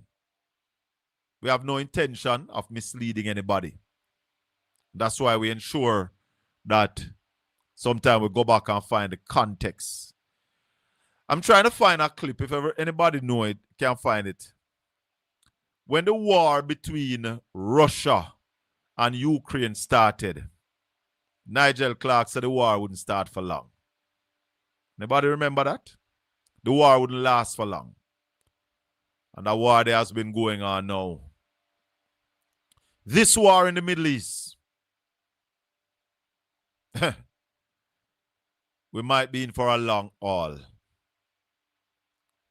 We have no intention of misleading anybody. That's why we ensure that sometimes we go back and find the context. I'm trying to find a clip. If ever anybody know it, can find it. When the war between Russia and Ukraine started, Nigel Clark said the war wouldn't start for long. Anybody remember that? The war wouldn't last for long. And the war that has been going on now. This war in the Middle East, we might be in for a long haul.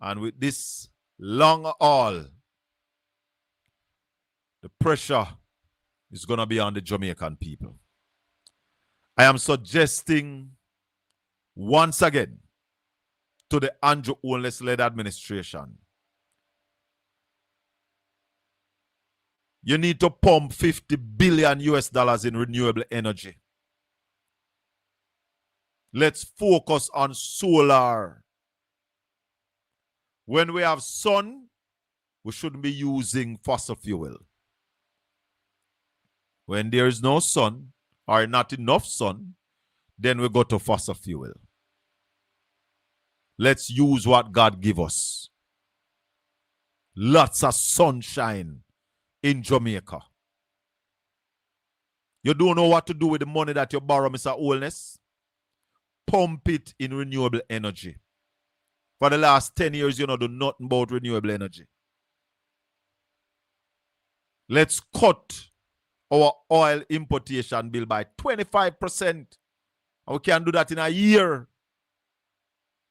And with this long haul, the pressure is going to be on the Jamaican people. I am suggesting once again to the Andrew Holness-led administration, you need to pump $50 billion in renewable energy. Let's focus on solar. When we have sun, we shouldn't be using fossil fuel. When there is no sun or not enough sun, then we go to fossil fuel. Let's use what God give us. Lots of sunshine in Jamaica. You don't know what to do with the money that you borrow, Mr. Holness? Pump it in renewable energy. For the last 10 years, you don't do nothing about renewable energy. Let's cut our oil importation bill by 25%. And we can do that in a year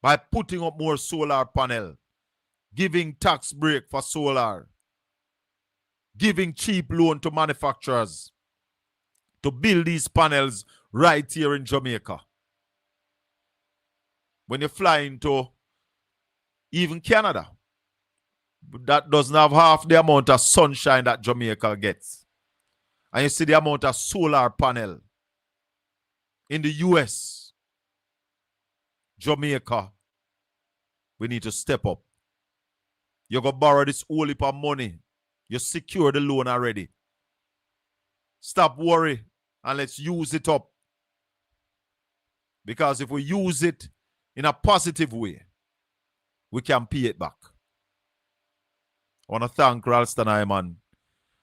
by putting up more solar panel, giving tax break for solar, giving cheap loan to manufacturers to build these panels right here in Jamaica. When you fly into even Canada, that doesn't have half the amount of sunshine that Jamaica gets. And you see the amount of solar panel in the US, Jamaica, we need to step up. You go borrow this whole heap of money. You secure the loan already. Stop worry and let's use it up. Because if we use it in a positive way, we can pay it back. I want to thank Ralston Iman.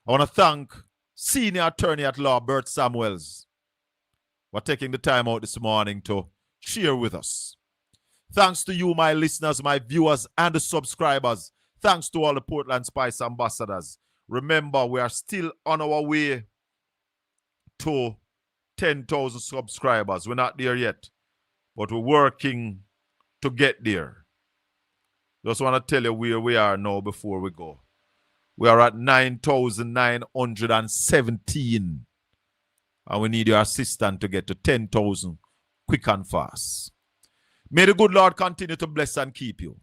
I want to thank Senior Attorney at Law, Bert Samuels, for taking the time out this morning to share with us. Thanks to you, my listeners, my viewers, and the subscribers. Thanks to all the Portland Spice ambassadors. Remember, we are still on our way to 10,000 subscribers. We're not there yet, but we're working to get there. Just want to tell you where we are now before we go. We are at 9,917. And we need your assistance to get to 10,000 quick and fast. May the good Lord continue to bless and keep you.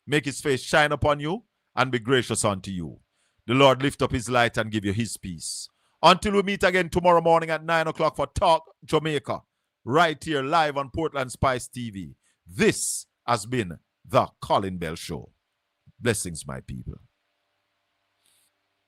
Make his face shine upon you and be gracious unto you. The Lord lift up his light and give you his peace. Until we meet again tomorrow morning at 9 o'clock for Talk Jamaica, right here live on Portland Spice TV. This has been the Colin Bell Show. Blessings, my people.